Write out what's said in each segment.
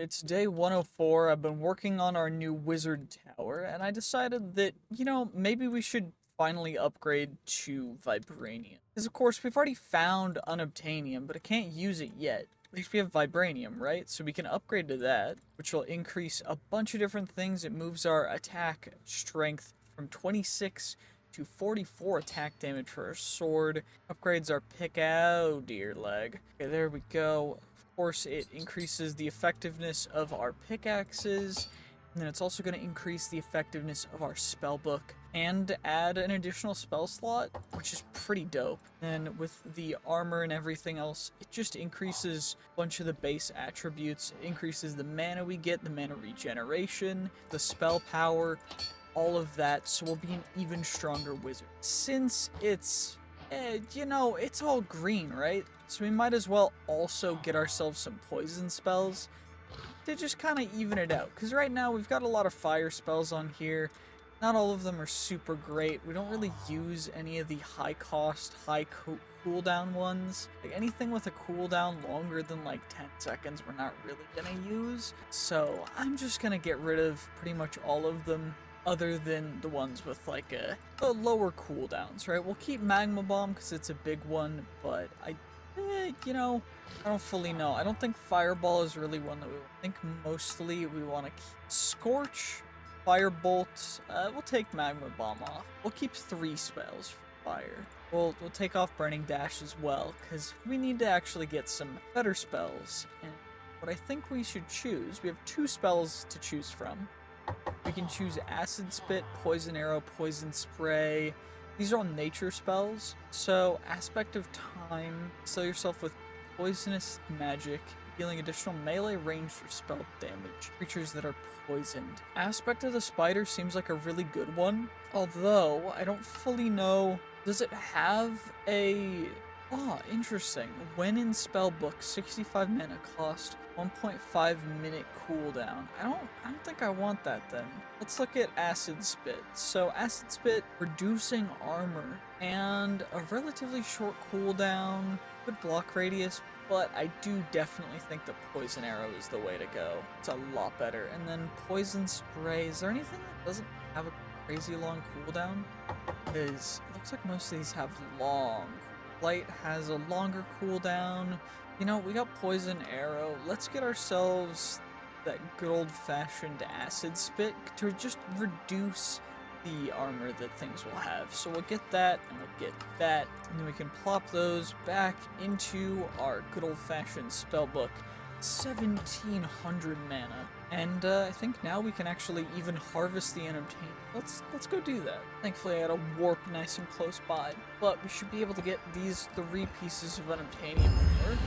It's day 104. I've been working on our new wizard tower, and I decided that, maybe we should finally upgrade to vibranium. Because, of course, we've already found unobtanium, but I can't use it yet. At least we have vibranium, right? So we can upgrade to that, which will increase a bunch of different things. It moves our attack strength from 26 to 44 attack damage for our sword. Upgrades our pick. Oh, dear leg. Okay, there we go. Of course, it increases the effectiveness of our pickaxes, and then it's also going to increase the effectiveness of our spellbook and add an additional spell slot, which is pretty dope. And with the armor and everything else, it just increases a bunch of the base attributes. It increases the mana we get, the mana regeneration, the spell power, all of that, so we'll be an even stronger wizard. Since it's it's all green, right? So we might as well also get ourselves some poison spells to just kind of even it out. Because right now we've got a lot of fire spells on here. Not all of them are super great. We don't really use any of the high cost, high cooldown ones. Like anything with a cooldown longer than like 10 seconds we're not really gonna use. So I'm just gonna get rid of pretty much all of them, other than the ones with like the lower cooldowns, right? We'll keep Magma Bomb because it's a big one, but I don't fully know. I don't think Fireball is really one that we will. I think mostly we want to keep Scorch, Firebolt. We'll take Magma Bomb off. We'll keep 3 spells for fire. We'll take off Burning Dash as well, because we need to actually get some better spells. And what I think we should choose, we have 2 spells to choose from. We can choose Acid Spit, Poison Arrow, Poison Spray. These are all nature spells. So, Aspect of Time, seal yourself with poisonous magic, dealing additional melee ranged or spell damage. Creatures that are poisoned. Aspect of the Spider seems like a really good one. Although, I don't fully know. Does it have a... Oh, interesting. When in spellbook, 65 mana cost, 1.5 minute cooldown. I don't think I want that then. Let's look at Acid Spit. So Acid Spit, reducing armor, and a relatively short cooldown, good block radius, but I do definitely think the Poison Arrow is the way to go. It's a lot better. And then Poison Spray, is there anything that doesn't have a crazy long cooldown? Because it looks like most of these have long. Light has a longer cooldown. We got Poison Arrow. Let's get ourselves that good old-fashioned Acid Spit to just reduce the armor that things will have. So we'll get that, and we'll get that, and then we can plop those back into our good old-fashioned spellbook. 1700 mana. And I think now we can actually even harvest the unobtainium. Let's go do that. Thankfully I had a warp nice and close by, but we should be able to get these 3 pieces of unobtainium here.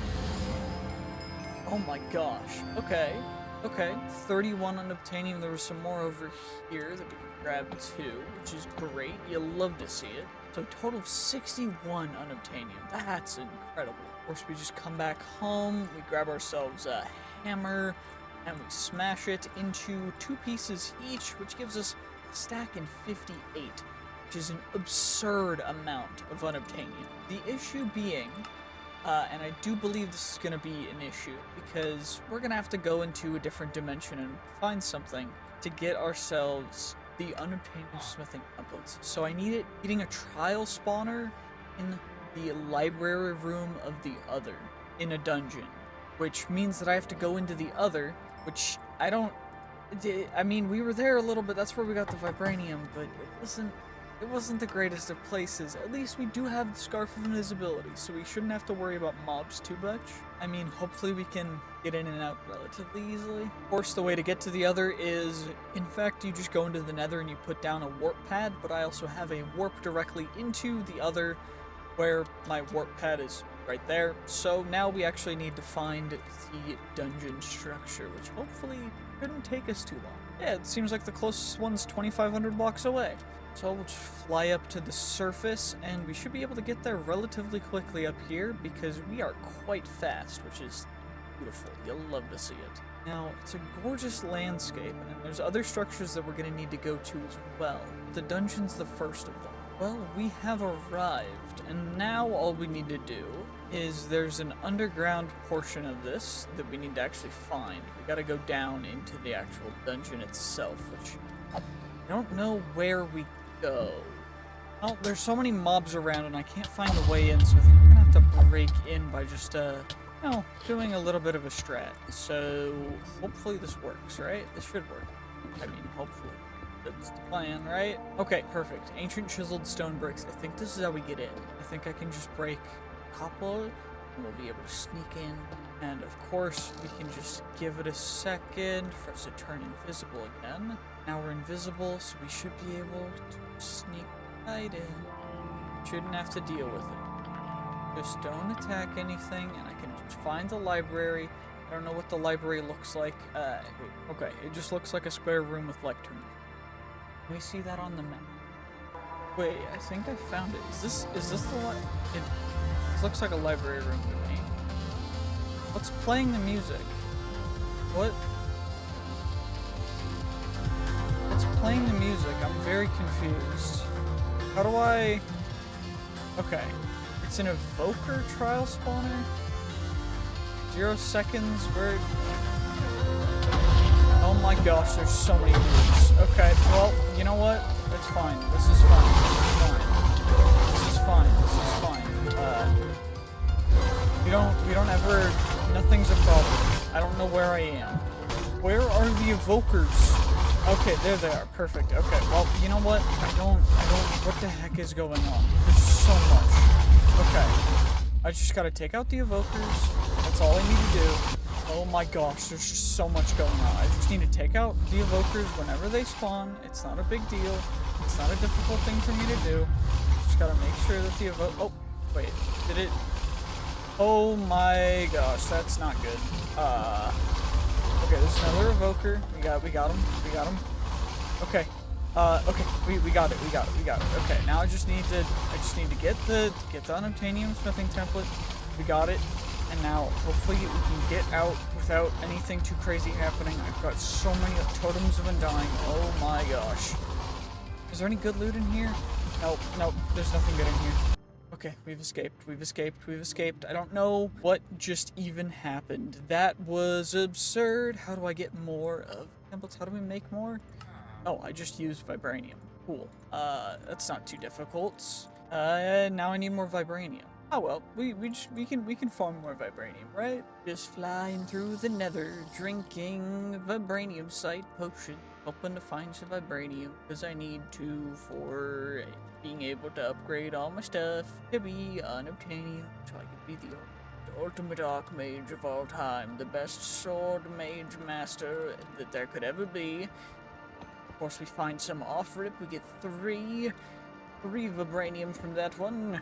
Oh my gosh. Okay. 31 unobtainium. There was some more over here that we can grab too, which is great. You'll love to see it. So a total of 61 unobtainium. That's incredible. Of course, we just come back home, we grab ourselves a hammer, and we smash it into 2 pieces each, which gives us a stack in 58, which is an absurd amount of unobtainium. The issue being, and I do believe this is going to be an issue, because we're going to have to go into a different dimension and find something to get ourselves the unobtainium smithing templates. So I need it getting a trial spawner in the library room of the other in a dungeon, which means that I have to go into the other, which we were there a little bit, that's where we got the vibranium, but it wasn't the greatest of places. At least we do have the Scarf of Invisibility, so we shouldn't have to worry about mobs too much. Hopefully we can get in and out relatively easily. Of course, the way to get to the other is, in fact, you just go into the nether and you put down a warp pad, but I also have a warp directly into the other, where my warp pad is right there. So now we actually need to find the dungeon structure, which hopefully shouldn't take us too long. Yeah, it seems like the closest one's 2,500 blocks away. So we'll just fly up to the surface, and we should be able to get there relatively quickly up here, because we are quite fast, which is beautiful. You'll love to see it. Now, it's a gorgeous landscape, and there's other structures that we're going to need to go to as well. The dungeon's the first of them. Well, we have arrived, and now all we need to do is there's an underground portion of this that we need to actually find. We gotta go down into the actual dungeon itself, which I don't know where we go. Oh, there's so many mobs around and I can't find the way in, so I think I'm gonna have to break in by just, doing a little bit of a strat. So, hopefully this works, right? This should work. I mean, hopefully. That's the plan, right? Okay, perfect. Ancient chiseled stone bricks. I think this is how we get in. I think I can just break a couple, and we'll be able to sneak in. And of course, we can just give it a second for us to turn invisible again. Now we're invisible, so we should be able to sneak right in. Shouldn't have to deal with it. Just don't attack anything, and I can just find the library. I don't know what the library looks like. Okay, it just looks like a square room with lecterns. Can we see that on the map? Wait, I think I found it. Is this the one? This looks like a library room to me. What's playing the music? What? What's playing the music? I'm very confused. How do I... Okay. It's an Evoker trial spawner? 0 seconds, where... Oh my gosh, there's so many groups. Okay, well, you know what? It's fine. This is fine. This is fine. This is fine. We don't ever... Nothing's a problem. I don't know where I am. Where are the Evokers? Okay, there they are. Perfect. Okay, well, you know what? I don't... What the heck is going on? There's so much. Okay. I just gotta take out the Evokers. That's all I need to do. Oh my gosh, there's just so much going on. I just need to take out the Evokers whenever they spawn. It's not a big deal. It's not a difficult thing for me to do. Just gotta make sure that the Oh, wait. Did it... Oh my gosh, that's not good. Okay, there's another Evoker. We got him. Okay. Okay, we got it. Okay, now I just need to get the unobtanium smithing template. We got it. And now, hopefully, we can get out without anything too crazy happening. I've got so many totems of undying. Oh my gosh. Is there any good loot in here? Nope, there's nothing good in here. Okay, we've escaped. I don't know what just even happened. That was absurd. How do I get more of templates? How do we make more? Oh, I just used vibranium. Cool. That's not too difficult. Now I need more vibranium. Oh well, we can farm more vibranium, right? Just flying through the nether, drinking vibranium site potion, hoping to find some vibranium, because I need to for being able to upgrade all my stuff to be unobtanium, so I can be the ultimate archmage of all time, the best sword mage master that there could ever be. Of course, we find some off-rip. We get three vibranium from that one.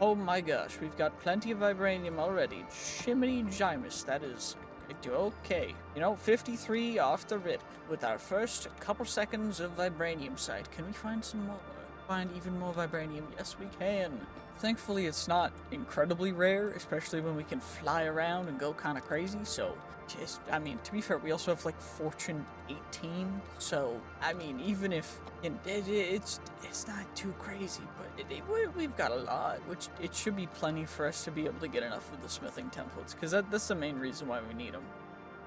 Oh my gosh, we've got plenty of vibranium already. Chimney Jimus, that is okay. 53 off the rip with our first couple seconds of vibranium sight. Can we find some more? Find even more vibranium? Yes, we can. Thankfully, it's not incredibly rare, especially when we can fly around and go kind of crazy, so... I mean, to be fair, we also have, like, Fortune 18, so, I mean, even if it's not too crazy, but we've got a lot, which it should be plenty for us to be able to get enough of the smithing templates, because that's the main reason why we need them.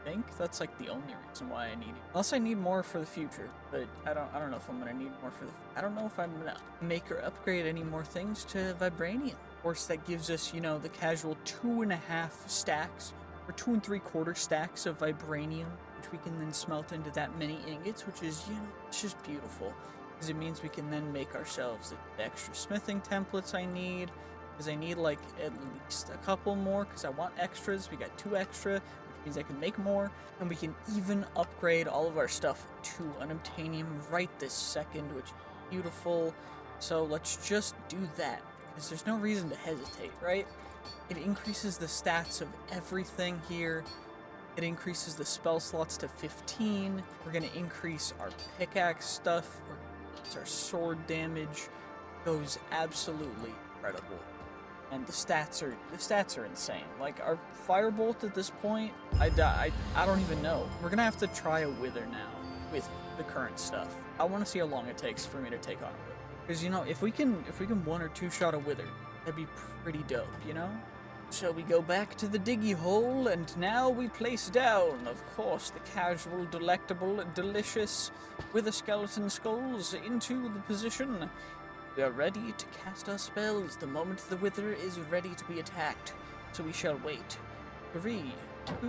I think that's, like, the only reason why I need it. Unless I need more for the future, but I don't know if I'm gonna need more for the... I don't know if I'm gonna make or upgrade any more things to vibranium. Of course, that gives us, the casual 2.5 stacks, or 2 3/4 stacks of vibranium, which we can then smelt into that many ingots, which is, it's just beautiful. Because it means we can then make ourselves the extra smithing templates I need, because I need, like, at least a couple more, because I want extras. We got 2 extra, which means I can make more, and we can even upgrade all of our stuff to unobtanium right this second, which is beautiful. So let's just do that, because there's no reason to hesitate, right? It increases the stats of everything here. It increases the spell slots to 15. We're going to increase our pickaxe stuff. Our sword damage goes absolutely incredible. And the stats are insane. Like, our firebolt at this point, I don't even know. We're going to have to try a wither now with the current stuff. I want to see how long it takes for me to take on a wither. Because, if we can 1 or 2 shot a wither, That'd be pretty dope, you know? So we go back to the diggy hole, and now we place down, of course, the casual, delectable, delicious wither skeleton skulls into the position. We are ready to cast our spells the moment the wither is ready to be attacked. So we shall wait. 3, 2,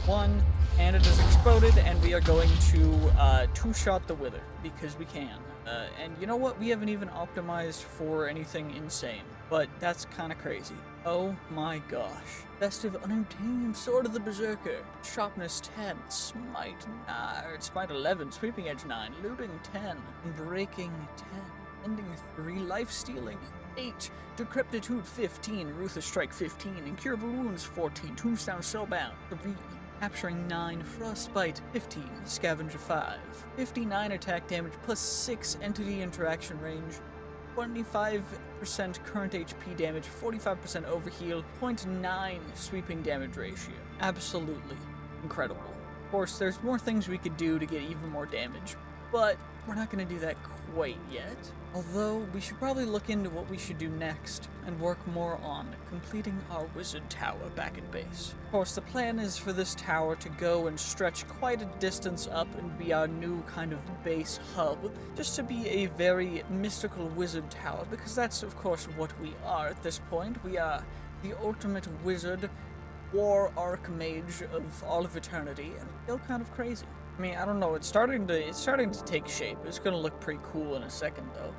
1, and it has exploded, and we are going to two-shot the wither, because we can. And you know what? We haven't even optimized for anything insane, but that's kind of crazy. Oh my gosh. Festive unobtanium sword of the berserker. Sharpness 10, smite 11, sweeping edge 9, looting 10, breaking 10, ending 3, life stealing 8, decrepitude 15, ruthless strike 15, incurable wounds 14, tombstone spellbound 3, capturing 9, frostbite 15, scavenger 5, 59 attack damage plus 6 entity interaction range, 25% current HP damage, 45% overheal, 0.9 sweeping damage ratio. Absolutely incredible. Of course, there's more things we could do to get even more damage, but we're not going to do that quite yet. Although, we should probably look into what we should do next and work more on completing our wizard tower back at base. Of course, the plan is for this tower to go and stretch quite a distance up and be our new kind of base hub, just to be a very mystical wizard tower, because that's, of course, what we are at this point. We are the ultimate wizard, war archmage of all of eternity, and we feel kind of crazy. I mean, I don't know, it's starting to take shape. It's gonna look pretty cool in a second, though.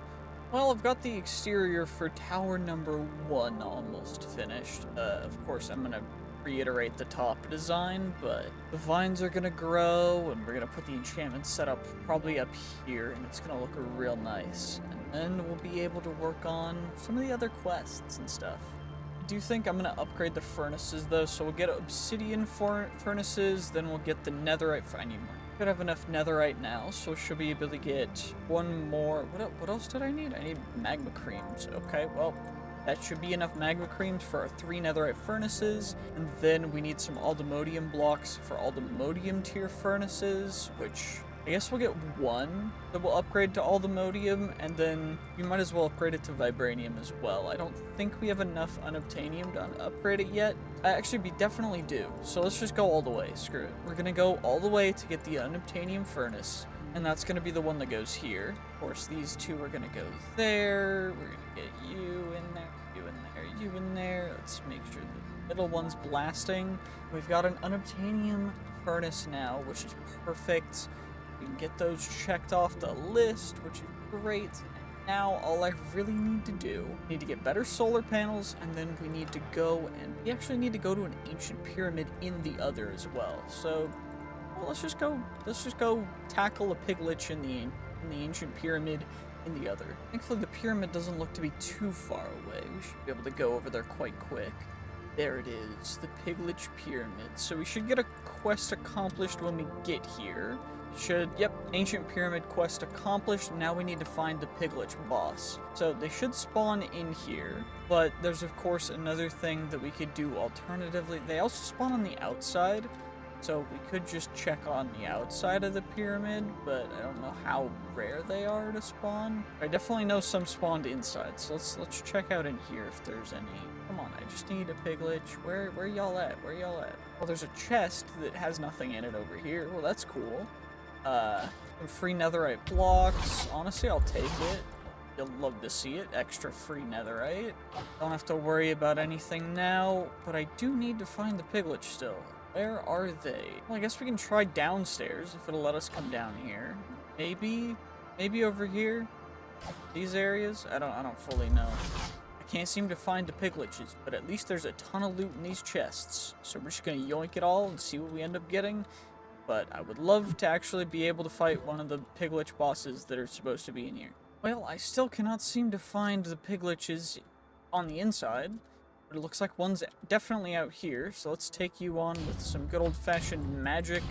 Well, I've got the exterior for tower number 1 almost finished. Of course, I'm gonna reiterate the top design, but the vines are gonna grow, and we're gonna put the enchantment setup probably up here, and it's gonna look real nice. And then we'll be able to work on some of the other quests and stuff. I do think I'm gonna upgrade the furnaces, though, so we'll get obsidian furnaces, then we'll get the netherite. I need more. Should have enough netherite now, so should be able to get one more. What else did I need? I need magma creams. Okay, well, that should be enough magma creams for our 3 netherite furnaces, and then we need some aldemodium blocks for aldemodium tier furnaces, which I guess we'll get 1 that will upgrade to aldemodium, and then you might as well upgrade it to vibranium as well. I don't think we have enough unobtanium to upgrade it yet. Actually, we definitely do. So let's just go all the way. Screw it. We're gonna go all the way to get the unobtanium furnace, and that's gonna be the one that goes here. Of course, these 2 are gonna go there. We're gonna get you in there, you in there, you in there. Let's make sure the middle one's blasting. We've got an unobtanium furnace now, which is perfect. We can get those checked off the list, which is great. Now, all I really need to do, need to get better solar panels, and then we need to go, and we actually need to go to an ancient pyramid in the other as well. So, well, let's just go tackle a Piglich in the ancient pyramid in the other. Thankfully, the pyramid doesn't look to be too far away. We should be able to go over there quite quick. There it is, the Piglich pyramid. So we should get a quest accomplished when we get here. Ancient pyramid quest accomplished. Now we need to find the Piglich boss. So they should spawn in here, but there's of course another thing that we could do alternatively. They also spawn on the outside, so we could just check on the outside of the pyramid, but I don't know how rare they are to spawn. I definitely know some spawned inside, so let's check out in here if there's any. Come on, I just need a Piglich. Where y'all at? Where y'all at? Well, there's a chest that has nothing in it over here. Well, that's cool. Some free netherite blocks. Honestly, I'll take it. You'll love to see it. Extra free netherite. Don't have to worry about anything now, but I do need to find the Piglich still. Where are they? Well, I guess we can try downstairs if it'll let us come down here. Maybe over here? These areas? I don't fully know. I can't seem to find the Pigliches, but at least there's a ton of loot in these chests. So we're just gonna yoink it all and see what we end up getting. But I would love to actually be able to fight one of the Piglich bosses that are supposed to be in here. Well, I still cannot seem to find the Pigliches on the inside, but it looks like one's definitely out here, so let's take you on with some good old-fashioned magic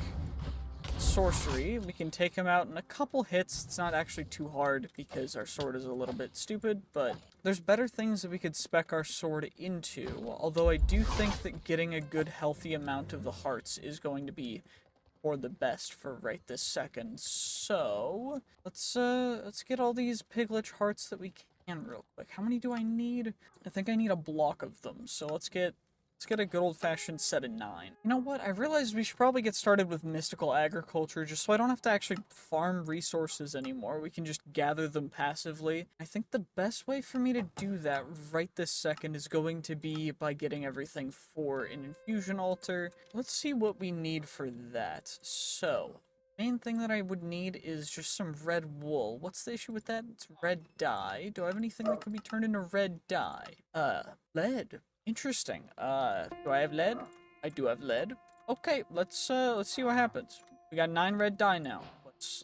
sorcery. We can take him out in a couple hits. It's not actually too hard because our sword is a little bit stupid, but there's better things that we could spec our sword into, although I do think that getting a good healthy amount of the hearts is going to be for the best for right this second. So let's get all these Piglich hearts that we can real quick. How many do I need? I think I need a block of them. So let's get a good old-fashioned set of 9. You know what? I realized we should probably get started with mystical agriculture just so I don't have to actually farm resources anymore. We can just gather them passively. I think the best way for me to do that right this second is going to be by getting everything for an infusion altar. Let's see what we need for that. So, main thing that I would need is just some red wool. What's the issue with that? It's red dye. Do I have anything that can be turned into red dye? Lead. Interesting. Do I have lead? I do have lead. Okay, let's see what happens. We got 9 red dye now.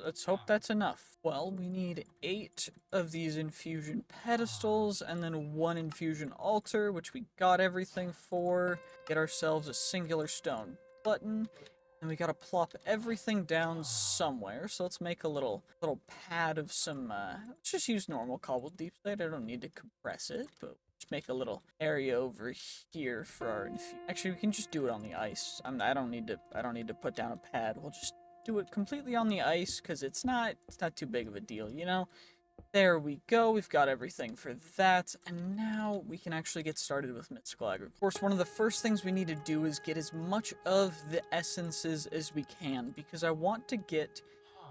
Let's hope that's enough. Well, we need 8 of these infusion pedestals and then 1 infusion altar, which we got everything for. Get ourselves a singular stone button. And we gotta plop everything down somewhere. So let's make a little pad of some, let's just use normal cobbled deep slate. I don't need to compress it, but just make a little area over here for our actually, we can just do it on the ice. I don't need to put down a pad. We'll just do it completely on the ice because it's not too big of a deal, you know? There we go, we've got everything for that, and now we can actually get started with mystical agriculture. Of course, one of the first things we need to do is get as much of the essences as we can, because I want to get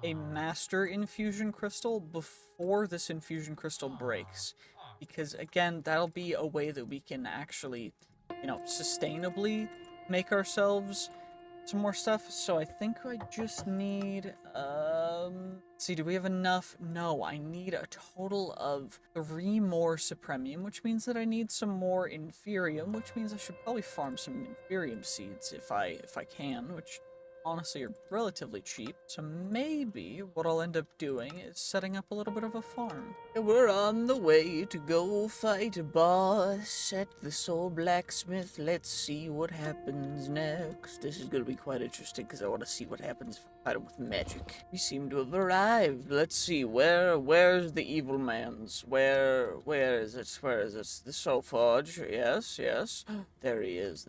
a master infusion crystal before this infusion crystal breaks. Because, again, that'll be a way that we can actually, you know, sustainably make ourselves some more stuff. So I think I just need, let's see, do we have enough? No, I need a total of 3 more supremium, which means that I need some more inferium, which means I should probably farm some inferium seeds if I can, which honestly are relatively cheap. So maybe what I'll end up doing is setting up a little bit of a farm. We're on the way to go fight a boss at the Soul Blacksmith. Let's see what happens next. This is gonna be quite interesting because I want to see what happens if I fight him with magic. We seem to have arrived. Let's see, where's the evil man's? Where is it? Where is it? The Soul Forge. Yes. There he is.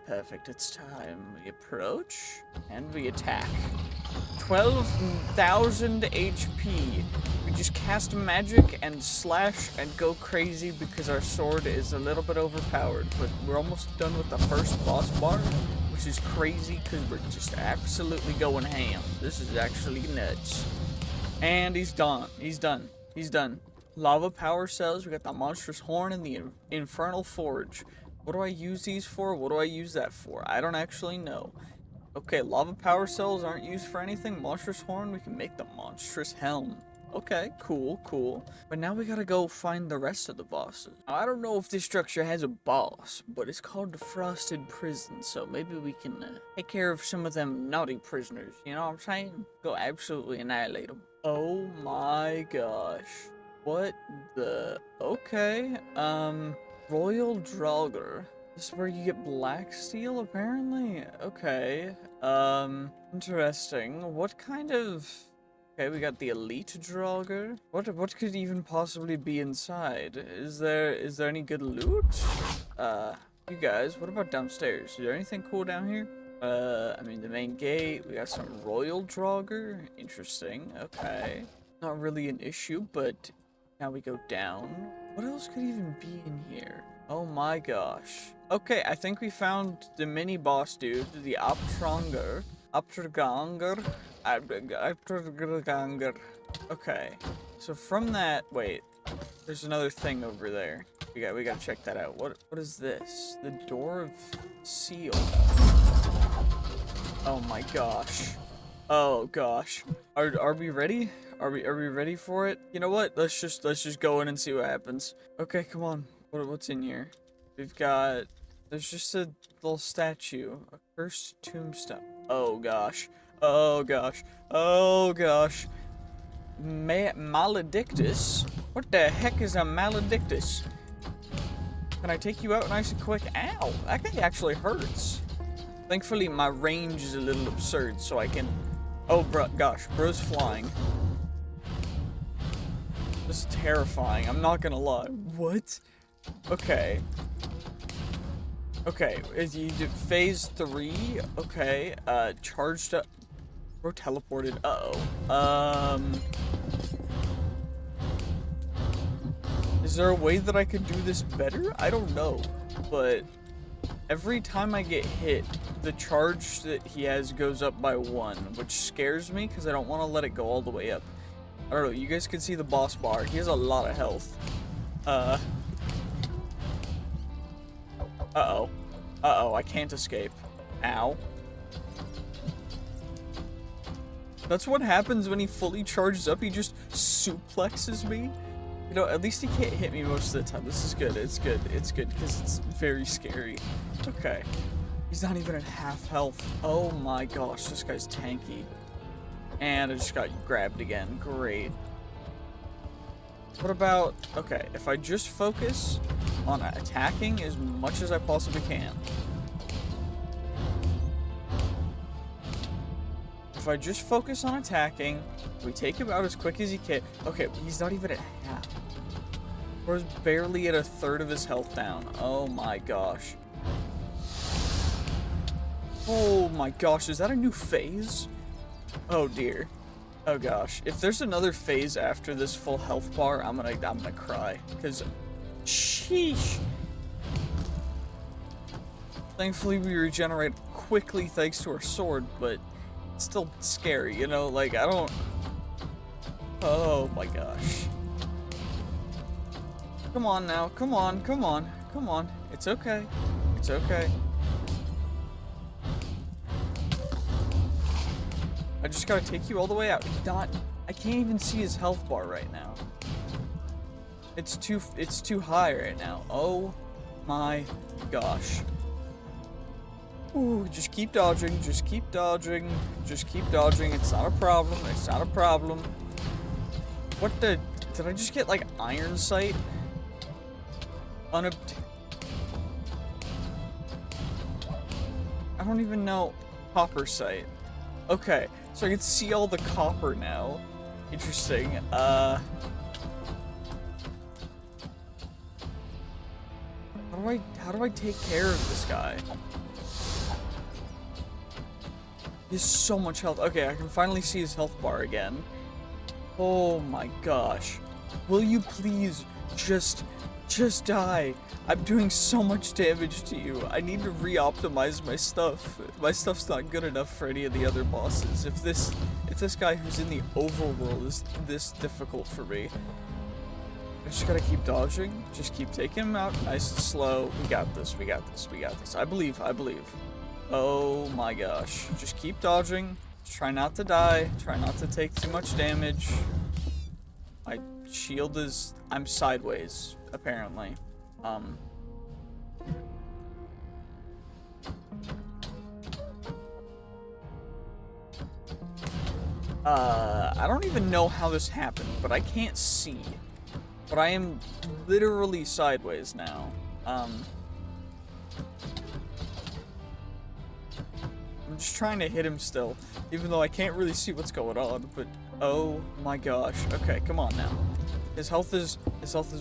Perfect. It's time. We approach. And we attack. 12,000 HP. We just cast magic and slash and go crazy because our sword is a little bit overpowered. But we're almost done with the first boss bar, which is crazy because we're just absolutely going ham. This is actually nuts. And he's done. He's done. Lava power cells. We got the monstrous horn and the infernal forge. What do I use these for? What do I use that for? I don't actually know. Okay, lava power cells aren't used for anything. Monstrous horn, we can make the monstrous helm. Okay, cool. But now we gotta go find the rest of the bosses. Now, I don't know if this structure has a boss, but it's called the Frosted Prison, so maybe we can take care of some of them naughty prisoners, you know what I'm saying? Go absolutely annihilate them. Oh my gosh. What the... Okay, Royal Draugr. This is where you get black steel, apparently? Okay. Interesting. What kind of... Okay, we got the Elite Draugr. What could even possibly be inside? Is there any good loot? You guys, what about downstairs? Is there anything cool down here? I mean, the main gate, we got some Royal Draugr. Interesting, okay. Not really an issue, but now we go down. What else could even be in here? Oh my gosh. Okay, I think we found the mini boss dude, the Optranger. Okay, so from that, wait, there's another thing over there. We gotta check that out. What is this? The Door of Seal. Oh my gosh. Oh gosh. Are we ready? Are we ready for it? You know what? Let's just go in and see what happens. Okay, come on. What's in here? We've got... There's just a little statue. A cursed tombstone. Oh gosh. Maladictus? What the heck is a Maladictus? Can I take you out nice and quick? Ow! That guy actually hurts. Thankfully, my range is a little absurd, so I can... Oh, gosh. Bro's flying. This is terrifying. I'm not gonna lie. What? Okay. Okay, you did phase 3. Okay, charged up. We're teleported. Uh-oh. Is there a way that I could do this better? I don't know, but every time I get hit, the charge that he has goes up by 1, which scares me because I don't want to let it go all the way up. I don't know, you guys can see the boss bar. He has a lot of health. Uh-oh. Uh-oh, I can't escape. Ow. That's what happens when he fully charges up. He just suplexes me. You know, at least he can't hit me most of the time. This is good. It's good. It's good because it's very scary. Okay. He's not even at half health. Oh my gosh, this guy's tanky. And I just got grabbed again. Great. What about... Okay, if I just focus on attacking as much as I possibly can. If I just focus on attacking, we take him out as quick as he can. Okay, he's not even at half. Or he's barely at 1/3 of his health down. Oh my gosh. Oh my gosh, is that a new phase? Oh dear. Oh gosh. If there's another phase after this full health bar, I'm gonna cry. Cause sheesh. Thankfully we regenerate quickly thanks to our sword, but it's still scary, you know, like I don't... Oh my gosh. Come on now, come on, come on, come on. It's okay. It's okay. I just gotta take you all the way out. I can't even see his health bar right now. It's too high right now. Oh my gosh. Ooh, just keep dodging, just keep dodging, just keep dodging. It's not a problem, it's not a problem. What the... Did I just get, like, iron sight? I don't even know. Copper sight. Okay, so I can see all the copper now. Interesting. How do I take care of this guy? He has so much health. Okay, I can finally see his health bar again. Oh my gosh. Will you please just die? I'm doing so much damage to you. I need to re-optimize my stuff. My stuff's not good enough for any of the other bosses. If this guy who's in the overworld is this difficult for me. I just gotta keep dodging. Just keep taking him out nice and slow. We got this, we got this, we got this. I believe, I believe. Oh my gosh. Just keep dodging. Try not to die. Try not to take too much damage. My shield is... I'm sideways, apparently. I don't even know how this happened, but I can't see. But I am literally sideways now. I'm just trying to hit him still, even though I can't really see what's going on, but oh my gosh. Okay, come on now. His health is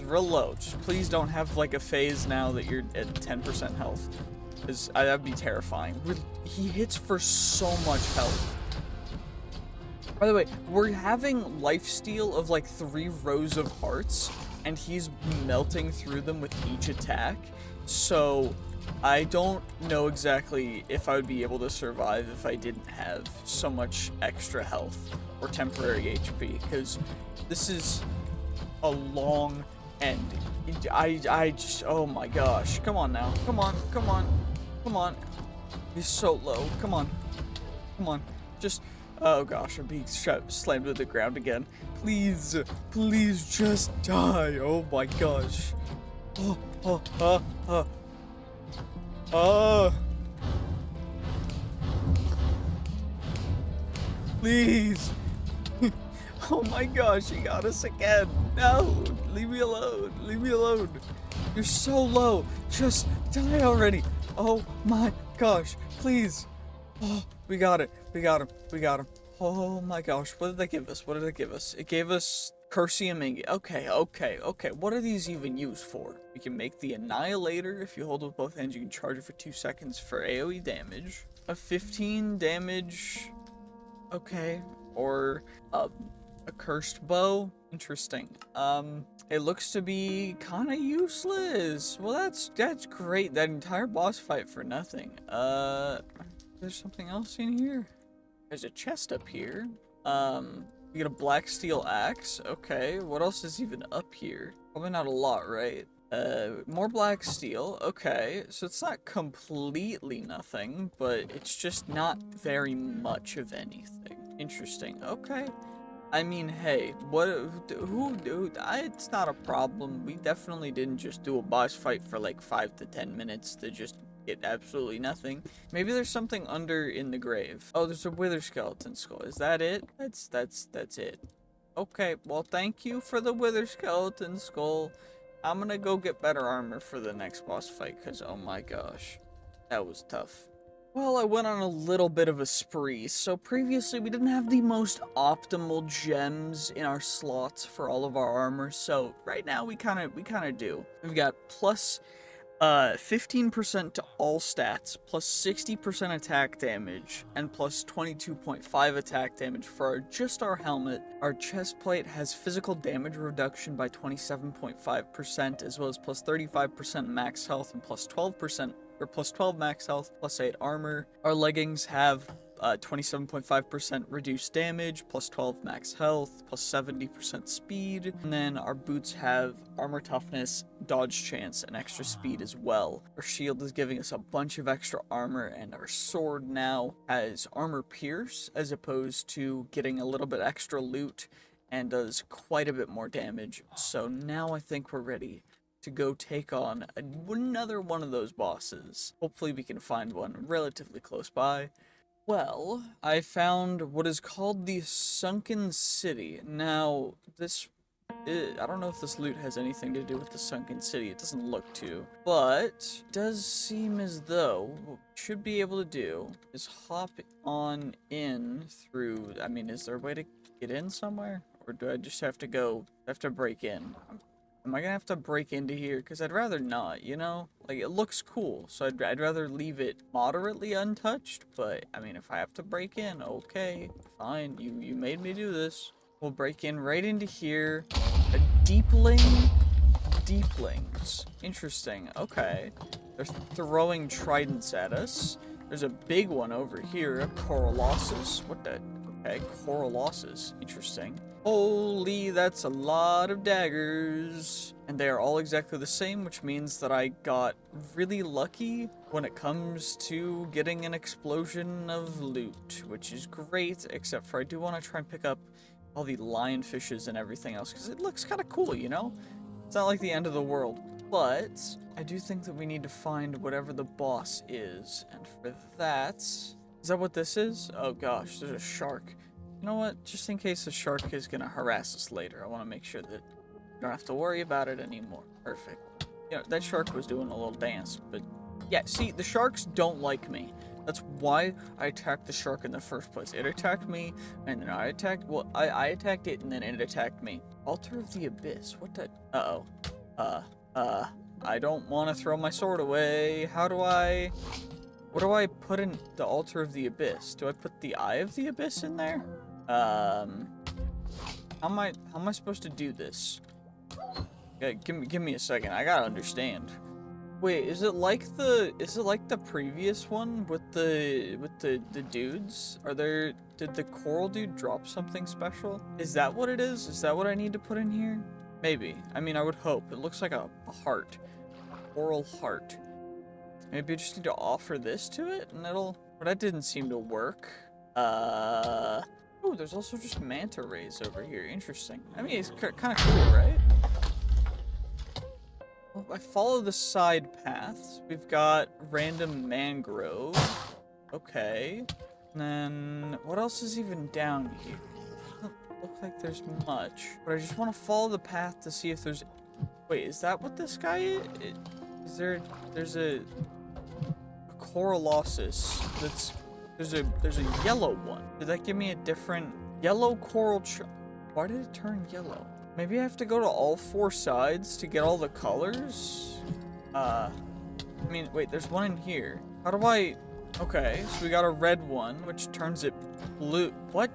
real low. Just please don't have like a phase now that you're at 10% health. Because that'd be terrifying. He hits for so much health. By the way, we're having lifesteal of like 3 rows of hearts, and he's melting through them with each attack. So I don't know exactly if I would be able to survive if I didn't have so much extra health or temporary HP, because this is a long end. I just, oh my gosh. Come on now. Come on, come on, come on. He's so low. Come on. Come on. Just, oh gosh, I'm being slammed to the ground again. Please, please just die. Oh my gosh. Please. Oh my gosh, he got us again. No, leave me alone. Leave me alone. You're so low. Just die already. Oh my gosh, please. Oh, we got it. We got him. We got him. Oh my gosh, what did they give us? What did it give us? It gave us Cursium Ingot. Okay, okay, okay. What are these even used for? We can make the Annihilator. If you hold with both hands, you can charge it for 2 seconds for AoE damage. A 15 damage. Okay. Or a Cursed Bow. Interesting. It looks to be kind of useless. Well, that's great. That entire boss fight for nothing. There's something else in here. There's a chest up here. You get a black steel axe. Okay, what else is even up here? Probably not a lot, right? More black steel. Okay, so it's not completely nothing, but it's just not very much of anything. Interesting. Okay. I mean, hey, it's not a problem. We definitely didn't just do a boss fight for like 5 to 10 minutes to just get absolutely nothing. Maybe there's something under in the grave. Oh, there's a wither skeleton skull. Is that it? That's it. Okay, well, thank you for the wither skeleton skull. I'm gonna go get better armor for the next boss fight, because oh my gosh, that was tough. Well, I went on a little bit of a spree. So previously we didn't have the most optimal gems in our slots for all of our armor. So right now we kind of do. We've got plus 15% to all stats, plus 60% attack damage, and plus 22.5 attack damage for just our helmet. Our chest plate has physical damage reduction by 27.5%, as well as plus 35% max health and plus 12% or plus 12 max health, plus 8 armor. Our leggings have 27.5% reduced damage, plus 12 max health, plus 70% speed. And then our boots have armor toughness, dodge chance, and extra speed as well. Our shield is giving us a bunch of extra armor, and our sword now has armor pierce, as opposed to getting a little bit extra loot, and does quite a bit more damage. So now I think we're ready to go take on another one of those bosses. Hopefully we can find one relatively close by. Well, I found what is called the Sunken City. Now, I don't know if this loot has anything to do with the Sunken City. It doesn't look to. But it does seem as though what we should be able to do is hop on in through... I mean, is there a way to get in somewhere? Or do I just have to break in? Am I gonna have to break into here? Because I'd rather not, you know? Like, it looks cool, so I'd rather leave it moderately untouched, but, I mean, if I have to break in, okay, fine, you made me do this. We'll break in right into here. A deepling? Deeplings. Interesting, okay. They're throwing tridents at us. There's a big one over here, a Corolossus. What the? Okay, Corolossus. Interesting. Holy, that's a lot of daggers. And they are all exactly the same, which means that I got really lucky when it comes to getting an explosion of loot, which is great, except for I do want to try and pick up all the lionfishes and everything else, because it looks kind of cool, you know? It's not like the end of the world. But I do think that we need to find whatever the boss is, and for that... Is that what this is? Oh gosh, there's a shark. You know what? Just in case the shark is gonna harass us later, I want to make sure that we don't have to worry about it anymore. Perfect. You know, that shark was doing a little dance, but yeah, see, the sharks don't like me. That's why I attacked the shark in the first place. It attacked me, and then I attacked it, and then it attacked me. Altar of the Abyss. What the? I don't want to throw my sword away. How do I... What do I put in the Altar of the Abyss? Do I put the Eye of the Abyss in there? How am I supposed to do this? Yeah, give me a second. I gotta understand. Wait, is it like the previous one with the dudes? Did the coral dude drop something special? Is that what it is? Is that what I need to put in here? Maybe. I mean, I would hope. It looks like a heart. A coral heart. Maybe I just need to offer this to it, and it'll... But that didn't seem to work. Oh, there's also just manta rays over here. Interesting. I mean, it's kind of cool, right? Well, if I follow the side paths, we've got random mangrove. Okay. And then, what else is even down here? Doesn't look like there's much. But I just want to follow the path to see if there's... Wait, is that what this guy is? There's a Corolossus that's... There's a yellow one. Did that give me a different... Yellow coral... Why did it turn yellow? Maybe I have to go to all four sides to get all the colors? I mean, wait, there's one in here. How do I... Okay, so we got a red one, which turns it blue. What?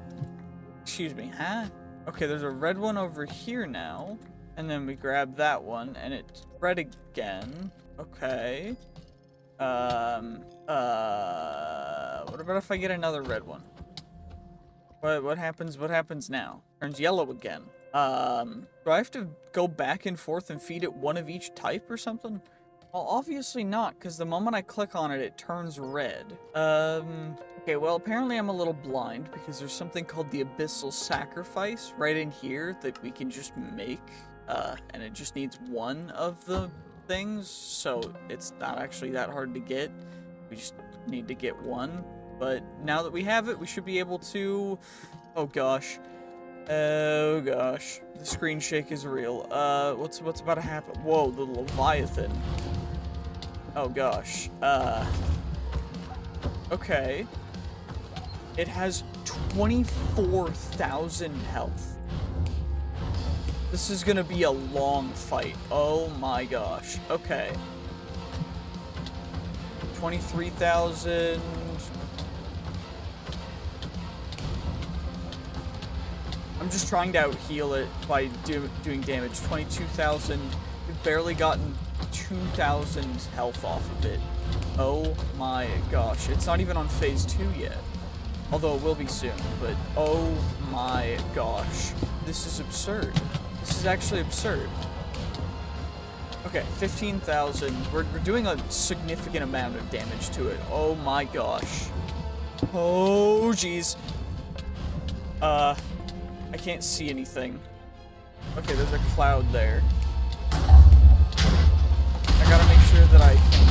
Excuse me, huh? Okay, there's a red one over here now. And then we grab that one, and it's red again. Okay. What about if I get another red one? What happens now? Turns yellow again. Do I have to go back and forth and feed it one of each type or something? Well, obviously not, because the moment I click on it, it turns red. Okay, well, apparently I'm a little blind, because there's something called the Abyssal Sacrifice right in here that we can just make, and it just needs one of the things, so it's not actually that hard to get. We just need to get one, but now that we have it, we should be able to... Oh gosh. Oh gosh. The screen shake is real. What's about to happen? Whoa, the Leviathan. Oh gosh. Okay. It has 24,000 health. This is gonna be a long fight. Oh my gosh. Okay. 23,000. I'm just trying to out-heal it by doing damage. 22,000. We've barely gotten 2,000 health off of it. Oh my gosh. It's not even on phase 2 yet. Although it will be soon, but oh my gosh. This is absurd. This is actually absurd. Okay, 15,000. We're doing a significant amount of damage to it. Oh my gosh. Oh jeez. I can't see anything. Okay, there's a cloud there. I gotta make sure that I can,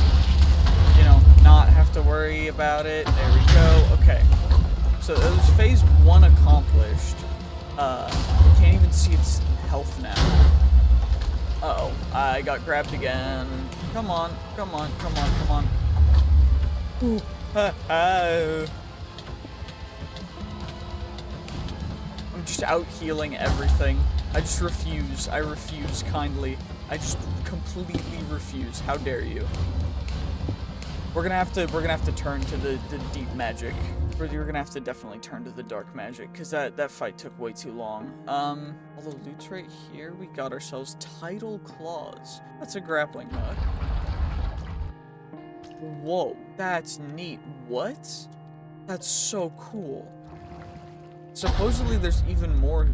you know, not have to worry about it. There we go. Okay. So that was phase 1 accomplished. I can't even see its health now. Uh-oh. I got grabbed again. Come on. Come on. Come on. Come on. Ooh. I'm just out healing everything. I just refuse. I refuse kindly. I just completely refuse. How dare you? We're gonna have to turn to the deep magic. We're gonna have to definitely turn to the dark magic, because that fight took way too long. Although loot's right here, we got ourselves Tidal Claws. That's a grappling hook. Whoa, that's neat. What? That's so cool. Supposedly there's even more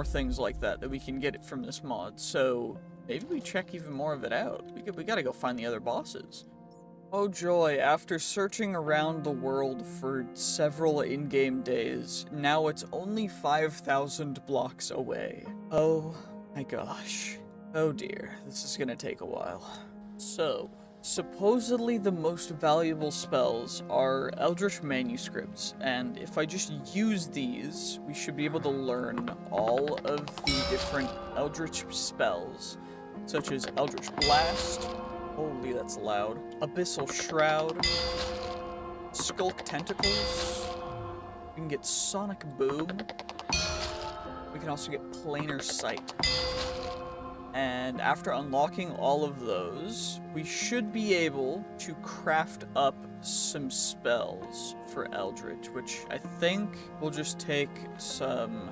things like that we can get from this mod, so maybe we check even more of it out. We gotta go find the other bosses. Oh joy, after searching around the world for several in-game days, now it's only 5,000 blocks away. Oh my gosh. Oh dear, this is gonna take a while. So, supposedly the most valuable spells are Eldritch manuscripts, and if I just use these, we should be able to learn all of the different Eldritch spells, such as Eldritch Blast. Holy, that's loud. Abyssal Shroud. Skulk Tentacles. We can get Sonic Boom. We can also get Planar Sight. And after unlocking all of those, we should be able to craft up some spells for Eldritch, which I think will just take some,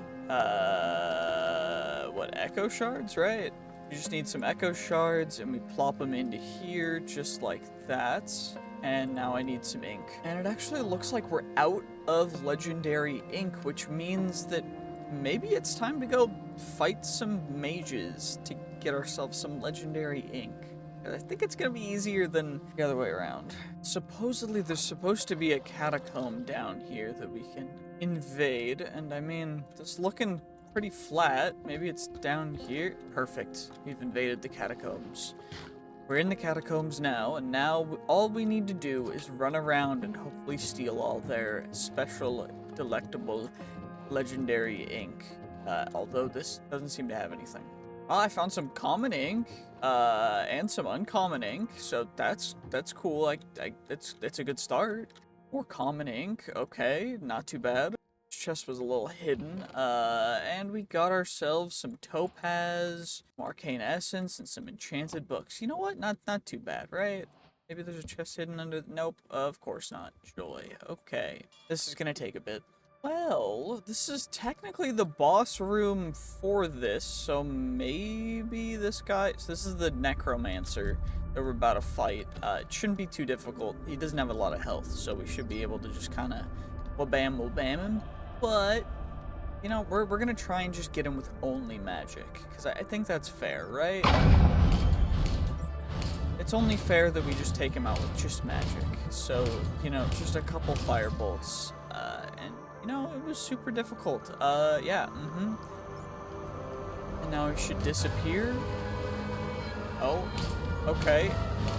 Echo Shards, right? We just need some Echo Shards, and we plop them into here, just like that. And now I need some ink. And it actually looks like we're out of legendary ink, which means that maybe it's time to go fight some mages to get ourselves some legendary ink. I think it's gonna be easier than the other way around. Supposedly there's supposed to be a catacomb down here that we can invade, and I mean, it's looking pretty flat. Maybe it's down here. Perfect. We've invaded the catacombs. We're in the catacombs now, and now all we need to do is run around and hopefully steal all their special, delectable, legendary ink. Although this doesn't seem to have anything. Well, I found some common ink, and some uncommon ink, so that's cool. It's a good start. More common ink. Okay, not too bad. Chest was a little hidden, and we got ourselves some topaz, some arcane essence, and some enchanted books. You know what? Not too bad, right? Maybe there's a chest hidden under. Nope, of course not. Joy. Okay, this is gonna take a bit. Well, this is technically the boss room for this, so maybe this guy... So this is the necromancer that we're about to fight. It shouldn't be too difficult. He doesn't have a lot of health, so we should be able to just kind of wabam him. But, you know, we're gonna try and just get him with only magic, because I think that's fair, right? It's only fair that we just take him out with just magic. So, you know, just a couple fire bolts, and... You know, it was super difficult. Yeah, And now it should disappear. Oh, okay.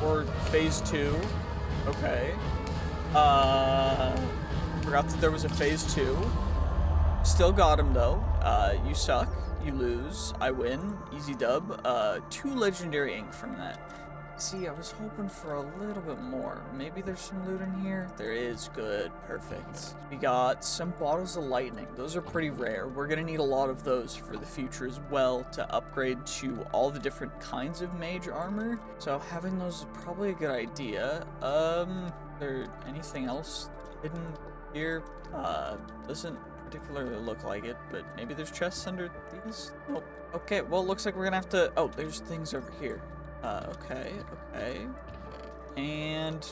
Or phase 2. Okay. Forgot that there was a phase 2. Still got him, though. You suck. You lose. I win. Easy dub. 2 legendary ink from that. See, I was hoping for a little bit more. Maybe there's some loot in here? There is. Good. Perfect. We got some bottles of lightning. Those are pretty rare. We're gonna need a lot of those for the future as well to upgrade to all the different kinds of mage armor. So having those is probably a good idea. There anything else hidden here? Doesn't particularly look like it, but maybe there's chests under these? Nope. Okay, well, it looks like we're gonna have to... Oh, there's things over here. Okay. And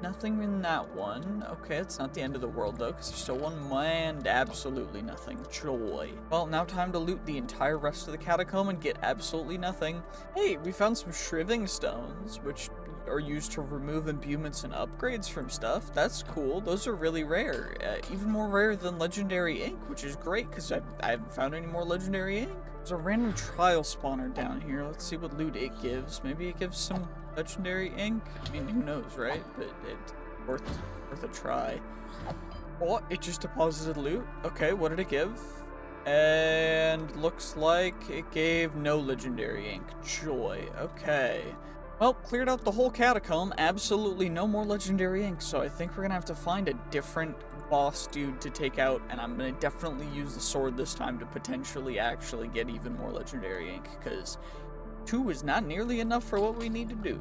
nothing in that one. Okay, it's not the end of the world, though, because there's still one and absolutely nothing. Joy. Well, now time to loot the entire rest of the catacomb and get absolutely nothing. Hey, we found some shriving stones, which are used to remove imbuements and upgrades from stuff. That's cool. Those are really rare. Even more rare than legendary ink, which is great, because I haven't found any more legendary ink. There's a random trial spawner down here. Let's see what loot it gives. Maybe it gives some legendary ink? I mean, who knows, right? But it's worth a try. Oh, it just deposited loot. Okay, what did it give? And looks like it gave no legendary ink. Joy. Okay. Well, cleared out the whole catacomb. Absolutely no more legendary ink, so I think we're gonna have to find a different boss dude to take out, and I'm gonna definitely use the sword this time to potentially actually get even more legendary ink, because 2 is not nearly enough for what we need to do.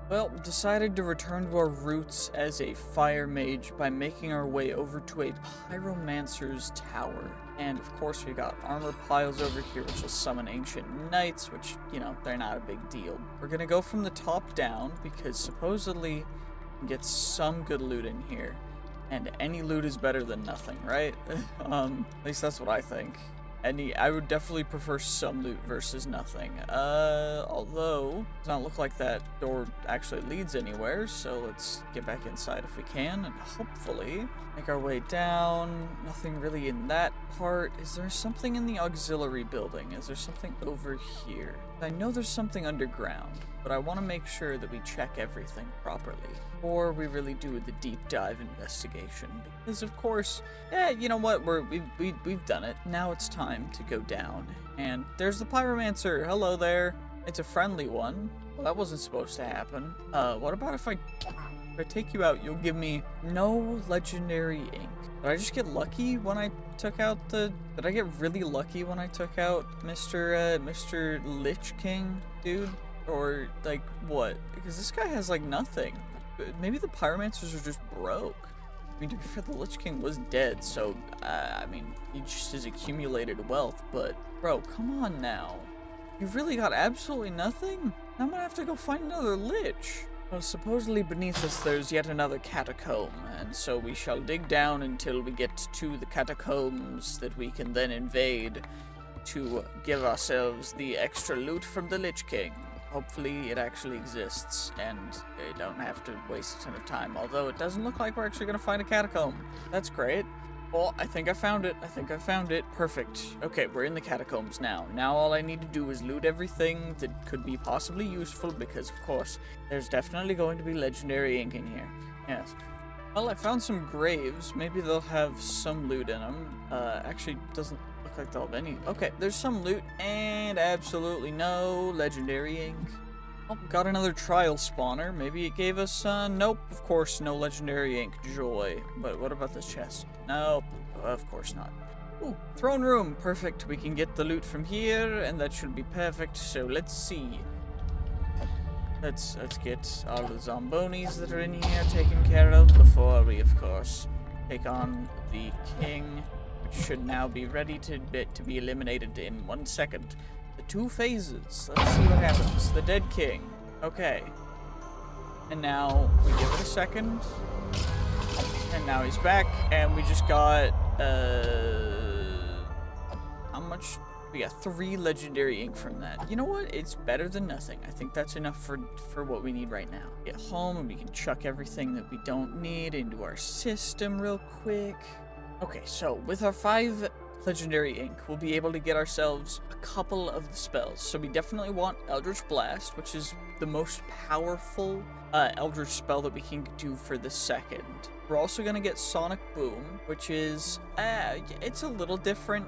Well, decided to return to our roots as a fire mage by making our way over to a Pyromancer's tower. And of course we got armor piles over here which will summon ancient knights, which, you know, they're not a big deal. We're gonna go from the top down because supposedly we can get some good loot in here. And any loot is better than nothing, right? At least that's what I think. I would definitely prefer some loot versus nothing. Although, it does not look like that door actually leads anywhere, so let's get back inside if we can, and hopefully make our way down. Nothing really in that part. Is there something in the auxiliary building? Is there something over here? I know there's something underground, but I want to make sure that we check everything properly before we really do the deep dive investigation. Because of course, you know what? We've done it. Now it's time to go down. And there's the Pyromancer. Hello there. It's a friendly one. Well, that wasn't supposed to happen. What about if I take you out? You'll give me no legendary ink. Did I just get lucky when I took out the... Did I get really lucky when I took out Mr. Lich King, dude? Or, like, what? Because this guy has, like, nothing. Maybe the Pyromancers are just broke. I mean, to be fair, the Lich King was dead, so, I mean, he just has accumulated wealth, but, bro, come on now. You've really got absolutely nothing? Now I'm gonna have to go find another Lich. Well, supposedly beneath us there's yet another catacomb, and so we shall dig down until we get to the catacombs that we can then invade to give ourselves the extra loot from the Lich King. Hopefully it actually exists, and I don't have to waste a ton of time, although it doesn't look like we're actually going to find a catacomb. That's great. Well, I think I found it. Perfect. Okay, we're in the catacombs now. Now all I need to do is loot everything that could be possibly useful, because, of course, there's definitely going to be legendary ink in here. Yes. Well, I found some graves. Maybe they'll have some loot in them. Actually, doesn't look like they'll have any. Okay, there's some loot, and absolutely no legendary ink. Oh, got another trial spawner. Maybe it gave us, nope, of course, no legendary ink. Joy. But what about this chest? Nope, of course not. Ooh, throne room. Perfect. We can get the loot from here, and that should be perfect. So let's see. Let's get all the zombonis that are in here taken care of before we, of course, take on the king, which should now be ready to be eliminated in 1 second. The 2 phases. Let's see what happens. The dead king. Okay. And now we give it a second. And now he's back, and we just got, how much? We got 3 legendary ink from that. You know what? It's better than nothing. I think that's enough for what we need right now. Get home, and we can chuck everything that we don't need into our system real quick. Okay, so with our 5 legendary ink, we'll be able to get ourselves a couple of the spells. So we definitely want Eldritch Blast, which is the most powerful Eldritch spell that we can do for the second. We're also going to get Sonic Boom, which is, it's a little different.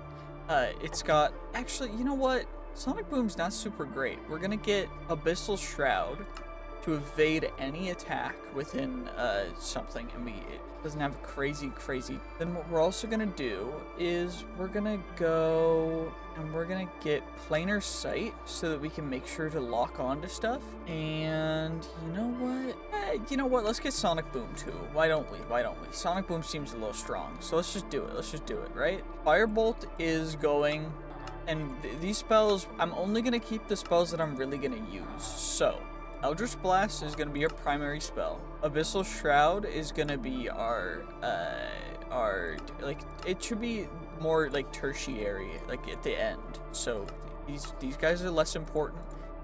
It's got, actually, you know what? Sonic Boom's not super great. We're going to get Abyssal Shroud to evade any attack within something, and it doesn't have crazy. Then what we're also gonna do is we're gonna go and we're gonna get Planar Sight so that we can make sure to lock onto stuff. And you know what? Let's get Sonic Boom too. Why don't we? Sonic Boom seems a little strong, so let's just do it. Right? Firebolt is going, and these spells, I'm only gonna keep the spells that I'm really gonna use. So Eldritch Blast is going to be our primary spell. Abyssal Shroud is going to be our, like, it should be more, like, tertiary, like, at the end. So, these guys are less important.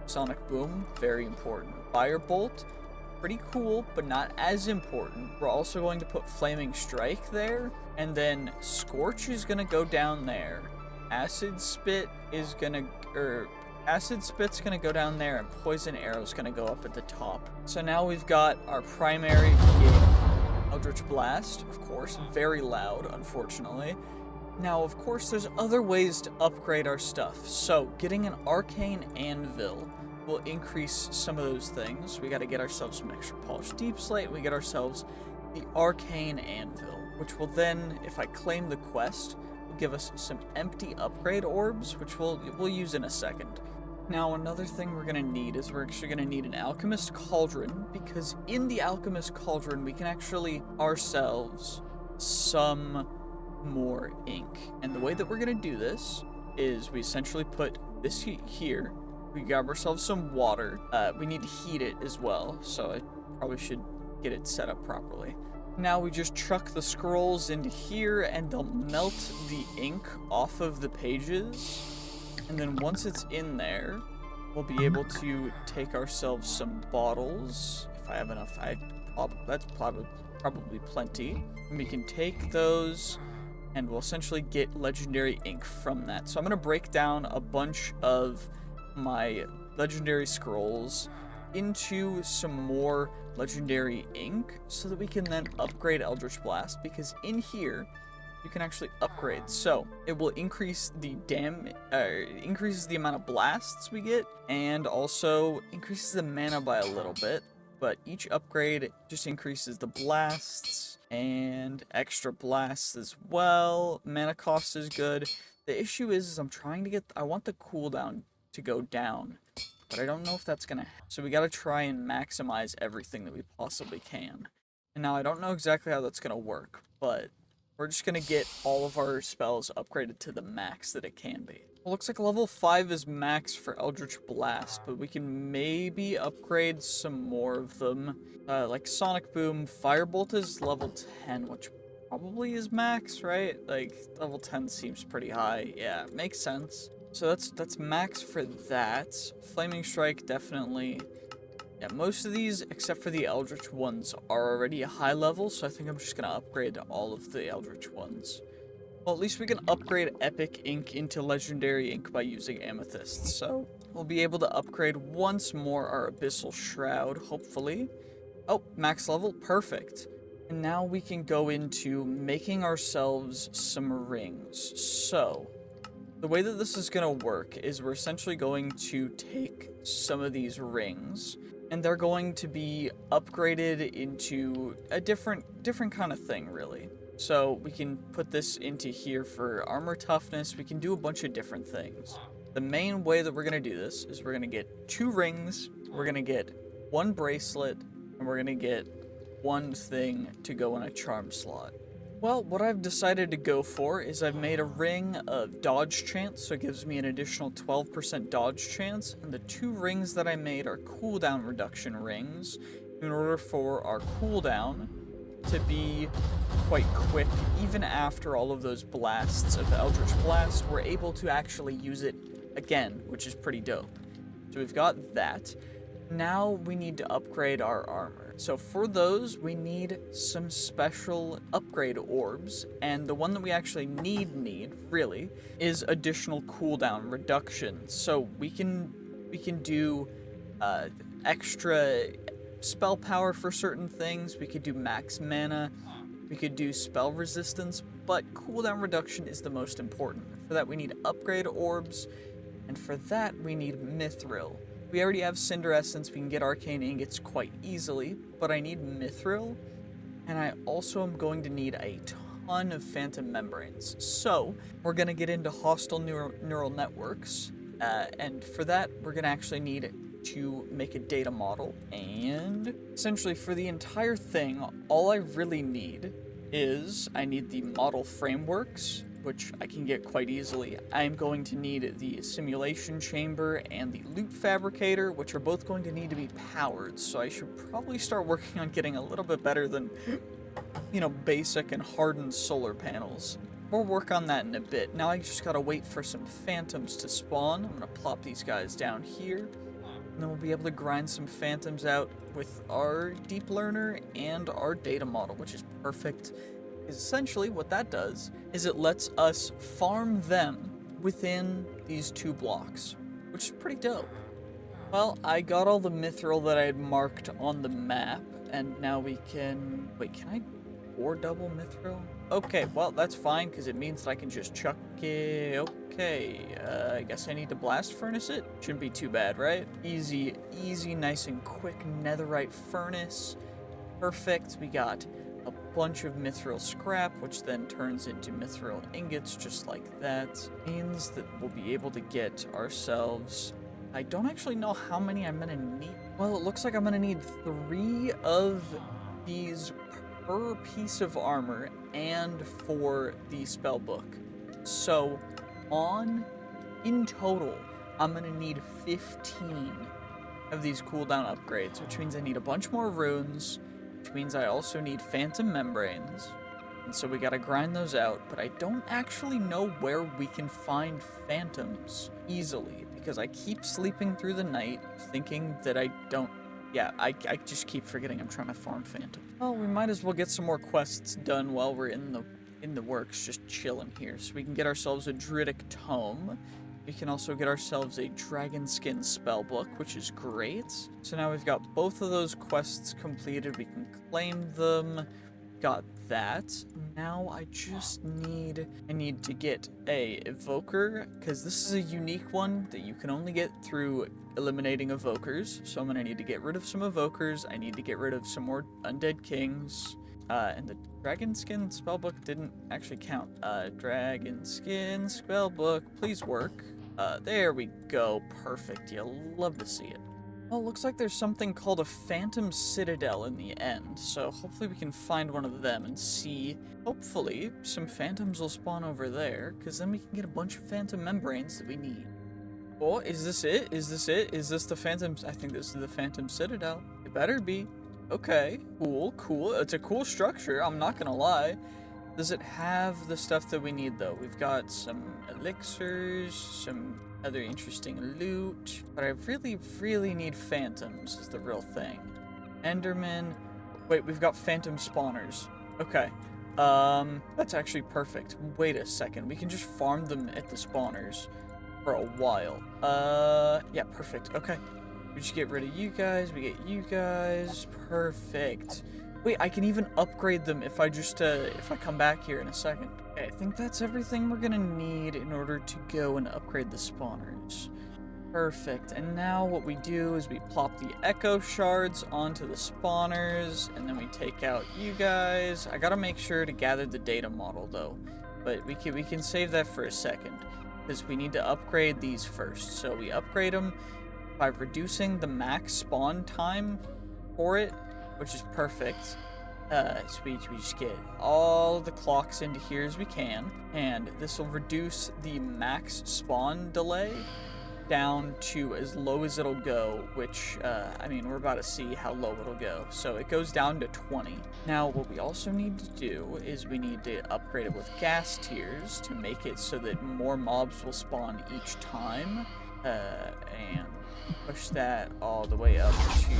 Sonic Boom, very important. Firebolt, pretty cool, but not as important. We're also going to put Flaming Strike there, and then Scorch is going to go down there. Acid Spit's gonna go down there, and Poison Arrow's gonna go up at the top. So now we've got our primary Eldritch Blast, of course, very loud, unfortunately. Now, of course, there's other ways to upgrade our stuff. So, getting an Arcane Anvil will increase some of those things. We gotta get ourselves some extra Polished Deep Slate. We get ourselves the Arcane Anvil, which will then, if I claim the quest, will give us some empty upgrade orbs, which we'll use in a second. Now, another thing we're going to need is we're actually going to need an Alchemist Cauldron, because in the Alchemist Cauldron, we can actually ourselves some more ink. And the way that we're going to do this is we essentially put this here. We grab ourselves some water. We need to heat it as well, so I probably should get it set up properly. Now we just chuck the scrolls into here, and they'll melt the ink off of the pages. And then once it's in there, we'll be able to take ourselves some bottles. If I have enough, that's probably plenty. And we can take those, and we'll essentially get legendary ink from that. So I'm going to break down a bunch of my legendary scrolls into some more legendary ink so that we can then upgrade Eldritch Blast, because in here you can actually upgrade. So it will increase the increases the amount of blasts we get, and also increases the mana by a little bit. But each upgrade just increases the blasts and extra blasts as well. Mana cost is good. The issue is I want the cooldown to go down, but I don't know if that's gonna happen. So we gotta try and maximize everything that we possibly can. And now I don't know exactly how that's gonna work, but we're just gonna get all of our spells upgraded to the max that it can be. Well, looks like level 5 is max for Eldritch Blast, but we can maybe upgrade some more of them. Like Sonic Boom. Firebolt is level 10, which probably is max, right? Like, level 10 seems pretty high. Yeah, makes sense. So that's max for that. Flaming Strike, definitely. Yeah, most of these, except for the Eldritch ones, are already a high level, so I think I'm just going to upgrade all of the Eldritch ones. Well, at least we can upgrade Epic Ink into Legendary Ink by using Amethyst, so we'll be able to upgrade once more our Abyssal Shroud, hopefully. Oh, max level, perfect. And now we can go into making ourselves some rings. So, the way that this is going to work is we're essentially going to take some of these rings, and they're going to be upgraded into a different kind of thing, really. So we can put this into here for armor toughness. We can do a bunch of different things. The main way that we're going to do this is we're going to get 2 rings, we're going to get 1 bracelet, and we're going to get 1 thing to go in a charm slot. Well, what I've decided to go for is I've made a ring of dodge chance, so it gives me an additional 12% dodge chance, and the 2 rings that I made are cooldown reduction rings in order for our cooldown to be quite quick. Even after all of those blasts of the Eldritch Blast, we're able to actually use it again, which is pretty dope. So we've got that. Now we need to upgrade our armor. So for those, we need some special upgrade orbs, and the one that we actually need really is additional cooldown reduction. So we can do extra spell power for certain things. We could do max mana. We could do spell resistance, but cooldown reduction is the most important. For that, we need upgrade orbs, and for that, we need mithril. We already have Cinder Essence, we can get Arcane Ingots quite easily, but I need Mithril, and I also am going to need a ton of Phantom Membranes. So, we're going to get into hostile neural networks, and for that, we're going to actually need to make a data model, and essentially for the entire thing, all I really need is, I need the model frameworks, which I can get quite easily. I'm going to need the simulation chamber and the loot fabricator, which are both going to need to be powered, so I should probably start working on getting a little bit better than, basic and hardened solar panels. We'll work on that in a bit. Now I just gotta wait for some phantoms to spawn. I'm gonna plop these guys down here, and then we'll be able to grind some phantoms out with our deep learner and our data model, which is perfect. Essentially, what that does is it lets us farm them within these 2 blocks, which is pretty dope. Well, I got all the mithril that I had marked on the map, and now we can... Wait, can I 4 double mithril? Okay, well, that's fine, because it means that I can just chuck it... Okay, I guess I need to blast furnace it? Shouldn't be too bad, right? Easy, nice and quick netherite furnace. Perfect, we got a bunch of mithril scrap, which then turns into mithril ingots, just like that. Means that we'll be able to get ourselves... I don't actually know how many I'm gonna need. Well, it looks like I'm gonna need 3 of these per piece of armor and for the spell book. So, in total, I'm gonna need 15 of these cooldown upgrades, which means I need a bunch more runes, which means I also need phantom membranes, and so we gotta grind those out, but I don't actually know where we can find phantoms easily, because I keep sleeping through the night thinking that I don't... Yeah, I just keep forgetting I'm trying to farm phantom. Well, we might as well get some more quests done while we're in the works, just chilling here, so we can get ourselves a Druidic Tome. We can also get ourselves a Dragon Skin Spellbook, which is great. So now we've got both of those quests completed. We can claim them. Got that. Now I need to get a Evoker, because this is a unique one that you can only get through eliminating Evokers. So I'm going to need to get rid of some Evokers. I need to get rid of some more Undead Kings. And the Dragon Skin Spellbook didn't actually count. Dragon Skin Spellbook, please work. There we go. Perfect. You'll love to see it. Well, it looks like there's something called a Phantom Citadel in the end, so hopefully we can find one of them and see, hopefully, some phantoms will spawn over there, because then we can get a bunch of phantom membranes that we need. Oh, is this it? Is this it? Is this the Phantoms? I think this is the Phantom Citadel. It better be. Okay, cool. It's a cool structure, I'm not gonna lie. Does it have the stuff that we need, though? We've got some elixirs, some other interesting loot, but I really need phantoms is the real thing. Enderman. Wait, we've got phantom spawners. Okay. That's actually perfect. Wait a second. We can just farm them at the spawners for a while. Yeah, perfect. Okay. We just get rid of you guys. We get you guys. Perfect. Wait, I can even upgrade them if I just, if I come back here in a second. Okay, I think that's everything we're gonna need in order to go and upgrade the spawners. Perfect, and now what we do is we plop the echo shards onto the spawners, and then we take out you guys. I gotta make sure to gather the data model though, but we can save that for a second, because we need to upgrade these first. So we upgrade them by reducing the max spawn time for it, which is perfect. So we just get all the clocks into here as we can, and this will reduce the max spawn delay down to as low as it'll go, which, I mean, we're about to see how low it'll go. So it goes down to 20. Now, what we also need to do is we need to upgrade it with gas tiers to make it so that more mobs will spawn each time, and push that all the way up to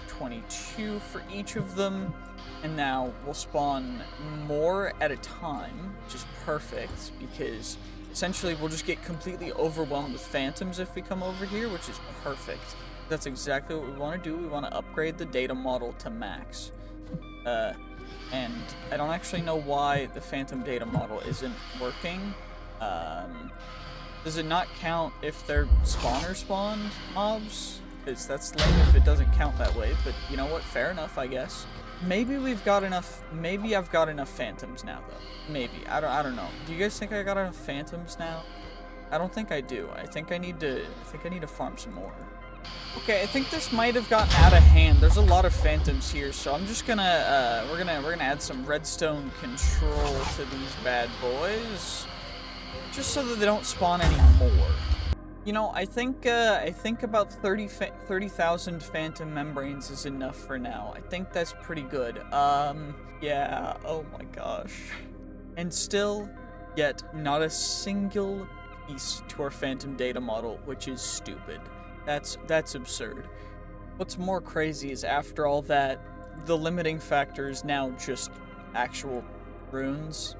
22 for each of them. And now we'll spawn more at a time, which is perfect, because essentially we'll just get completely overwhelmed with phantoms if we come over here, which is perfect. That's exactly what we want to do. We want to upgrade the data model to max. And I don't actually know why the phantom data model isn't working. Does it not count if they're spawner spawned mobs? Because that's lame if it doesn't count that way, but you know what? Fair enough, I guess. Maybe we've got enough. Maybe I've got enough phantoms now, though. Maybe. I don't know. Do you guys think I got enough phantoms now? I don't think I do. I think I need to farm some more. Okay, I think this might have gotten out of hand. There's a lot of phantoms here, so I'm just gonna we're gonna add some redstone control to these bad boys, just so that they don't spawn anymore. You know, I think about 30,000 phantom membranes is enough for now. I think that's pretty good. Yeah, oh my gosh. And still, yet not a single piece to our phantom data model, which is stupid. That's absurd. What's more crazy is after all that, the limiting factor is now just actual runes,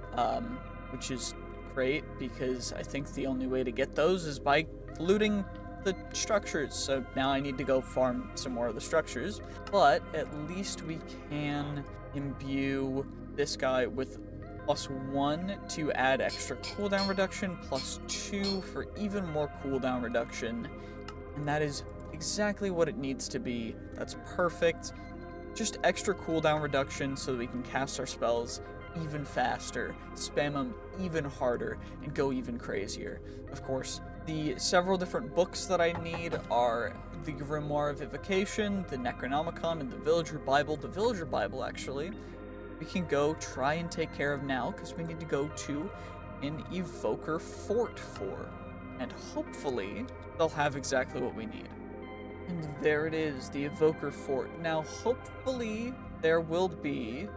which is great, because I think the only way to get those is by looting the structures. So now I need to go farm some more of the structures, but at least we can imbue this guy with +1 to add extra cooldown reduction, +2 for even more cooldown reduction, and that is exactly what it needs to be. That's perfect. Just extra cooldown reduction so that we can cast our spells even faster, spam them even harder, and go even crazier. Of course, the several different books that I need are the Grimoire of Evocation, the Necronomicon, and the Villager Bible. The Villager Bible, actually, we can go try and take care of now, because we need to go to an Evoker fort for. And hopefully, they'll have exactly what we need. And there it is, the Evoker fort. Now, hopefully, there will be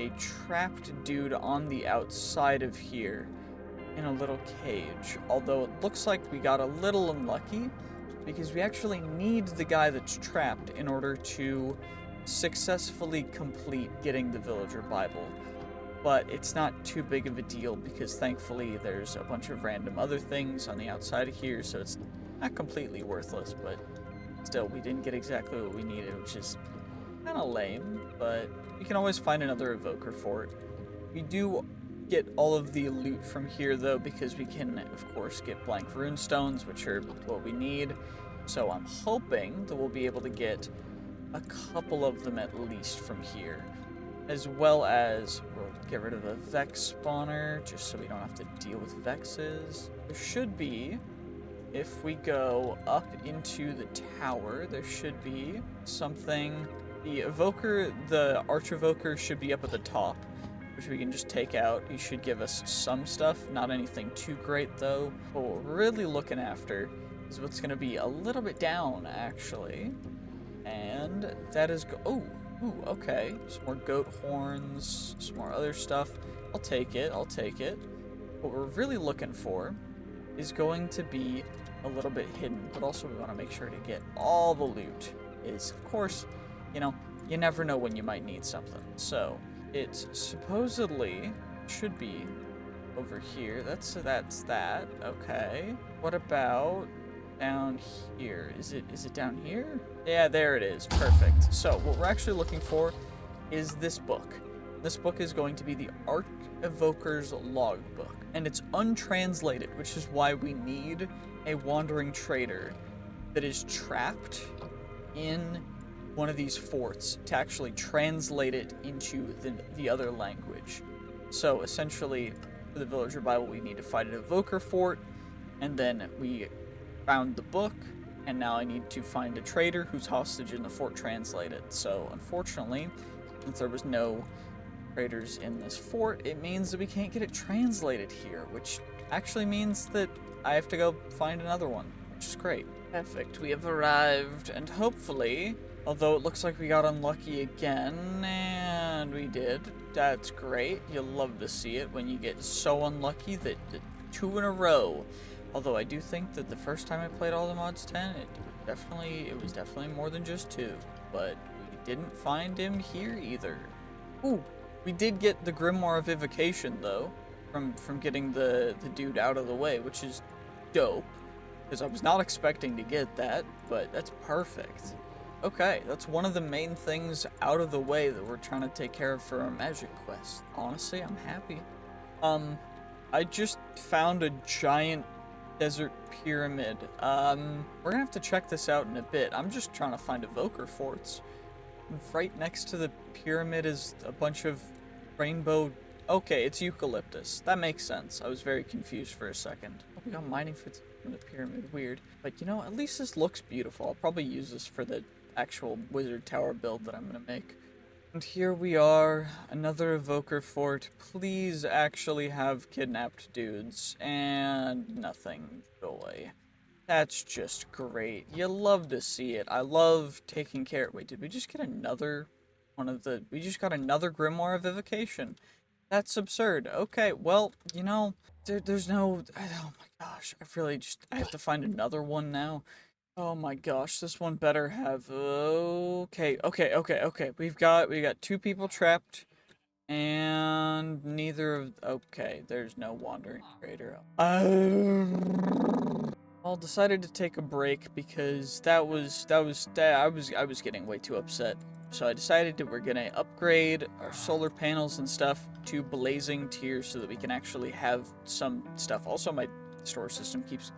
a trapped dude on the outside of here in a little cage, although it looks like we got a little unlucky because we actually need the guy that's trapped in order to successfully complete getting the Villager Bible. But it's not too big of a deal because thankfully there's a bunch of random other things on the outside of here, so it's not completely worthless, but still, we didn't get exactly what we needed, which is kind of lame, but we can always find another Evoker fort. We do get all of the loot from here, though, because we can, of course, get blank rune stones, which are what we need. So I'm hoping that we'll be able to get a couple of them at least from here, as well as we'll get rid of a Vex spawner, just so we don't have to deal with Vexes. There should be, if we go up into the tower, there should be something. The Evoker, the Arch Evoker, should be up at the top, which we can just take out. He should give us some stuff, not anything too great though. What we're really looking after is what's going to be a little bit down, actually. And that is, ooh, okay. Some more goat horns, some more other stuff. I'll take it. What we're really looking for is going to be a little bit hidden, but also we want to make sure to get all the loot. Is, of course, you know, you never know when you might need something. So it supposedly should be over here. That's that. Okay. What about down here? Is it down here? Yeah, there it is. Perfect. So what we're actually looking for is this book. This book is going to be the Arch Evoker's logbook, and it's untranslated, which is why we need a wandering trader that is trapped in one of these forts to actually translate it into the other language. So essentially, for the Villager Bible, we need to fight an Evoker fort, and then we found the book, and now I need to find a trader who's hostage in the fort translated. So unfortunately, since there was no traders in this fort, it means that we can't get it translated here, which actually means that I have to go find another one, which is great. Perfect, we have arrived, and hopefully, although it looks like we got unlucky again, and we did, that's great. You'll love to see it when you get so unlucky that 2 in a row. Although I do think that the first time I played all the mods 10, it was definitely more than just 2. But we didn't find him here either. Ooh, we did get the Grimoire of Evocation though, from getting the dude out of the way, which is dope. Because I was not expecting to get that, but that's perfect. Okay, that's one of the main things out of the way that we're trying to take care of for our magic quest. Honestly, I'm happy. I just found a giant desert pyramid. We're gonna have to check this out in a bit. I'm just trying to find Evoker forts. And right next to the pyramid is a bunch of rainbow... Okay, it's eucalyptus. That makes sense. I was very confused for a second. Oh, we got mining for the pyramid. Weird. But, you know, at least this looks beautiful. I'll probably use this for the actual wizard tower build that I'm gonna make. And here we are, another Evoker fort. Please actually have kidnapped dudes. And nothing. Joy. That's just great. You love to see it. I love taking care... Wait, did we just get another one of the... We just got another Grimoire of Evocation. That's absurd. Okay, well, you know, there's no... Oh my gosh, I have to find another one now. Oh my gosh, this one better have... Okay. We've got 2 people trapped, and neither of... Okay, there's no wandering trader. Well, decided to take a break because I was getting way too upset. So I decided that we're gonna upgrade our solar panels and stuff to blazing tiers so that we can actually have some stuff. Also, my store system keeps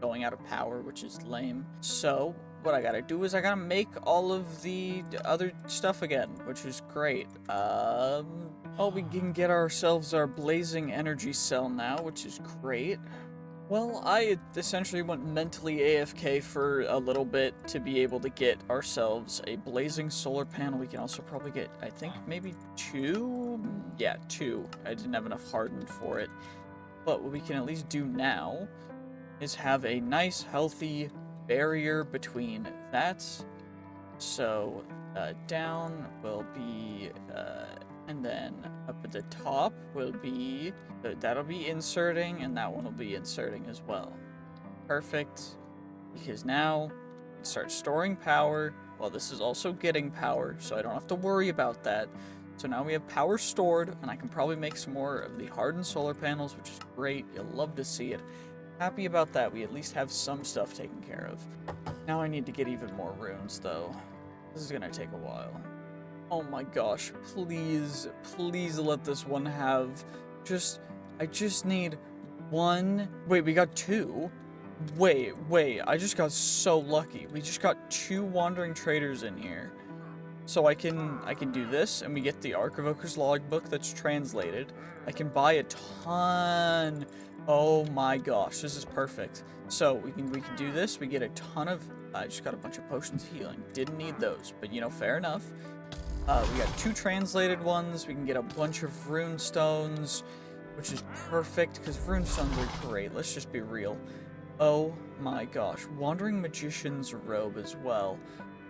going out of power, which is lame. So what I gotta do is I gotta make all of the other stuff again, which is great. Oh, we can get ourselves our blazing energy cell now, which is great. Well, I essentially went mentally AFK for a little bit to be able to get ourselves a blazing solar panel. We can also probably get, I think, maybe 2? Yeah, 2. I didn't have enough hardened for it. But what we can at least do now is have a nice, healthy barrier between that. So, down will be, and then up at the top will be, that'll be inserting, and that one will be inserting as well. Perfect, because now we can start storing power, while this is also getting power, so I don't have to worry about that. So now we have power stored, and I can probably make some more of the hardened solar panels, which is great. You'll love to see it. Happy about that. We at least have some stuff taken care of. Now I need to get even more runes, though. This is gonna take a while. Oh my gosh, please let this one have I just need 1. Wait, we got 2? Wait, I just got so lucky. We just got 2 wandering traders in here. So I can do this, and we get the Arc Evoker's logbook that's translated. I can buy a ton. Oh my gosh, this is perfect. So we can do this. We get a ton of... I just got a bunch of potions of healing. Didn't need those, but you know, fair enough. We got 2 translated ones. We can get a bunch of rune stones, which is perfect because rune stones are great. Let's just be real. Oh my gosh, Wandering Magician's robe as well.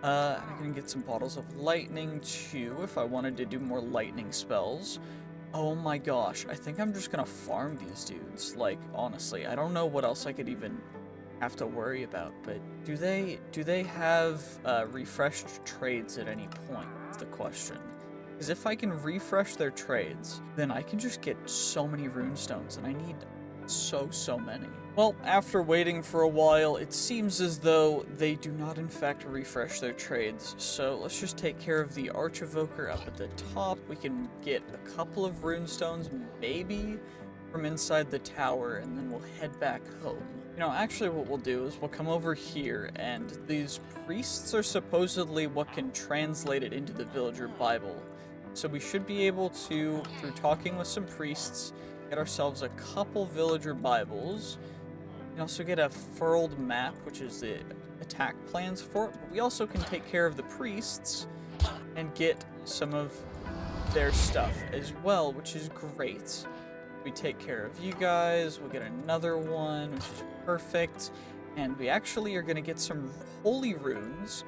I can get some bottles of lightning too if I wanted to do more lightning spells. Oh my gosh, I think I'm just gonna farm these dudes. Like, honestly, I don't know what else I could even have to worry about, but do they have refreshed trades at any point? Is the question. Because if I can refresh their trades, then I can just get so many runestones, and I need so many. Well, after waiting for a while, it seems as though they do not in fact refresh their trades, so let's just take care of the Arch Evoker up at the top. We can get a couple of runestones, maybe, from inside the tower, and then we'll head back home. You know, actually what we'll do is we'll come over here, and these priests are supposedly what can translate it into the villager Bible. So we should be able to, through talking with some priests, get ourselves a couple villager Bibles. We can also get a furled map, which is the attack plans for it. But we also can take care of the priests and get some of their stuff as well, which is great. We take care of you guys, we'll get another one, which is perfect. And we actually are going to get some holy runes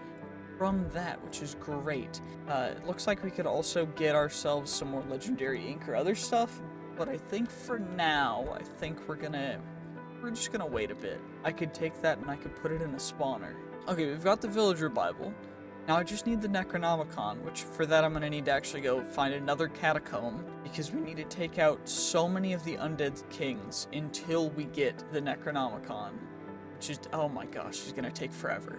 from that, which is great. It looks like we could also get ourselves some more legendary ink or other stuff, but I think for now, we're just gonna wait a bit. I could take that and I could put it in a spawner. Okay, we've got the villager Bible. Now I just need the Necronomicon, which for that I'm gonna need to actually go find another Catacomb, because we need to take out so many of the undead kings until we get the Necronomicon, which is, oh my gosh, it's gonna take forever.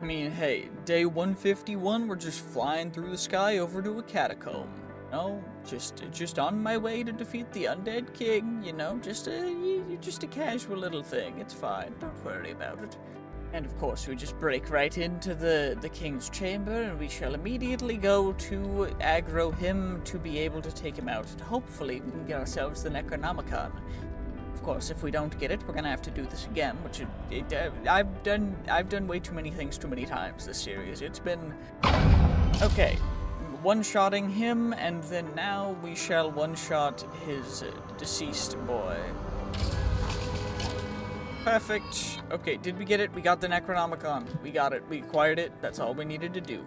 I mean, hey, day 151, we're just flying through the sky over to a Catacomb. You know, just on my way to defeat the undead king, you know, just a casual little thing. It's fine, don't worry about it. And of course, we just break right into the king's chamber, and we shall immediately go to aggro him to be able to take him out. And hopefully, we can get ourselves the Necronomicon. Of course, if we don't get it, we're gonna have to do this again, which I've done way too many things too many times this series. It's been okay. One-shotting him, and then now we shall one-shot his deceased boy. Perfect. Okay, did we get it? We got the Necronomicon. We got it. We acquired it. That's all we needed to do.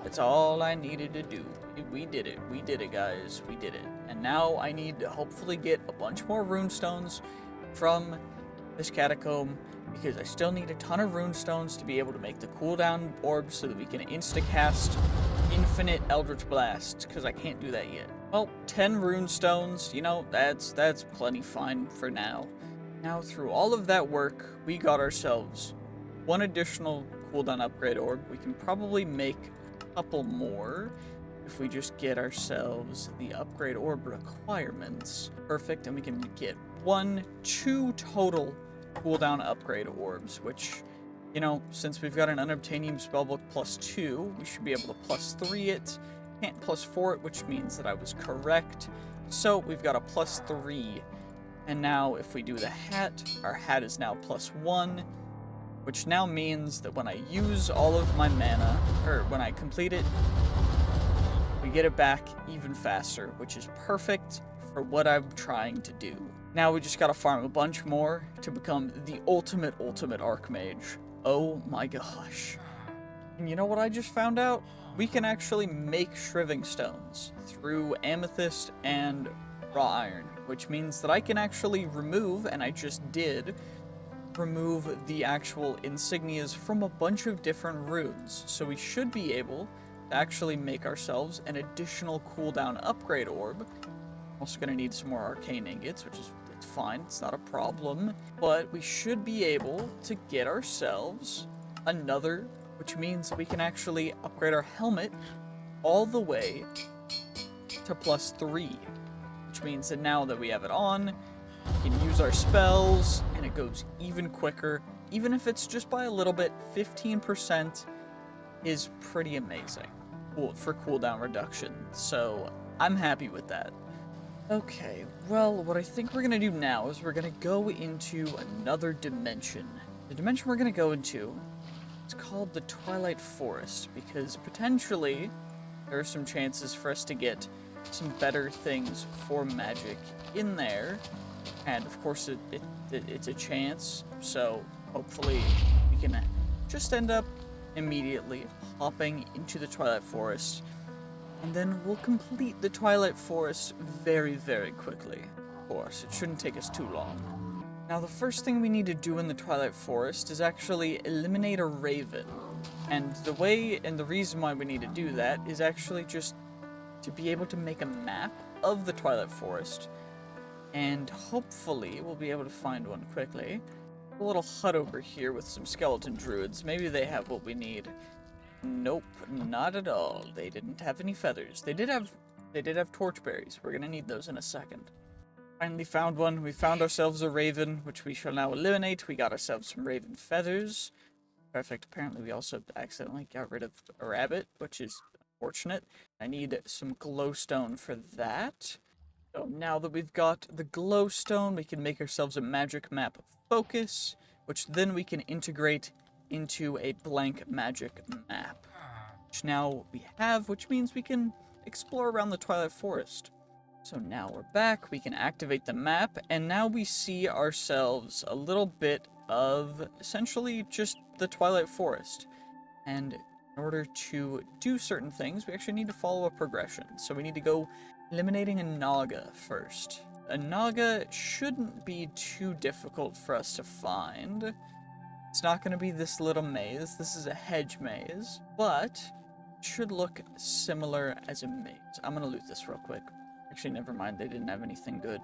That's all I needed to do. We did it. We did it, guys. We did it. And now I need to hopefully get a bunch more runestones from this catacomb, because I still need a ton of runestones to be able to make the cooldown orbs so that we can insta-cast infinite Eldritch Blast, because I can't do that yet. Well, 10 runestones, you know, that's plenty fine for now. Now, through all of that work, we got ourselves one additional cooldown upgrade orb. We can probably make a couple more if we just get ourselves the upgrade orb requirements. Perfect, and we can get 2 total cooldown upgrade orbs, which, you know, since we've got an unobtanium spellbook +2, we should be able to +3 it. Can't +4 it, which means that I was correct. So we've got a +3. And now if we do the hat, our hat is now +1, which now means that when I use all of my mana, or when I complete it, we get it back even faster, which is perfect for what I'm trying to do. Now we just gotta farm a bunch more to become the ultimate Archmage. Oh my gosh. And you know what I just found out? We can actually make shriving stones through amethyst and raw iron, which means that I can actually remove, and I just did, remove the actual insignias from a bunch of different runes. So we should be able to actually make ourselves an additional cooldown upgrade orb. Also gonna need some more arcane ingots, which is it's fine, it's not a problem. But we should be able to get ourselves another, which means we can actually upgrade our helmet all the way to +3. Which means that now that we have it on, we can use our spells, and it goes even quicker. Even if it's just by a little bit, 15% is pretty amazing for cooldown reduction. So I'm happy with that. Okay, well, what I think we're gonna do now is we're gonna go into another dimension. The dimension we're gonna go into is called the Twilight Forest, because potentially there are some chances for us to get some better things for magic in there, and of course it's a chance, so hopefully we can just end up immediately hopping into the Twilight Forest, and then we'll complete the Twilight Forest very, very quickly. Of course, it shouldn't take us too long. Now, the first thing we need to do in the Twilight Forest is actually eliminate a raven, and the reason why we need to do that is actually just to be able to make a map of the Twilight Forest, and hopefully we'll be able to find one quickly. A little hut over here with some skeleton druids. Maybe they have what we need. Nope, not at all. They didn't have any feathers. They did have torchberries. We're gonna need those in a second. Finally found one. We found ourselves a raven, which we shall now eliminate. We got ourselves some raven feathers. Perfect. Apparently we also accidentally got rid of a rabbit, which is unfortunate. I need some glowstone for that. So now that we've got the glowstone, we can make ourselves a magic map focus, which then we can integrate into a blank magic map. Which now we have, which means we can explore around the Twilight Forest. So now we're back, we can activate the map, and now we see ourselves a little bit of essentially just the Twilight Forest. And in order to do certain things, we actually need to follow a progression. So we need to go eliminating a Naga first. A Naga shouldn't be too difficult for us to find. It's not going to be this little maze, this is a hedge maze, but it should look similar as a maze. I'm going to loot this real quick. Actually, never mind, they didn't have anything good.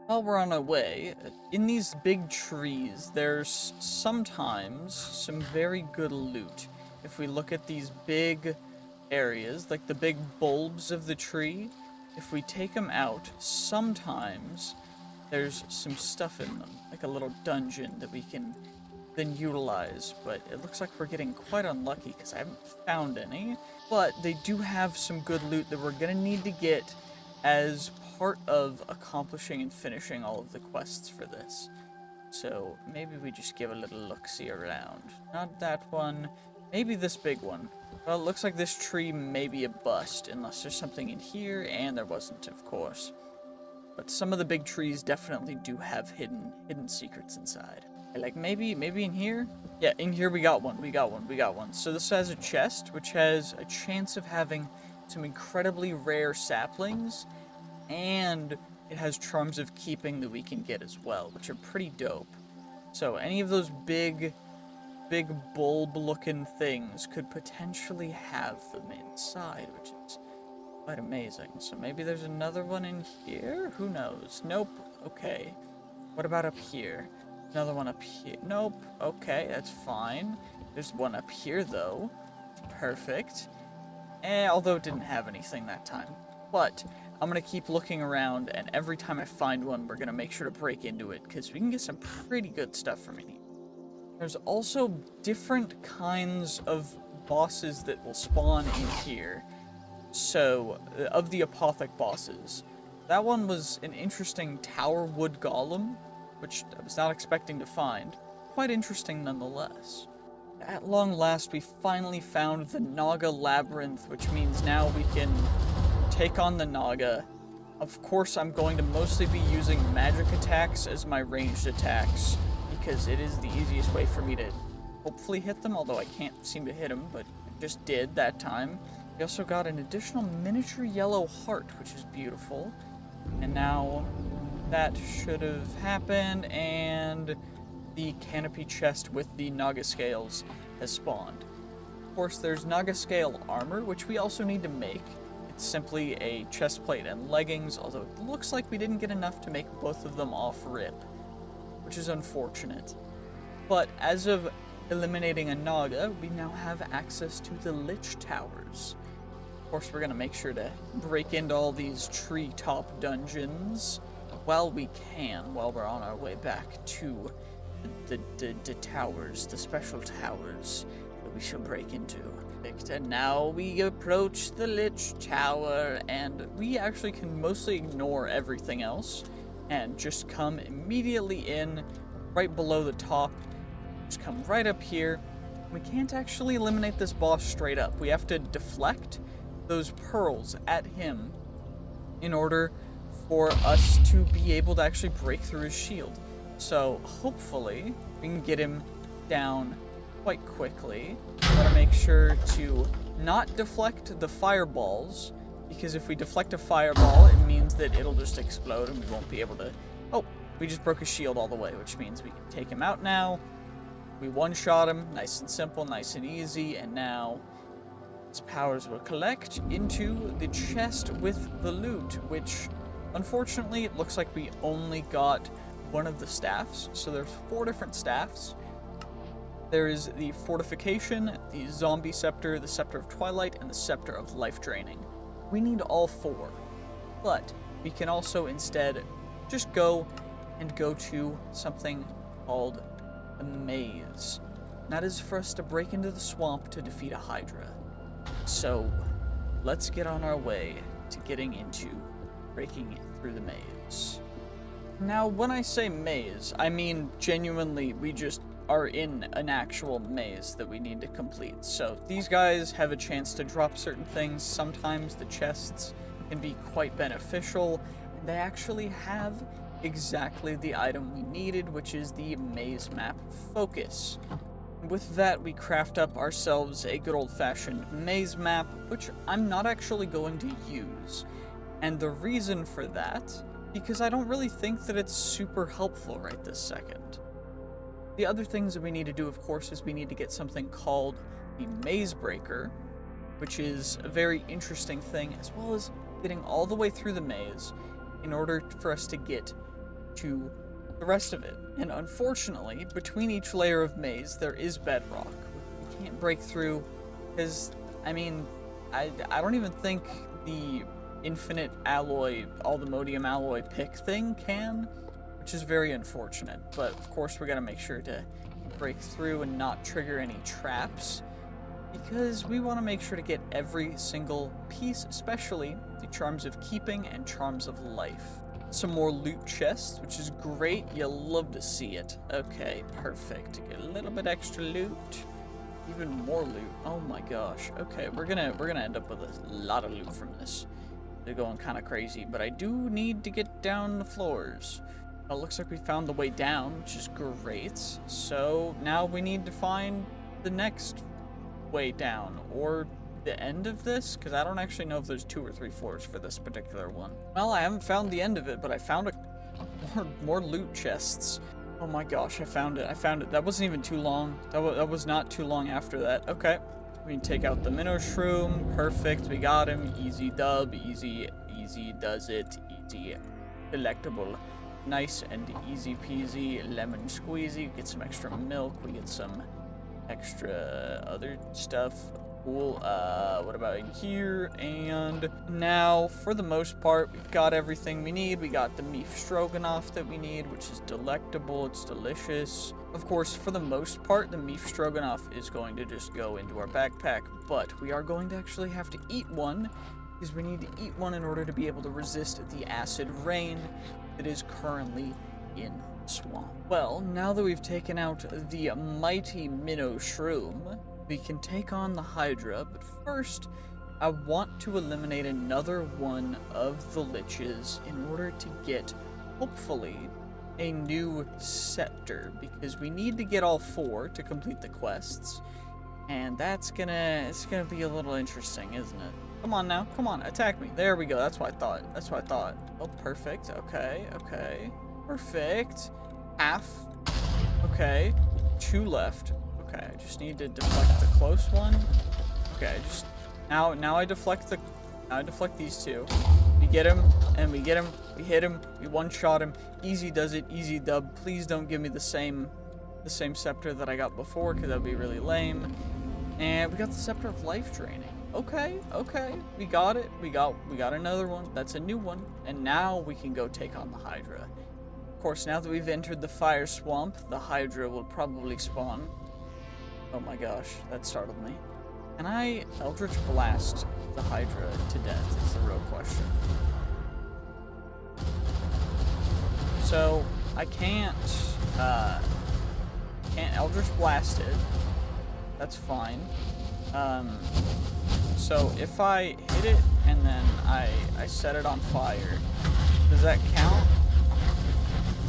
While we're on our way, in these big trees, there's sometimes some very good loot. If we look at these big areas, like the big bulbs of the tree, if we take them out, sometimes there's some stuff in them, like a little dungeon that we can then utilize, but it looks like we're getting quite unlucky because I haven't found any. But they do have some good loot that we're gonna need to get as part of accomplishing and finishing all of the quests for this. So maybe we just give a little look-see around. Not that one, maybe this big one. Well, it looks like this tree may be a bust, unless there's something in here, and there wasn't, of course. But some of the big trees definitely do have hidden secrets inside. Like maybe in here? Yeah, in here we got one. So this has a chest, which has a chance of having some incredibly rare saplings, and it has charms of keeping that we can get as well, which are pretty dope. So any of those big bulb-looking things could potentially have them inside, which is quite amazing. So maybe there's another one in here? Who knows? Nope. Okay. What about up here? Another one up here. Nope. Okay, that's fine. There's one up here, though. Perfect. Although it didn't have anything that time. But I'm going to keep looking around, and every time I find one, we're going to make sure to break into it, because we can get some pretty good stuff from it. There's also different kinds of bosses that will spawn in here. So, of the Apothec bosses. That one was an interesting tower wood golem, which I was not expecting to find. Quite interesting nonetheless. At long last, we finally found the Naga Labyrinth, which means now we can take on the Naga. Of course, I'm going to mostly be using magic attacks as my ranged attacks, because it is the easiest way for me to hopefully hit them, although I can't seem to hit them, but I just did that time. We also got an additional miniature yellow heart, which is beautiful. And now that should have happened, and the canopy chest with the Naga scales has spawned. Of course, there's Naga scale armor, which we also need to make. It's simply a chest plate and leggings, although it looks like we didn't get enough to make both of them off rip, which is unfortunate. But as of eliminating a Naga, we now have access to the Lich Towers. Of course, we're going to make sure to break into all these treetop dungeons while we can, while we're on our way back to the towers, the special towers that we shall break into. And now we approach the Lich Tower, and we actually can mostly ignore everything else and just come immediately in right below the top. Just come right up here. We can't actually eliminate this boss straight up. We have to deflect those pearls at him in order for us to be able to actually break through his shield. So hopefully we can get him down quite quickly. Gotta make sure to not deflect the fireballs, because if we deflect a fireball, it means that it'll just explode and we won't be able to... Oh, we just broke his shield all the way, which means we can take him out now. We one-shot him, nice and simple, nice and easy, and now his powers will collect into the chest with the loot, which unfortunately it looks like we only got one of the staffs. So there's 4 different staffs. There is the Fortification, the Zombie Scepter, the Scepter of Twilight, and the Scepter of Life Draining. We need all 4, but we can also instead just go to something called the Maze. And that is for us to break into the swamp to defeat a Hydra. So let's get on our way to getting into breaking through the maze. Now, when I say maze, I mean genuinely we just are in an actual maze that we need to complete. So these guys have a chance to drop certain things. Sometimes the chests can be quite beneficial, and they actually have exactly the item we needed, which is the maze map focus. With that, we craft up ourselves a good old-fashioned maze map, which I'm not actually going to use. And the reason for that, because I don't really think that it's super helpful right this second. The other things that we need to do, of course, is we need to get something called the Maze Breaker, which is a very interesting thing, as well as getting all the way through the maze in order for us to get to the rest of it. And unfortunately, between each layer of maze, there is bedrock. We can't break through, because, I mean, I don't even think the infinite alloy, allthemodium alloy pick thing can, which is very unfortunate. But of course we gotta make sure to break through and not trigger any traps, because we want to make sure to get every single piece, especially the Charms of Keeping and Charms of Life. Some more loot chests, which is great. You'll love to see it. Okay, perfect. Get a little bit extra loot. Even more loot. Oh my gosh. Okay, we're gonna end up with a lot of loot from this. They're going kind of crazy, but I do need to get down the floors. It looks like we found the way down, which is great. So now we need to find the next way down, or the end of this, because I don't actually know if there's 2 or 3 floors for this particular one. Well, I haven't found the end of it, but I found more loot chests. Oh my gosh, I found it. That wasn't even too long. That was not too long after that. Okay. We can take out the minnow shroom. Perfect. We got him. Easy dub. Easy does it. Easy. Delectable. Nice and easy peasy. Lemon squeezy. Get some extra milk. We get some extra other stuff. Cool. What about in here? And now, for the most part, we've got everything we need. We got the beef stroganoff that we need, which is delectable. It's delicious. Of course, for the most part, the beef stroganoff is going to just go into our backpack, but we are going to actually have to eat one, because we need to eat one in order to be able to resist the acid rain that is currently in the swamp. Well, now that we've taken out the mighty minnow shroom, we can take on the Hydra, but first, I want to eliminate another one of the liches in order to get, hopefully, a new scepter, because we need to get all 4 to complete the quests, and it's gonna be a little interesting, isn't it? Come on now, come on, attack me. There we go, that's what I thought. Oh, perfect, okay, perfect. Half, okay, 2 left. Okay, I just need to deflect the close one. Okay, now I deflect these 2. We get him, and we get him, we hit him, we one-shot him. Easy does it, easy dub. Please don't give me the same scepter that I got before, because that'd be really lame. And we got the Scepter of Life Draining. Okay, we got it. We got another one. That's a new one. And now we can go take on the Hydra. Of course, now that we've entered the fire swamp, the Hydra will probably spawn. Oh my gosh, that startled me. Can I Eldritch Blast the Hydra to death is the real question. So, I can't Eldritch Blast it. That's fine. So if I hit it and then I set it on fire, does that count?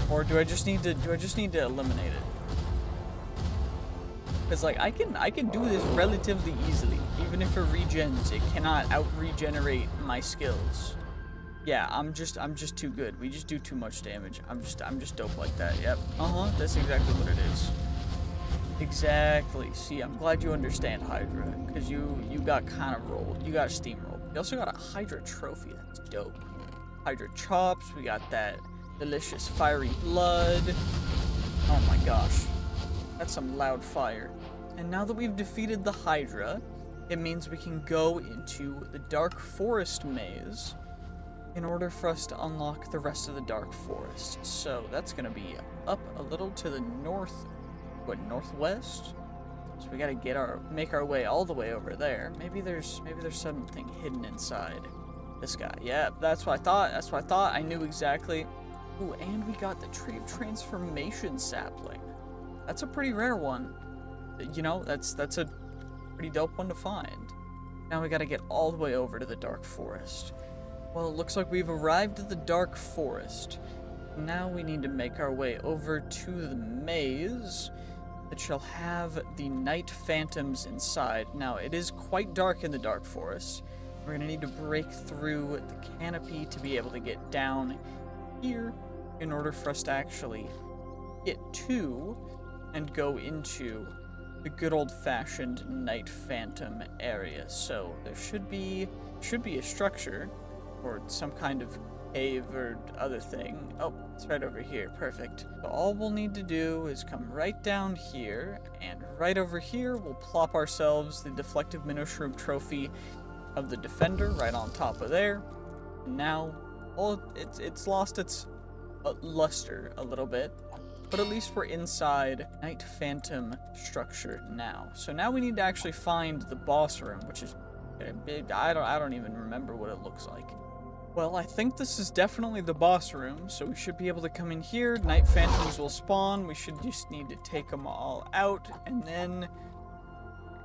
Or do I just need to eliminate it? Because like I can do this relatively easily. Even if it regens, it cannot out-regenerate my skills. Yeah, I'm just too good. We just do too much damage. I'm just dope like that. Yep. That's exactly what it is. Exactly. See, I'm glad you understand Hydra, because you got kind of rolled. You got steamrolled. You also got a Hydra trophy. That's dope. Hydra chops. We got that delicious fiery blood. Oh my gosh. That's some loud fire. And now that we've defeated the Hydra, it means we can go into the Dark Forest maze in order for us to unlock the rest of the Dark Forest. So that's going to be up a little to the northwest. So we got to make our way all the way over there. Maybe there's something hidden inside this guy. Yeah, that's what I thought. I knew exactly. Ooh, and we got the Tree of Transformation sapling. That's a pretty rare one. You know, that's a pretty dope one to find. Now we gotta get all the way over to the Dark Forest. Well, it looks like we've arrived at the Dark Forest. Now we need to make our way over to the maze that shall have the night phantoms inside. Now, it is quite dark in the Dark Forest. We're gonna need to break through the canopy to be able to get down here in order for us to actually get to and go into the good old-fashioned night phantom area. So there should be a structure or some kind of cave or other thing. Oh, it's right over here. Perfect. So all we'll need to do is come right down here, and right over here we'll plop ourselves the deflective Minoshroom trophy of the defender right on top of there. And now, well, it's lost its luster a little bit, but at least we're inside Night Phantom structure now. So now we need to actually find the boss room, which is I don't even remember what it looks like. Well, I think this is definitely the boss room, so we should be able to come in here. Night Phantoms will spawn. We should just need to take them all out, and then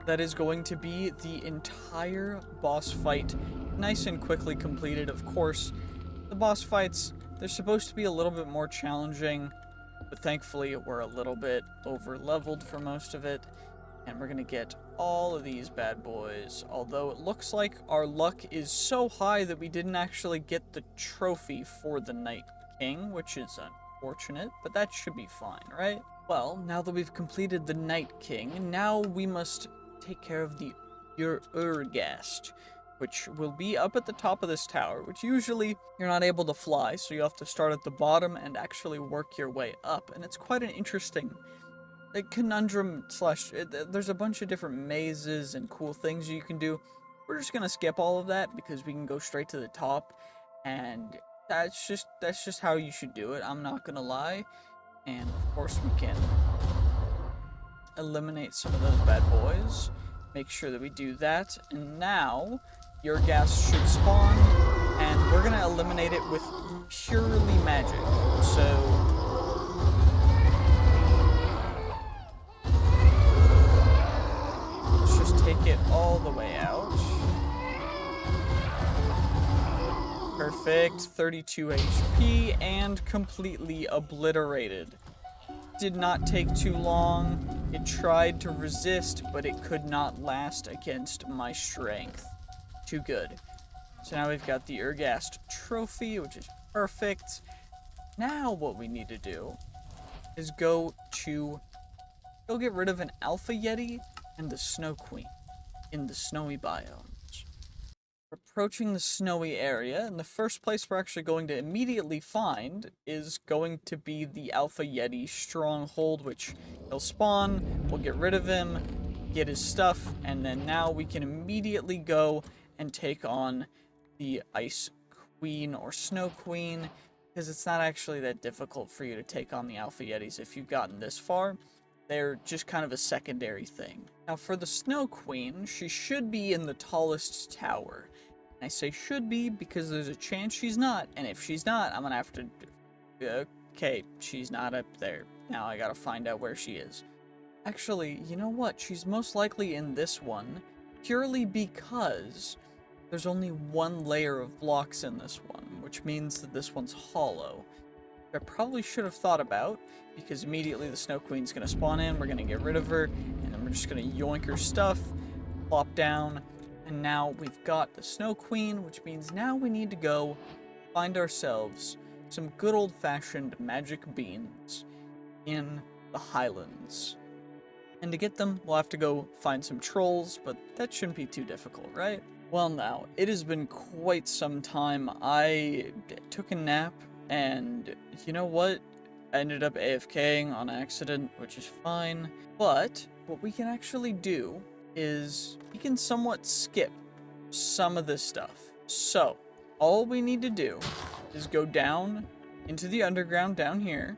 that is going to be the entire boss fight, nice and quickly completed. Of course, the boss fights, they're supposed to be a little bit more challenging, but thankfully we're a little bit over-leveled for most of it, and we're gonna get all of these bad boys, although it looks like our luck is so high that we didn't actually get the trophy for the Night King, which is unfortunate, but that should be fine, right? Well, now that we've completed the Night King, now we must take care of the Urgast, which will be up at the top of this tower, which usually you're not able to fly, so you have to start at the bottom and actually work your way up, and it's quite an interesting conundrum slash, there's a bunch of different mazes and cool things you can do. We're just gonna skip all of that because we can go straight to the top, and that's just how you should do it, I'm not gonna lie. And of course we can eliminate some of those bad boys, make sure that we do that, and now your gas should spawn, and we're gonna eliminate it with purely magic. So take it all the way out. Perfect, 32 HP, and completely obliterated. Did not take too long. It tried to resist, but it could not last against my strength. Too good. So now we've got the Urgast trophy, which is perfect. Now what we need to do is go get rid of an Alpha Yeti and the Snow Queen in the snowy biomes. We're approaching the snowy area, and the first place we're actually going to immediately find is going to be the Alpha Yeti stronghold, which he'll spawn, we'll get rid of him, get his stuff, and then now we can immediately go and take on the Ice Queen or Snow Queen, because it's not actually that difficult for you to take on the Alpha Yetis if you've gotten this far. They're just kind of a secondary thing. Now for the Snow Queen, she should be in the tallest tower. And I say should be because there's a chance she's not, and if she's not, I'm gonna have to... Okay, she's not up there. Now I gotta find out where she is. Actually, you know what? She's most likely in this one, purely because there's only one layer of blocks in this one, which means that this one's hollow. I probably should have thought about, because immediately the Snow Queen's gonna spawn in, we're gonna get rid of her, and then we're just gonna yoink her stuff, plop down, and now we've got the Snow Queen, which means now we need to go find ourselves some good old-fashioned magic beans in the Highlands. And to get them, we'll have to go find some trolls, but that shouldn't be too difficult, right? Well now, it has been quite some time. I took a nap, and you know what? I ended up AFKing on accident, which is fine. But what we can actually do is we can somewhat skip some of this stuff. So all we need to do is go down into the underground down here,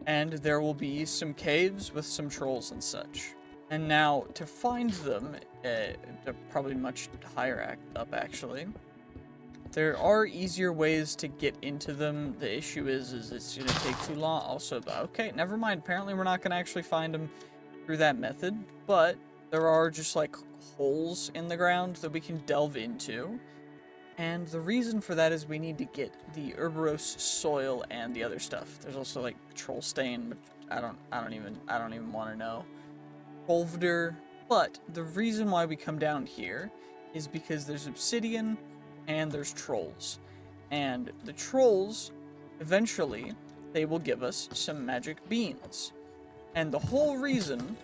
and there will be some caves with some trolls and such. And now to find them, they're probably much higher up actually. There are easier ways to get into them. The issue is it's gonna take too long. Also, okay, never mind. Apparently we're not gonna actually find them through that method, but there are just like holes in the ground that we can delve into. And the reason for that is we need to get the Urboros soil and the other stuff. There's also like troll stain, which I don't even want to know. Bolvder. But the reason why we come down here is because there's obsidian and there's trolls. And the trolls, eventually, they will give us some magic beans. And the whole reason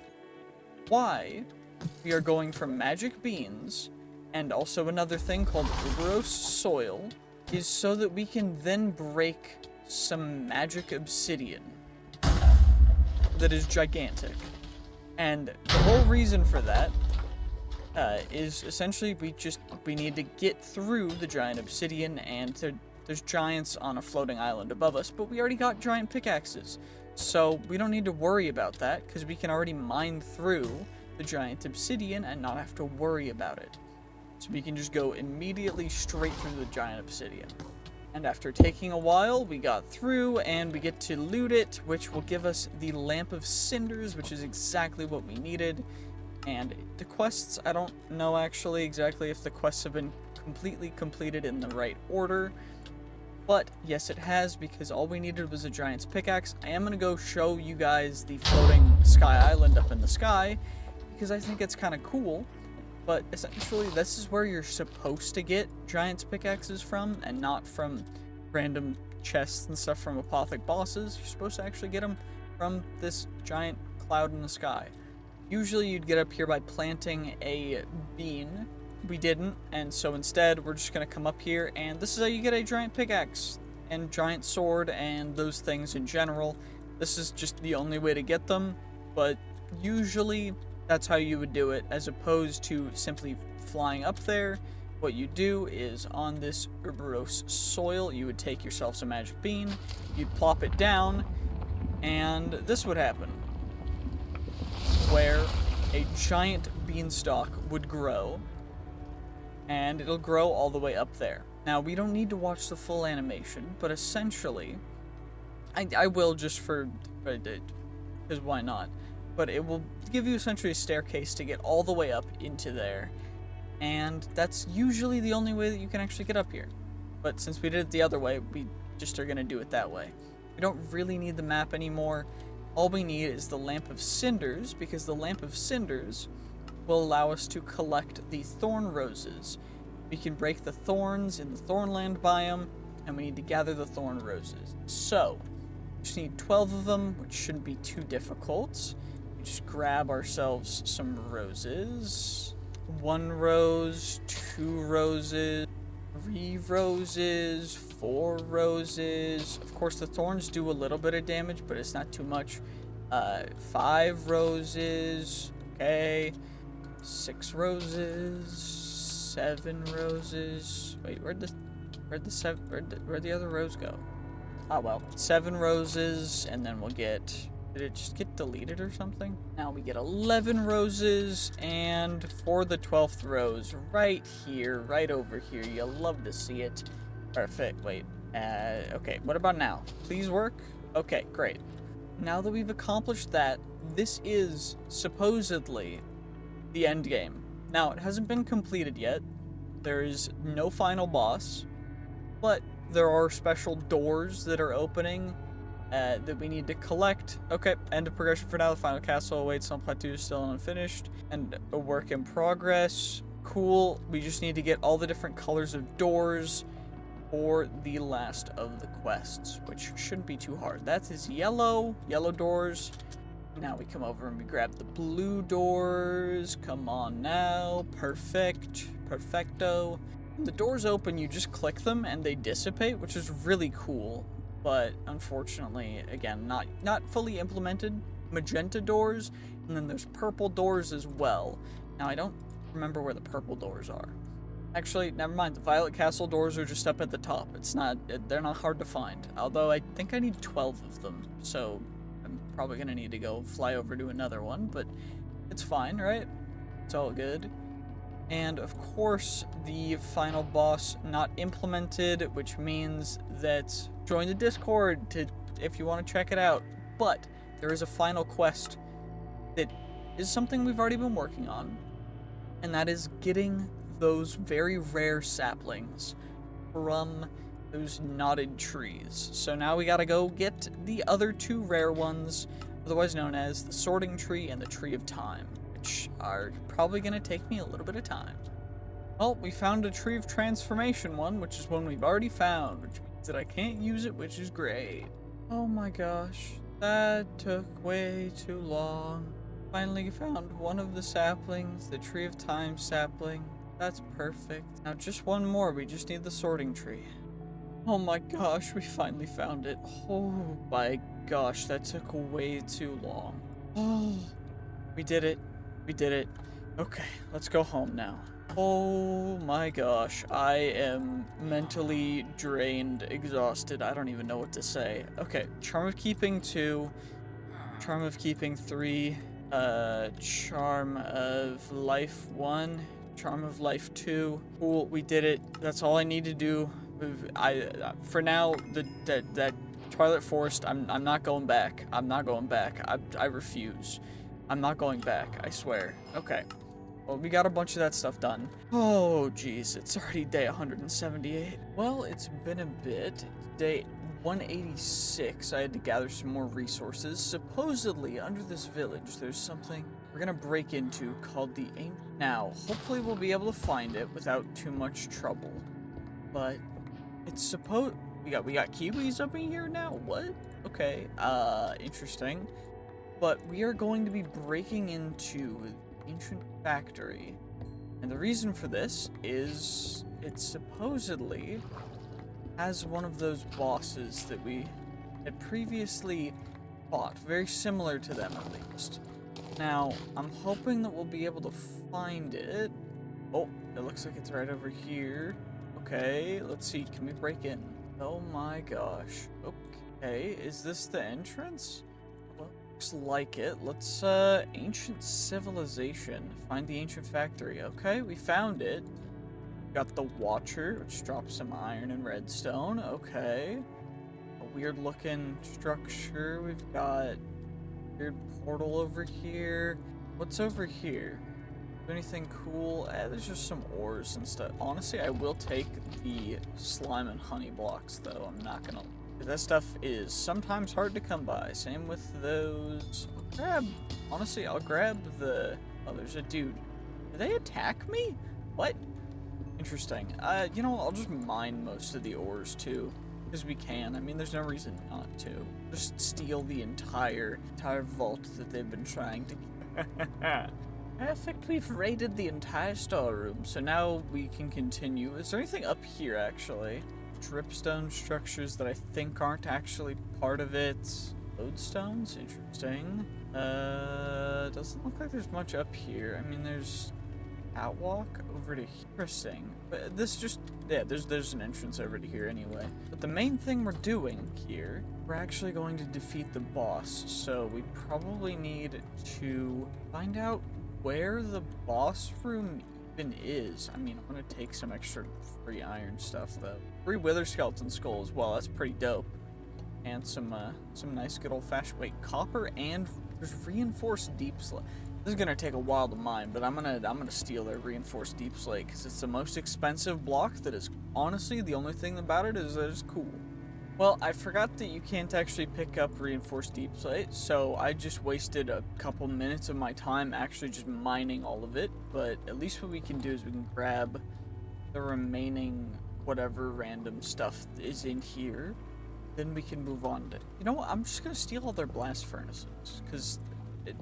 why we are going from magic beans and also another thing called Urboros soil is so that we can then break some magic obsidian that is gigantic. And the whole reason for that is essentially we need to get through the giant obsidian, and there's giants on a floating island above us, but we already got giant pickaxes. So we don't need to worry about that because we can already mine through the giant obsidian and not have to worry about it. So we can just go immediately straight through the giant obsidian. And after taking a while, we got through and we get to loot it, which will give us the Lamp of Cinders, which is exactly what we needed. And the quests, I don't know actually exactly if the quests have been completely completed in the right order. But yes, it has, because all we needed was a giant's pickaxe. I am going to go show you guys the floating sky island up in the sky, because I think it's kind of cool. But essentially, this is where you're supposed to get giant's pickaxes from, and not from random chests and stuff from apothec bosses. You're supposed to actually get them from this giant cloud in the sky. Usually you'd get up here by planting a bean. We didn't, and so instead we're just going to come up here, and this is how you get a giant pickaxe and giant sword and those things in general. This is just the only way to get them, but usually that's how you would do it, as opposed to simply flying up there. What you do is, on this Urboros soil, you would take yourself some magic bean, you'd plop it down, and this would happen, where a giant beanstalk would grow, and it'll grow all the way up there. Now, we don't need to watch the full animation, but essentially, I will just because why not? But it will give you essentially a staircase to get all the way up into there. And that's usually the only way that you can actually get up here. But since we did it the other way, we just are going to do it that way. We don't really need the map anymore. All we need is the Lamp of Cinders, because the Lamp of Cinders will allow us to collect the thorn roses. We can break the thorns in the Thornland biome, and we need to gather the thorn roses. So, we just need 12 of them, which shouldn't be too difficult. Just grab ourselves some roses. 1 rose, 2 roses, 3 roses, 4 roses. Of course, the thorns do a little bit of damage, but it's not too much. 5 roses. Okay. 6 roses. 7 roses. Wait, where'd the other rose go? Oh well. 7 roses, and then we'll get... Did it just get deleted or something? Now we get 11 roses, and for the 12th rose, right here, right over here, you'll love to see it. Perfect, wait, okay, what about now? Please work? Okay, great. Now that we've accomplished that, this is supposedly the end game. Now, it hasn't been completed yet. There is no final boss, but there are special doors that are opening that we need to collect. Okay, end of progression for now. The final castle awaits on plateau, still unfinished, and a work in progress. Cool. We just need to get all the different colors of doors for the last of the quests, which shouldn't be too hard. That is yellow doors. Now we come over and we grab the blue doors. Come on now. Perfect. Perfecto. When the doors open, you just click them and they dissipate, which is really cool. But unfortunately, again, not fully implemented. Magenta doors, and then there's purple doors as well. Now, I don't remember where the purple doors are. Actually, never mind. The Violet Castle doors are just up at the top. They're not hard to find. Although I think I need 12 of them, so I'm probably gonna need to go fly over to another one. But it's fine, right? It's all good. And of course, the final boss not implemented, which means that join the Discord if you want to check it out. But there is a final quest that is something we've already been working on, and that is getting those very rare saplings from those knotted trees. So now we gotta go get the other two rare ones, otherwise known as the sorting tree and the tree of time, which are probably gonna take me a little bit of time. Well, we found a tree of transformation one, which is one we've already found, which means that I can't use it, which is great. Oh my gosh, that took way too long. Finally found one of the saplings, the tree of time sapling. That's perfect. Now just one more, we just need the sorting tree. Oh my gosh, we finally found it. Oh my gosh, that took way too long. Oh, we did it. We did it. Okay, let's go home now. Oh my gosh, I am mentally drained, exhausted. I don't even know what to say. Okay, Charm of Keeping 2, Charm of Keeping 3, Charm of Life 1, Charm of Life 2. Cool, we did it. That's all I need to do. For now, that Twilight Forest, I'm not going back. I'm not going back. I refuse. I'm not going back, I swear. Okay. Well, we got a bunch of that stuff done. Oh, geez, it's already day 178. Well, it's been a bit. Day 186, I had to gather some more resources. Supposedly, under this village, there's something we're gonna break into called the Ancient. Now, hopefully we'll be able to find it without too much trouble. But it's supposed... We got kiwis up in here now? What? Okay, interesting. But we are going to be breaking into the Ancient Factory. And the reason for this is it supposedly has one of those bosses that we had previously fought, very similar to them at least. Now, I'm hoping that we'll be able to find it. Oh, it looks like it's right over here. Okay, let's see, can we break in? Oh my gosh. Okay, is this the entrance? Well, looks like it. Let's, Ancient Civilization. Find the Ancient Factory. Okay, we found it. Got the Watcher, which drops some iron and redstone. Okay. A weird looking structure. We've got a weird portal over here. What's over here? Anything cool? There's just some ores and stuff. Honestly, I will take the slime and honey blocks, though. I'm not gonna... That stuff is sometimes hard to come by. Same with those... Honestly, I'll grab the... Oh, there's a dude. Do they attack me? What? Interesting. You know, I'll just mine most of the ores, too. Because we can. I mean, there's no reason not to. Just steal the entire vault that they've been trying to... Perfect, we've raided the entire storeroom, so now we can continue. Is there anything up here, actually? Dripstone structures that I think aren't actually part of it. Lodestones? Interesting. Doesn't look like there's much up here. I mean, there's catwalk over to here. Interesting. But this just... Yeah, there's an entrance over to here anyway. But the main thing we're doing here, we're actually going to defeat the boss, so we probably need to find out where the boss room even is. I mean, I'm gonna take some extra free iron stuff though. Free wither skeleton skull as well. That's pretty dope. And some nice good old fashioned copper, and there's reinforced deep slate. This is gonna take a while to mine, but I'm gonna steal their reinforced deep slate because it's the most expensive block. That is honestly the only thing about it is that it's cool. Well, I forgot that you can't actually pick up reinforced deep slate, so I just wasted a couple minutes of my time actually just mining all of it, but at least what we can do is we can grab the remaining whatever random stuff is in here, then we can move on to... You know what, I'm just gonna steal all their blast furnaces, because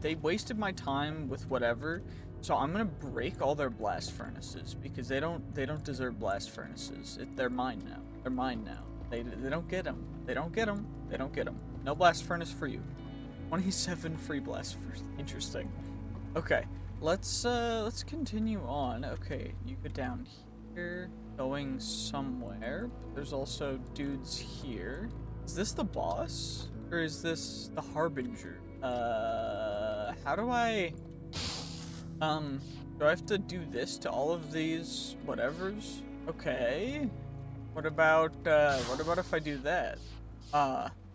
they wasted my time with whatever, so I'm gonna break all their blast furnaces, because they don't deserve blast furnaces. They're mine now. They're mine now. They don't get them. They don't get them. They don't get them. No blast furnace for you. 27 free blast furnace. Interesting. Okay, let's continue on. Okay, you go down here, going somewhere. But there's also dudes here. Is this the boss? Or is this the Harbinger? How do I Do I have to do this to all of these whatevers? Okay. What about if I do that?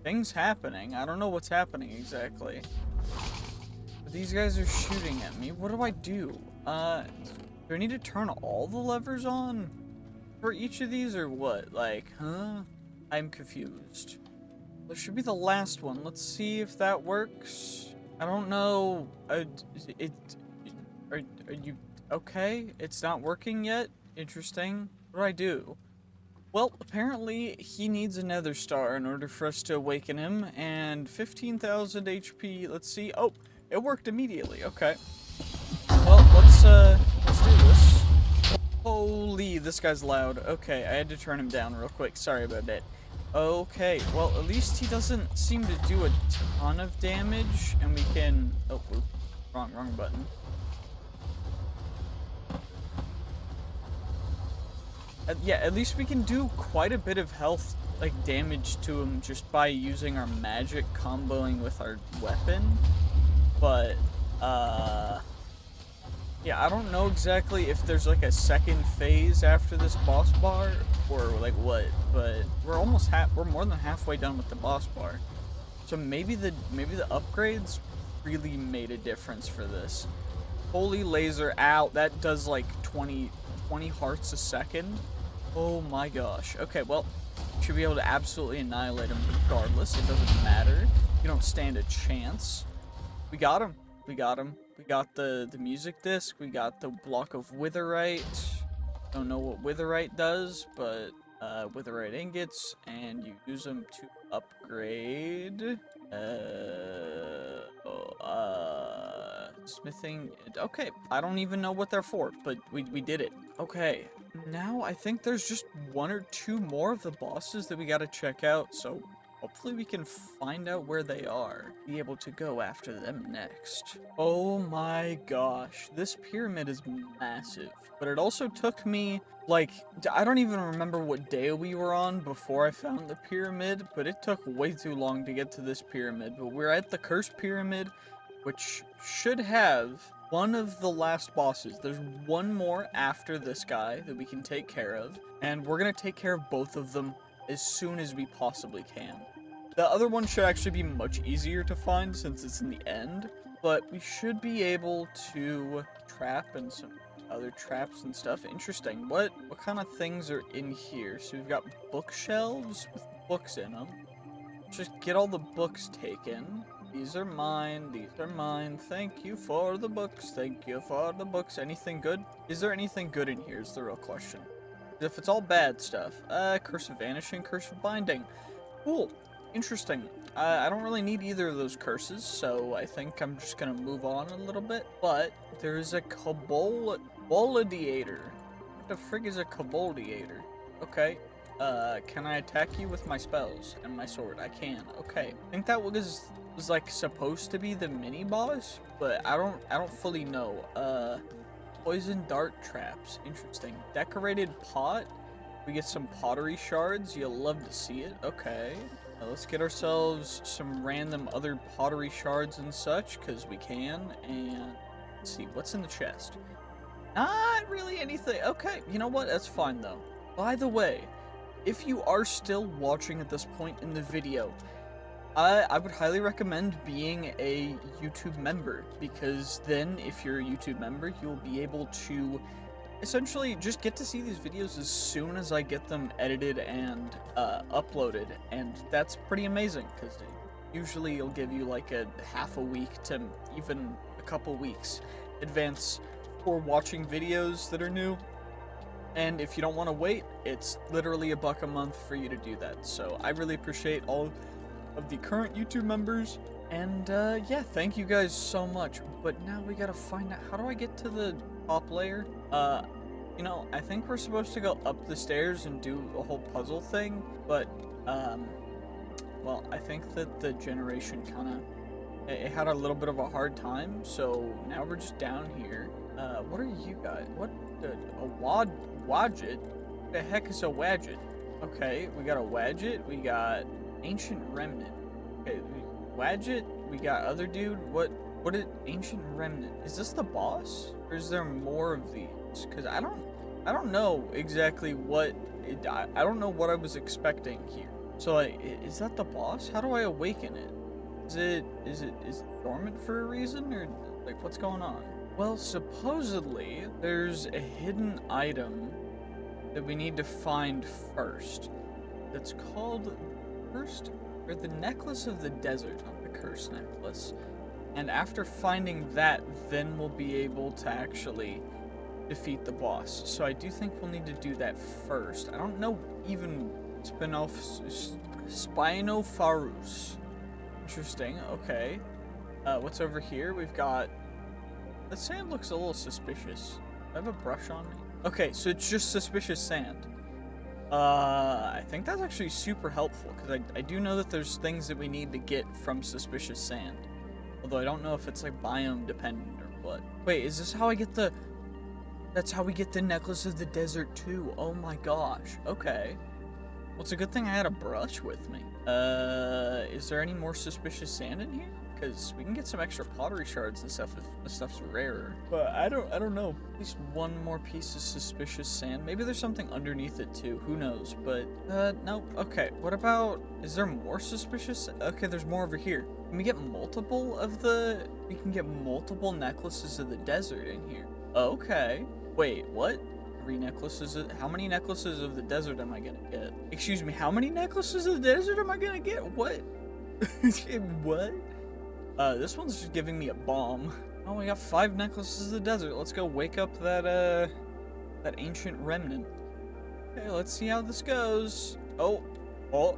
Things happening. I don't know what's happening exactly. But these guys are shooting at me. What do I do? Do I need to turn all the levers on for each of these or what? Like, huh? I'm confused. This should be the last one. Let's see if that works. I don't know. Are you okay? It's not working yet? Interesting. What do I do? Well, apparently he needs a nether star in order for us to awaken him, and 15,000 HP. Let's see. Oh, it worked immediately. Okay. Well, let's do this. Holy, this guy's loud. Okay, I had to turn him down real quick. Sorry about that. Okay, well, at least he doesn't seem to do a ton of damage, and we can... Oh, wrong button. Yeah, at least we can do quite a bit of health, like, damage to him just by using our magic comboing with our weapon. But, yeah, I don't know exactly if there's, like, a second phase after this boss bar, or, like, what, but we're almost we're more than halfway done with the boss bar. So maybe the upgrades really made a difference for this. Holy laser, ow, that does, like, 20 hearts a second. Oh my gosh. Okay, well, should be able to absolutely annihilate him regardless. It doesn't matter. You don't stand a chance. We got him. We got him. We got the music disc. We got the block of witherite. Don't know what witherite does, but witherite ingots, and you use them to upgrade. Smithing. Okay, I don't even know what they're for, but we did it. Okay, now I think there's just one or two more of the bosses that we gotta check out, so hopefully we can find out where they are. Be able to go after them next. Oh my gosh, this pyramid is massive, but it also took me, like, I don't even remember what day we were on before I found the pyramid, but it took way too long to get to this pyramid. But we're at the cursed pyramid, which should have one of the last bosses. There's one more after this guy that we can take care of, and we're gonna take care of both of them as soon as we possibly can. The other one should actually be much easier to find since it's in the end, but we should be able to trap and some other traps and stuff. Interesting. What kind of things are in here? So we've got bookshelves with books in them. Just get all the books taken. These are mine. These are mine. Thank you for the books. Thank you for the books. Anything good? Is there anything good in here is the real question. If it's all bad stuff. Curse of Vanishing, Curse of Binding. Cool. Interesting. I don't really need either of those curses, so I think I'm just gonna move on a little bit. But there's a Caboldiator. What the frig is a Caboldiator? Okay. Can I attack you with my spells and my sword? I can. Okay. I think that was like supposed to be the mini boss, but I don't fully know. Poison dart traps. Interesting. Decorated pot. We get some pottery shards. You'll love to see it. Okay. Let's get ourselves some random other pottery shards and such, because we can. And let's see, what's in the chest? Not really anything. Okay, you know what? That's fine, though. By the way, if you are still watching at this point in the video, I would highly recommend being a YouTube member, because then if you're a YouTube member, you'll be able to essentially just get to see these videos as soon as I get them edited and uploaded, and that's pretty amazing, because usually it'll give you like a half a week to even a couple weeks advance for watching videos that are new. And if you don't want to wait, it's literally $1 a month for you to do that. So I really appreciate all of the current YouTube members, and yeah, thank you guys so much. But now we gotta find out, how do I get to the top layer? You know, I think we're supposed to go up the stairs and do a whole puzzle thing, but well, I think that the generation it had a little bit of a hard time, so now we're just down here. What are you guys? What a wadget? What the heck is a wadget? Okay, we got a wadget. We got ancient remnant. Okay, wadget. We got other dude. What What is Ancient Remnant? Is this the boss? Or is there more of these? Because I don't know exactly what, I don't know what I was expecting here. So like, is that the boss? How do I awaken it? Is it dormant for a reason? Or like, what's going on? Well, supposedly, there's a hidden item that we need to find first. That's called the Necklace of the Desert, not the Curse Necklace. And after finding that, then we'll be able to actually defeat the boss. So I do think we'll need to do that first. I don't know even Spinosaurus. Interesting, okay. What's over here? We've got... The sand looks a little suspicious. Do I have a brush on me? Okay, so it's just suspicious sand. I think that's actually super helpful, because I do know that there's things that we need to get from suspicious sand. Although I don't know if it's like biome dependent or what. Wait, is this how I get the... That's how we get the Necklace of the Desert too. Oh my gosh. Okay. Well, it's a good thing I had a brush with me. Is there any more suspicious sand in here? Because we can get some extra pottery shards and stuff if the stuff's rarer. But I don't know. At least one more piece of suspicious sand. Maybe there's something underneath it too. Who knows? But, nope. Okay, what about... Is there more suspicious... Okay, there's more over here. Can we get multiple of the... We can get multiple necklaces of the desert in here. Okay. Wait, what? 3 necklaces of... How many necklaces of the desert am I gonna get? Excuse me, how many necklaces of the desert am I gonna get? What? What? This one's just giving me a bomb. Oh, we got 5 necklaces of the desert. Let's go wake up that ancient remnant. Okay, let's see how this goes. Oh,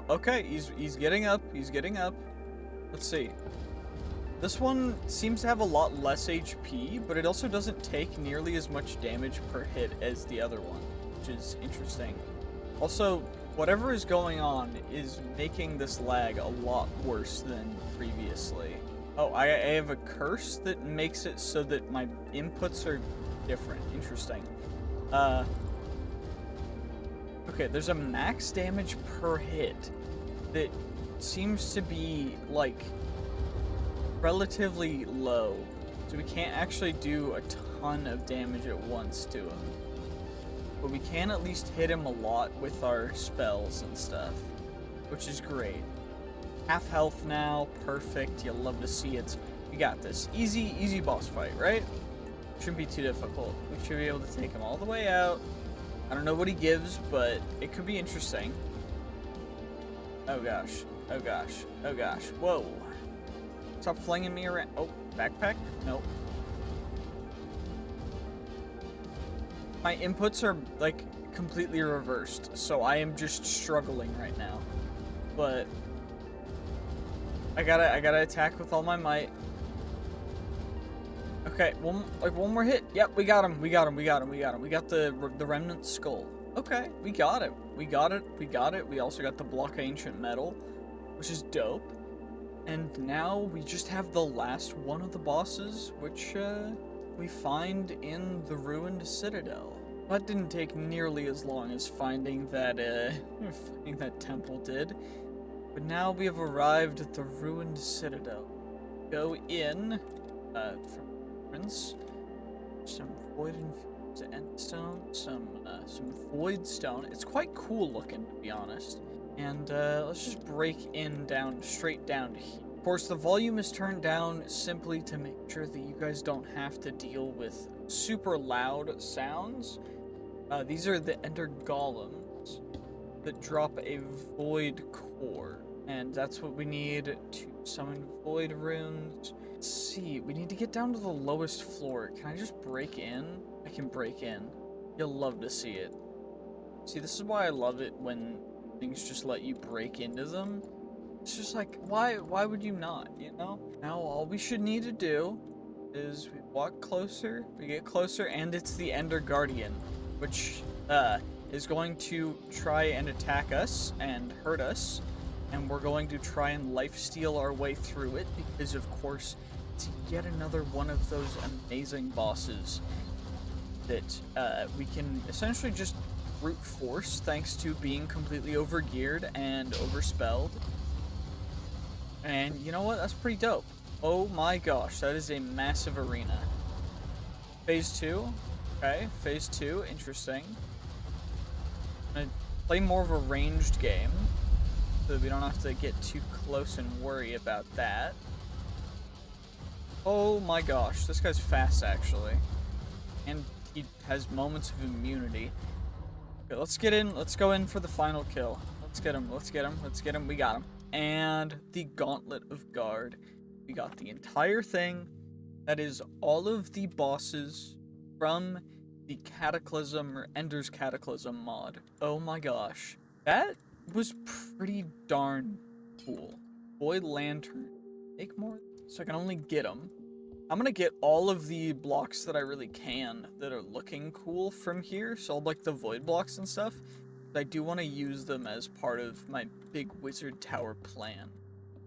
okay, he's getting up. He's getting up. Let's see. This one seems to have a lot less HP, but it also doesn't take nearly as much damage per hit as the other one, which is interesting. Also, whatever is going on is making this lag a lot worse than previously. Oh, I have a curse that makes it so that my inputs are different. Interesting. Okay, there's a max damage per hit that seems to be, like, relatively low. So we can't actually do a ton of damage at once to him. But we can at least hit him a lot with our spells and stuff, which is great. Half health now, perfect, you'll love to see it. We got this. Easy boss fight, right? Shouldn't be too difficult. We should be able to take him all the way out. I don't know what he gives, but it could be interesting. Oh gosh, oh gosh, oh gosh, whoa. Stop flinging me around. Oh, backpack? Nope. My inputs are, like, completely reversed, so I am just struggling right now. But I gotta attack with all my might. Okay, one more hit. Yep, we got him. We got the remnant skull. Okay, we got it. We got it. We also got the block of ancient metal, which is dope. And now we just have the last one of the bosses, which we find in the ruined citadel. That didn't take nearly as long as finding that temple did. But now we have arrived at the ruined citadel. Go in, some void infused endstone, some void stone. It's quite cool looking, to be honest. And let's just break in straight down to here. Of course, the volume is turned down simply to make sure that you guys don't have to deal with super loud sounds. These are the ender golems that drop a void core, and that's what we need to summon void runes. Let's see, we need to get down to the lowest floor. Can I just break in? I can break in. You'll love to see it. See, this is why I love it when things just let you break into them. It's just like, why would you not, you know? Now all we should need to do is we walk closer, we get closer, and it's the Ender Guardian, which is going to try and attack us and hurt us, and we're going to try and lifesteal our way through it, because of course it's yet another one of those amazing bosses that we can essentially just brute force thanks to being completely overgeared and overspelled. And you know what? That's pretty dope. Oh my gosh, that is a massive arena. Phase 2. Okay, phase 2, interesting. I'm gonna play more of a ranged game, so that we don't have to get too close and worry about that. Oh my gosh, this guy's fast actually. And he has moments of immunity. Okay, let's get in, let's go in for the final kill. Let's get him, let's get him, let's get him, we got him. And the Gauntlet of Guard. We got the entire thing. That is all of the bosses from the Cataclysm or Ender's Cataclysm mod. Oh my gosh. That was pretty darn cool. Void Lantern. Make more? So I can only get them. I'm gonna get all of the blocks that I really can that are looking cool from here. So like the void blocks and stuff. But I do want to use them as part of my big wizard tower plan,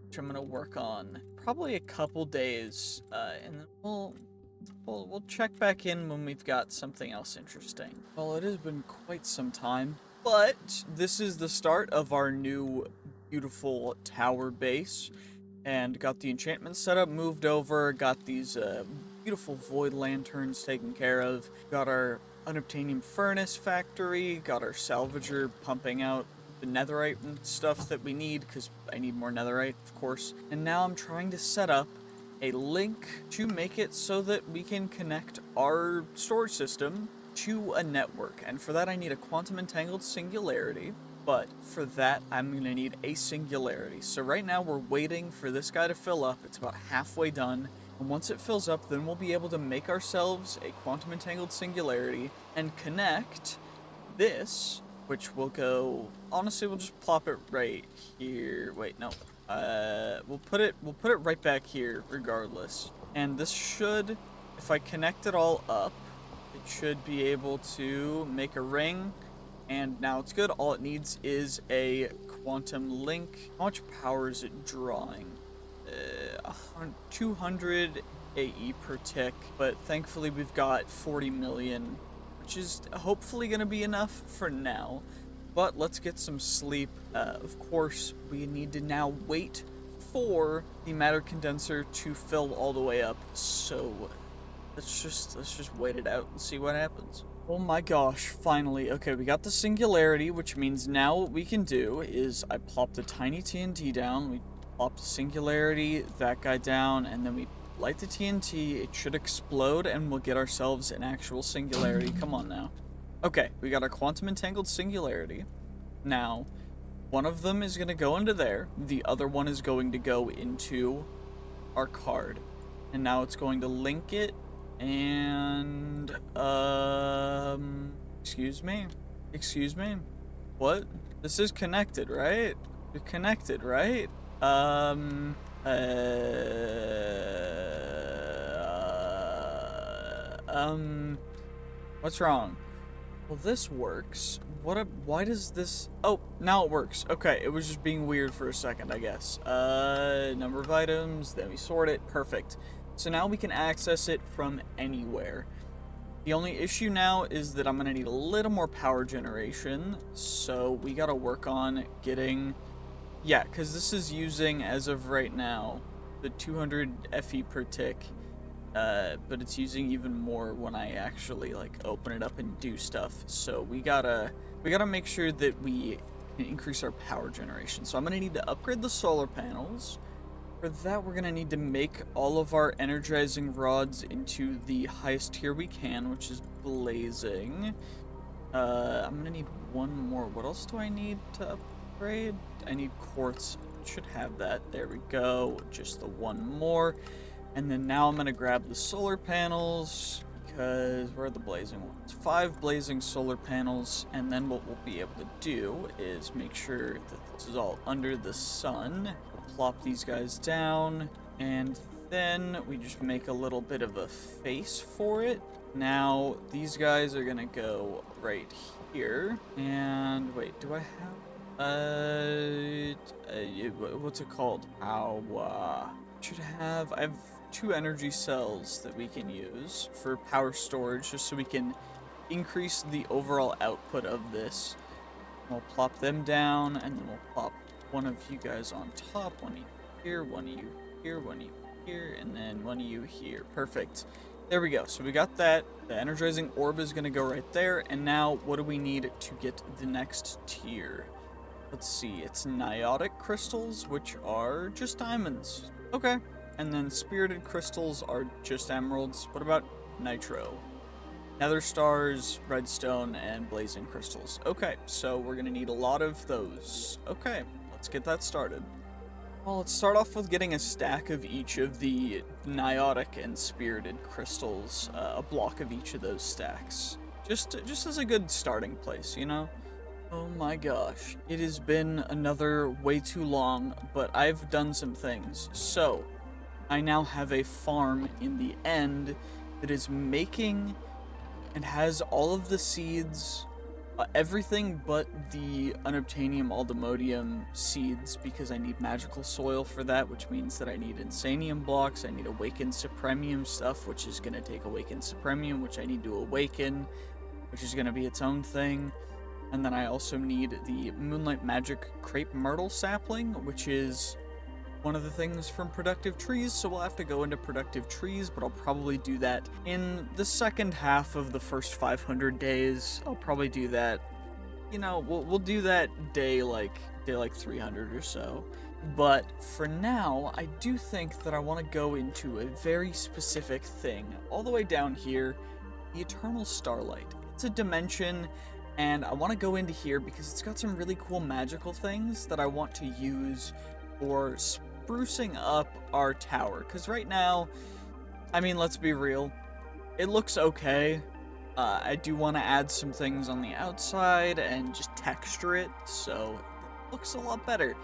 which I'm gonna work on probably a couple days, and then we'll check back in when we've got something else interesting. Well, it has been quite some time, but this is the start of our new beautiful tower base, and got the enchantment setup moved over, got these beautiful void lanterns taken care of, got our unobtanium furnace factory, got our salvager pumping out the netherite and stuff that we need, because I need more netherite, of course. And now I'm trying to set up a link to make it so that we can connect our storage system to a network. And for that I need a quantum entangled singularity, but for that I'm gonna need a singularity. So right now we're waiting for this guy to fill up. It's about halfway done. And once it fills up, then we'll be able to make ourselves a quantum entangled singularity and connect this, which will go, honestly, we'll just plop it right here. Wait, no. We'll put it right back here regardless. And this should, if I connect it all up, it should be able to make a ring. And now it's good. All it needs is a quantum link. How much power is it drawing? 200 AE per tick, but thankfully we've got 40 million, which is hopefully going to be enough for now. But let's get some sleep. Of course, we need to now wait for the matter condenser to fill all the way up. So let's just wait it out and see what happens. Oh my gosh, finally. Okay, we got the singularity, which means now what we can do is I plop the tiny TNT down, we plop the singularity, that guy down, and then we light the TNT. It should explode and we'll get ourselves an actual singularity. Come on now. Okay, we got our quantum entangled singularity. Now, one of them is going to go into there. The other one is going to go into our card. And now it's going to link it. And, excuse me? Excuse me? What? This is connected, right? You're connected, right? What's wrong? Well, this works. Why does this... Oh, now it works. Okay, it was just being weird for a second, I guess. Number of items, then we sort it. Perfect. So now we can access it from anywhere. The only issue now is that I'm going to need a little more power generation, so we got to work on getting... Yeah, because this is using, as of right now, the 200 FE per tick, but it's using even more when I actually, like, open it up and do stuff. So we gotta make sure that we can increase our power generation. So I'm going to need to upgrade the solar panels. For that, we're going to need to make all of our energizing rods into the highest tier we can, which is blazing. I'm going to need one more. What else do I need to upgrade? I need quartz. Should have that. There we go. Just the one more. And then now I'm going to grab the solar panels, because where are the blazing ones? 5 blazing solar panels. And then what we'll be able to do is make sure that this is all under the sun. Plop these guys down, and then we just make a little bit of a face for it. Now these guys are gonna go right here, and wait, do I have what's it called? I have 2 energy cells that we can use for power storage, just so we can increase the overall output of this. We'll plop them down, and then we'll plop one of you guys on top, one of you here, one of you here, one of you here, and then one of you here. Perfect. There we go. So we got that. The energizing orb is going to go right there. And now, what do we need to get the next tier? Let's see. It's Niotic crystals, which are just diamonds. Okay. And then spirited crystals are just emeralds. What about nitro? Nether stars, redstone, and blazing crystals. Okay, so we're going to need a lot of those. Okay, let's get that started. Well, let's start off with getting a stack of each of the Niotic and Spirited crystals, a block of each of those stacks. Just as a good starting place, you know? Oh my gosh, it has been another way too long, but I've done some things. So, I now have a farm in the end that is making and has all of the seeds, everything but the unobtanium aldemodium seeds, because I need magical soil for that, which means that I need insanium blocks, I need awakened supremium stuff, which is going to take awakened supremium, which I need to awaken, which is going to be its own thing. And then I also need the moonlight magic crepe myrtle sapling, which is one of the things from productive trees, so we'll have to go into productive trees, but I'll probably do that in the second half of the first 500 days. I'll probably do that, you know, we'll do that day like 300 or so. But for now, I do think that I want to go into a very specific thing. All the way down here, the Eternal Starlight. It's a dimension, and I want to go into here because it's got some really cool magical things that I want to use for sprucing up our tower, because right now, I mean, let's be real, it looks okay. I do want to add some things on the outside and just texture it so it looks a lot better,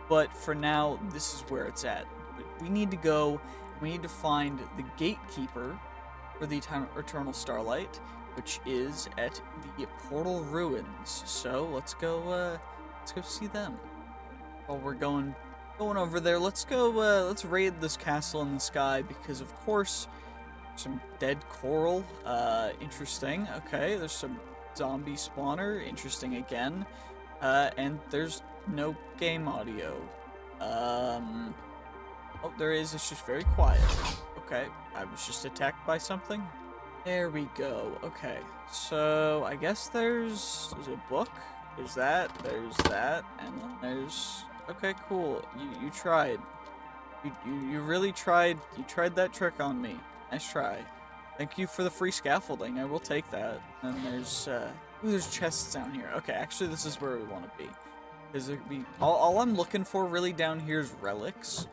but for now, this is where it's at. But we need to go, we need to find the gatekeeper for the Eternal Starlight, which is at the Portal Ruins, so let's go see them. While we're going over there, let's go, let's raid this castle in the sky, because of course, some dead coral, interesting, okay, there's some zombie spawner, interesting again, and there's no game audio, oh, there is, it's just very quiet, okay, I was just attacked by something, there we go, okay, so, I guess there's a book, there's that, and then there's... Okay, cool. You tried. You really tried. You tried that trick on me. Nice try. Thank you for the free scaffolding. I will take that. And there's there's chests down here. Okay, actually this is where we want to be. Because all I'm looking for really down here is relics.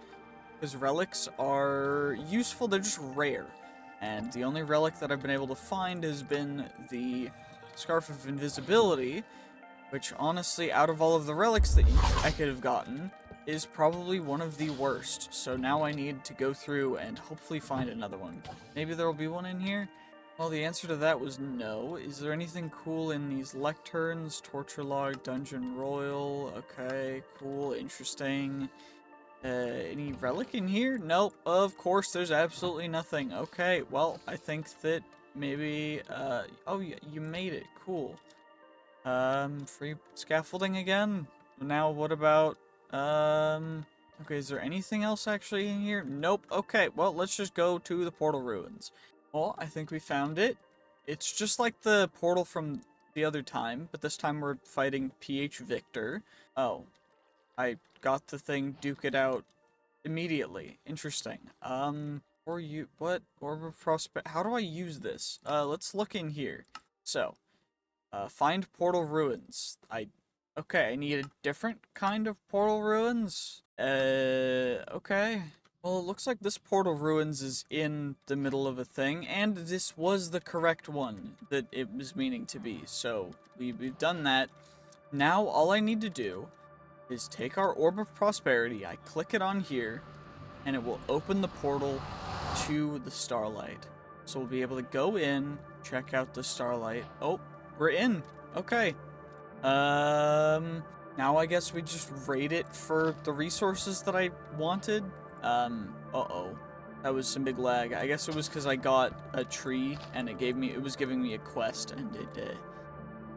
Because relics are useful, they're just rare. And the only relic that I've been able to find has been the Scarf of Invisibility, which honestly, out of all of the relics that I could have gotten, is probably one of the worst. So now I need to go through and hopefully find another one. Maybe there will be one in here? Well, the answer to that was no. Is there anything cool in these lecterns? Torture log, dungeon royal. Okay, cool, interesting. Any relic in here? Nope, of course there's absolutely nothing. Okay, well, I think that maybe, oh, you made it, cool. Free scaffolding again? Now what about, okay, is there anything else actually in here? Nope, okay, well, let's just go to the Portal Ruins. Well, I think we found it. It's just like the portal from the other time, but this time we're fighting PH Victor. Oh, I got the thing, duke it out immediately. Interesting. Or you, what? Orb of Prospect, how do I use this? Let's look in here. So, find Portal Ruins. Okay, I need a different kind of Portal Ruins? Okay. Well, it looks like this Portal Ruins is in the middle of a thing, and this was the correct one that it was meaning to be, so we've done that. Now, all I need to do is take our Orb of Prosperity, I click it on here, and it will open the portal to the Starlight. So we'll be able to go in, check out the Starlight. Oh, we're in. Okay. Now I guess we just raid it for the resources that I wanted. Uh-oh. That was some big lag. I guess it was because I got a tree, and it was giving me a quest, and it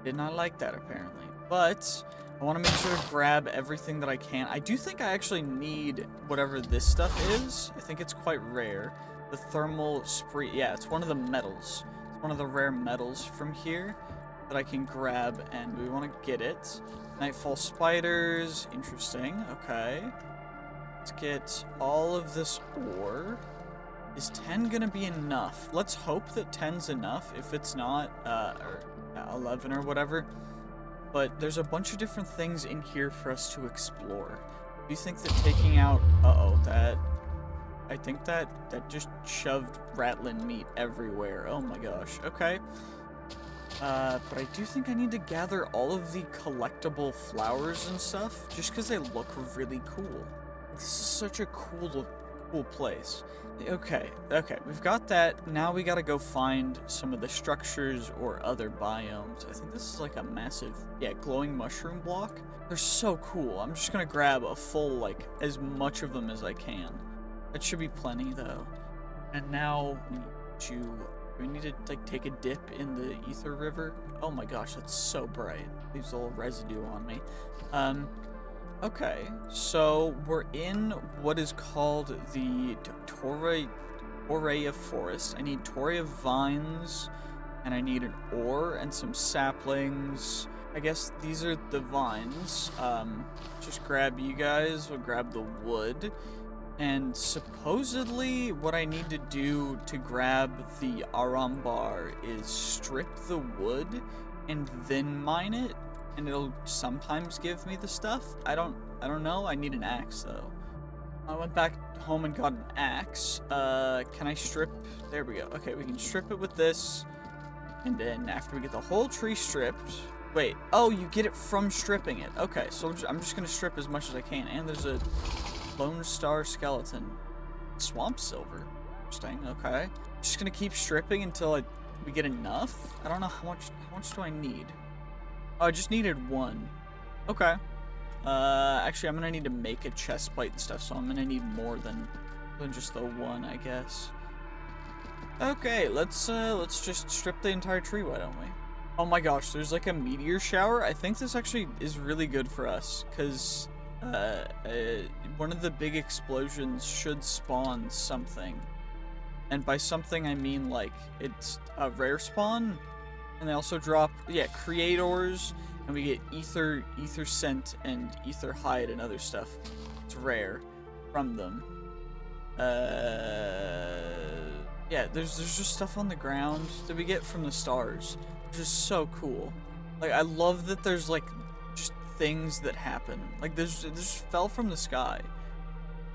did not like that, apparently. But I want to make sure to grab everything that I can. I do think I actually need whatever this stuff is. I think it's quite rare. The thermal spree. Yeah, it's one of the metals. It's one of the rare metals from here that I can grab, and we want to get it. Nightfall spiders. Interesting. Okay. Let's get all of this ore. Is 10 gonna be enough? Let's hope that 10's enough. If it's not, or 11 or whatever. But there's a bunch of different things in here for us to explore. Do you think that taking out... I think that just shoved rattling meat everywhere. Oh my gosh. Okay. But I do think I need to gather all of the collectible flowers and stuff, just because they look really cool. This is such a cool place. Okay, we've got that. Now we gotta go find some of the structures or other biomes. I think this is like a massive, glowing mushroom block. They're so cool. I'm just gonna grab a full, like, as much of them as I can. That should be plenty, though. And now we need to, like, take a dip in the ether river. Oh my gosh, that's so bright. Leaves a little residue on me. Okay, so we're in what is called the Twilight Forest. I need Toria vines, and I need an ore and some saplings. I guess these are the vines. Just grab you guys. We'll grab the wood. And supposedly what I need to do to grab the Arambar is strip the wood and then mine it. And it'll sometimes give me the stuff. I don't know. I need an axe, though. I went back home and got an axe. Can I strip? There we go. Okay, we can strip it with this. And then after we get the whole tree stripped... Wait. Oh, you get it from stripping it. Okay, so I'm just going to strip as much as I can. And there's a Lone Star skeleton. Swamp silver. Interesting. Okay. Just going to keep stripping until we get enough. I don't know how much do I need? Oh, I just needed one. Okay. Actually, I'm gonna need to make a chest plate and stuff, so I'm gonna need more than just the one, I guess. Okay, let's just strip the entire tree, why don't we? Oh my gosh, there's like a meteor shower. I think this actually is really good for us, because one of the big explosions should spawn something. And by something, I mean, like, it's a rare spawn. And they also drop, creators, and we get ether scent, and ether hide, and other stuff. It's rare from them. There's just stuff on the ground that we get from the stars, which is so cool. Like, I love that there's, like, just things that happen. Like, there's just fell from the sky.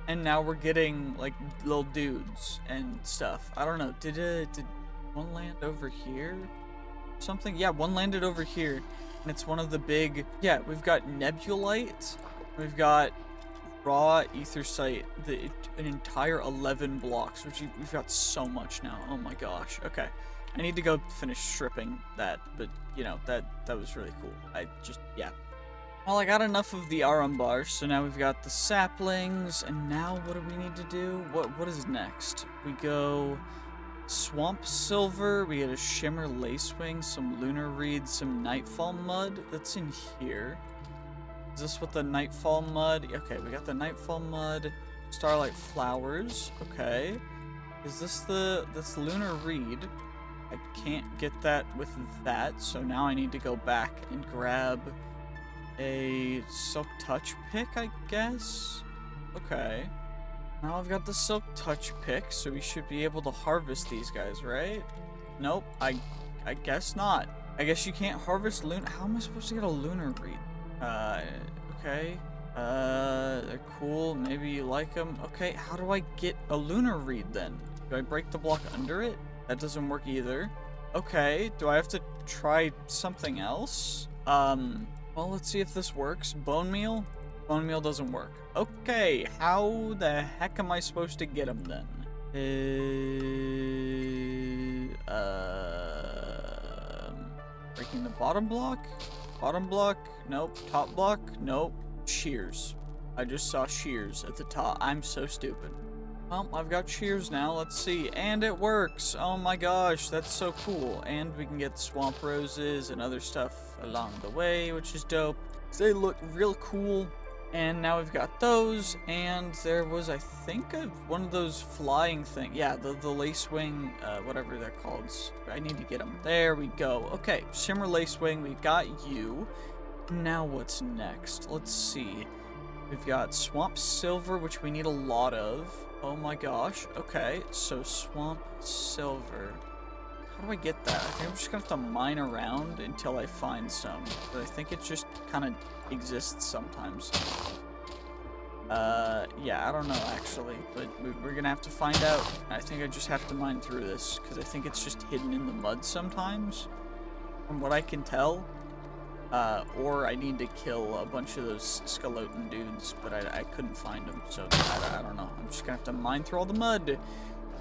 And now we're getting, like, little dudes and stuff. I don't know, did one land over here? Something? Yeah, one landed over here, and it's one of the big... Yeah, we've got nebulite, we've got raw aethersite, an entire 11 blocks, which we've got so much now. Oh my gosh. Okay, I need to go finish stripping that, but, you know, that was really cool. Well, I got enough of the Arambar, so now we've got the saplings, and now what do we need to do? What is next? We go... Swamp silver, we get a shimmer lacewing, some lunar reed, some nightfall mud. That's in here. Is this what the nightfall mud? Okay, we got the nightfall mud. Starlight flowers. Okay. Is this that's lunar reed? I can't get that with that, so now I need to go back and grab a silk touch pick, I guess. Okay. Now I've got the silk touch pick, so we should be able to harvest these guys, right? Nope, I guess not. I guess you can't harvest lunar. How am I supposed to get a lunar reed? Okay. They're cool. Maybe you like them. Okay, how do I get a lunar reed then? Do I break the block under it? That doesn't work either. Okay, do I have to try something else? Well, let's see if this works. Bone meal? Bone meal doesn't work. Okay, how the heck am I supposed to get them then? Breaking the bottom block? Bottom block? Nope. Top block? Nope. Shears. I just saw shears at the top. I'm so stupid. Well, I've got shears now. Let's see. And it works. Oh my gosh, that's so cool. And we can get swamp roses and other stuff along the way, which is dope. They look real cool. And now we've got those. And there was, I think, one of those flying things. Yeah, the lacewing, whatever they're called. I need to get them. There we go. Okay, shimmer lacewing. We got you. Now what's next? Let's see. We've got swamp silver, which we need a lot of. Oh my gosh. Okay, so swamp silver. How do I get that? I think I'm just gonna have to mine around until I find some. But I think it just kind of exists sometimes. Yeah, I don't know actually, but we're gonna have to find out. I think I just have to mine through this, because I think it's just hidden in the mud sometimes, from what I can tell. Or I need to kill a bunch of those skeleton dudes, but I couldn't find them, so I don't know. I'm just gonna have to mine through all the mud.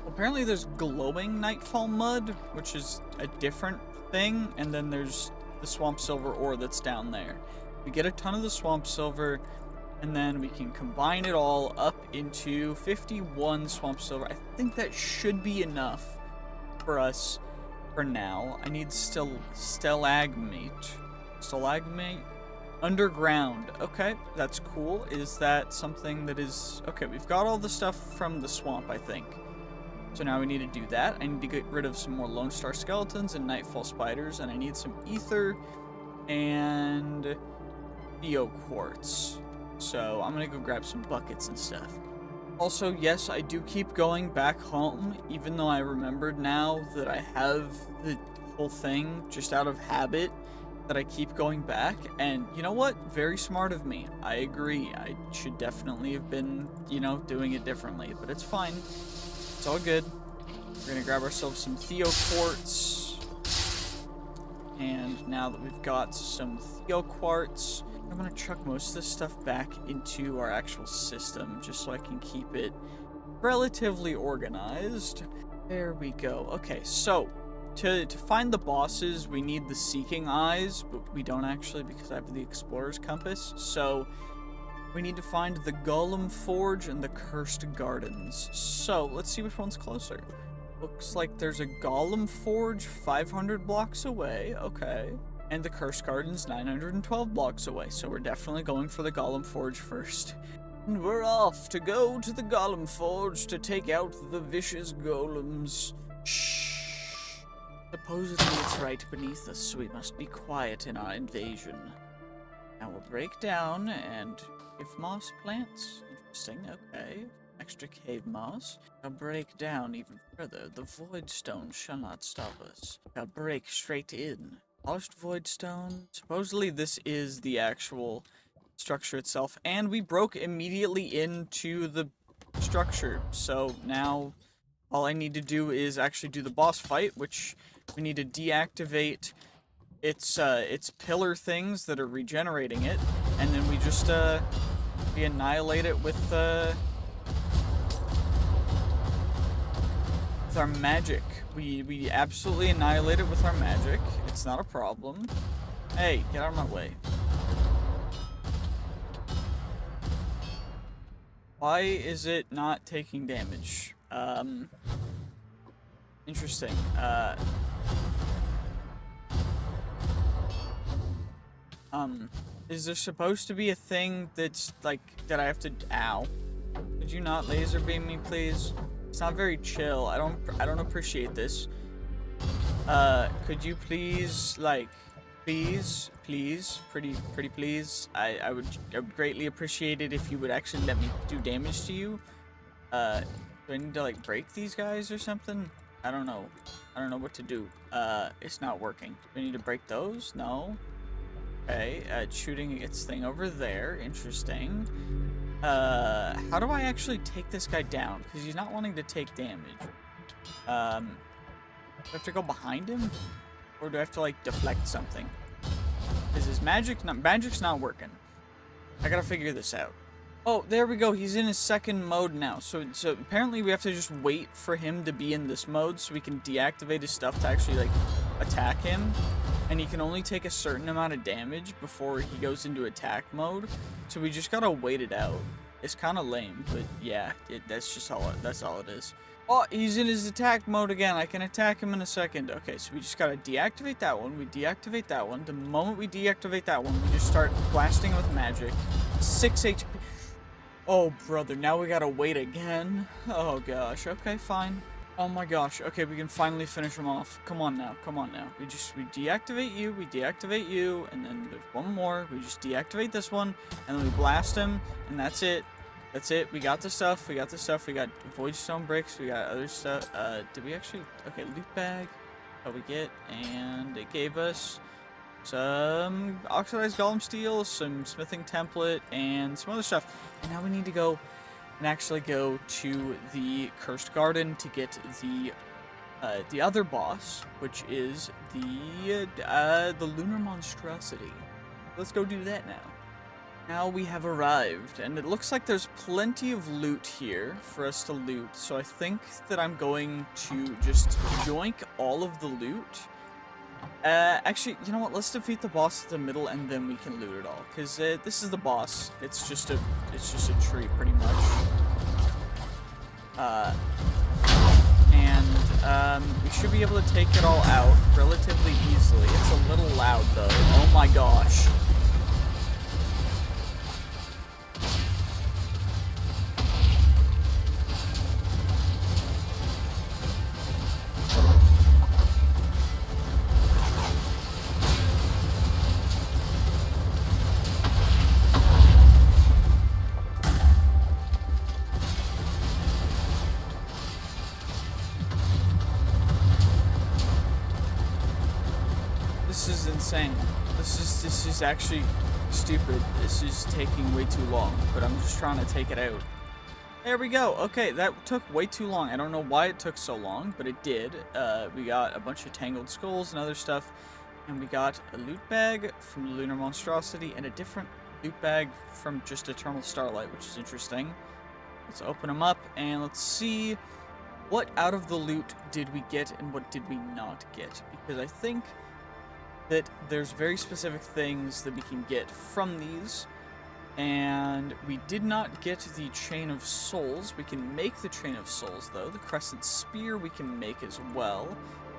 Apparently there's glowing nightfall mud, which is a different thing, and then there's the swamp silver ore that's down there. We get a ton of the swamp silver, and then we can combine it all up into 51 swamp silver. I think that should be enough for us for now. I need stalagmite. Underground. Okay, that's cool. Is that something that is... Okay, we've got all the stuff from the swamp, I think. So now we need to do that. I need to get rid of some more Lone Star skeletons and Nightfall spiders, and I need some ether and Theo quartz. So I'm gonna go grab some buckets and stuff. Also, yes, I do keep going back home, even though I remembered now that I have the whole thing just out of habit, that I keep going back. And you know what? Very smart of me. I agree. I should definitely have been, you know, doing it differently, but it's fine. It's all good. We're gonna grab ourselves some Theo quartz. And now that we've got some Theo quartz, I'm gonna chuck most of this stuff back into our actual system, just so I can keep it relatively organized. There we go. Okay, so to find the bosses, we need the Seeking Eyes, but we don't actually, because I have the Explorer's Compass. So we need to find the Golem Forge and the Cursed Gardens. So let's see which one's closer. Looks like there's a Golem Forge 500 blocks away. Okay. And the Cursed Gardens 912 blocks away. So we're definitely going for the Golem Forge first. And we're off to go to the Golem Forge to take out the vicious golems. Shh. Supposedly it's right beneath us, so we must be quiet in our invasion. Now we'll break down and give moss plants. Interesting, okay. Extra cave moss. I'll break down even further. The void stone shall not stop us. I'll break straight in. Polished void stone. Supposedly this is the actual structure itself, and we broke immediately into the structure. So now all I need to do is actually do the boss fight, which we need to deactivate its pillar things that are regenerating it, and then we just we annihilate it with our magic. We absolutely annihilate it with our magic. It's not a problem. Hey, get out of my way. Why is it not taking damage? Interesting. Is there supposed to be a thing that's like that I have to? Ow! Could you not laser beam me, please? It's not very chill. I don't appreciate this. Could you please, like, please, pretty please? I would greatly appreciate it if you would actually let me do damage to you. Do I need to like break these guys or something? I don't know. I don't know what to do. It's not working. Do I need to break those? No. Okay, it's shooting its thing over there. Interesting. How do I actually take this guy down? Because he's not wanting to take damage. Do I have to go behind him? Or do I have to, like, deflect something? Is his magic's not working. I gotta figure this out. Oh, there we go. He's in his second mode now. So apparently we have to just wait for him to be in this mode so we can deactivate his stuff to actually, like, attack him. And he can only take a certain amount of damage before he goes into attack mode. So we just gotta wait it out. It's kind of lame, but yeah, that's all it is. Oh, he's in his attack mode again. I can attack him in a second. Okay, so we just gotta deactivate that one. We deactivate that one. The moment we deactivate that one, we just start blasting him with magic. 6 HP. Oh, brother, now we gotta wait again. Oh, gosh. Okay, fine. Oh my gosh. Okay, we can finally finish him off. Come on now. Come on now. We deactivate you, and then there's one more. We just deactivate this one, and then we blast him, and that's it. That's it. We got the stuff. We got void stone bricks. We got other stuff. Did we actually? Okay, loot bag. What we get? And it gave us some oxidized golem steel, some smithing template, and some other stuff. And now we need to go and actually go to the Cursed Garden to get the other boss, which is the lunar monstrosity. Let's go do that now. Now we have arrived, and it looks like there's plenty of loot here for us to loot, so I think that I'm going to just yoink all of the loot. Actually, you know what, let's defeat the boss at the middle, and then we can loot it all, because this is the boss. It's just a tree, pretty much. We should be able to take it all out relatively easily. It's a little loud, though. Oh my gosh. This is insane. This is actually stupid. This is taking way too long, but I'm just trying to take it out. There we go. Okay, that took way too long. I don't know why it took so long, but it did. We got a bunch of tangled skulls and other stuff, and we got a loot bag from the Lunar Monstrosity and a different loot bag from just Eternal Starlight, which is interesting. Let's open them up and let's see what out of the loot did we get and what did we not get, because I think that there's very specific things that we can get from these, and we did not get the Chain of Souls. We can make the Chain of Souls, though. The Crescent Spear we can make as well,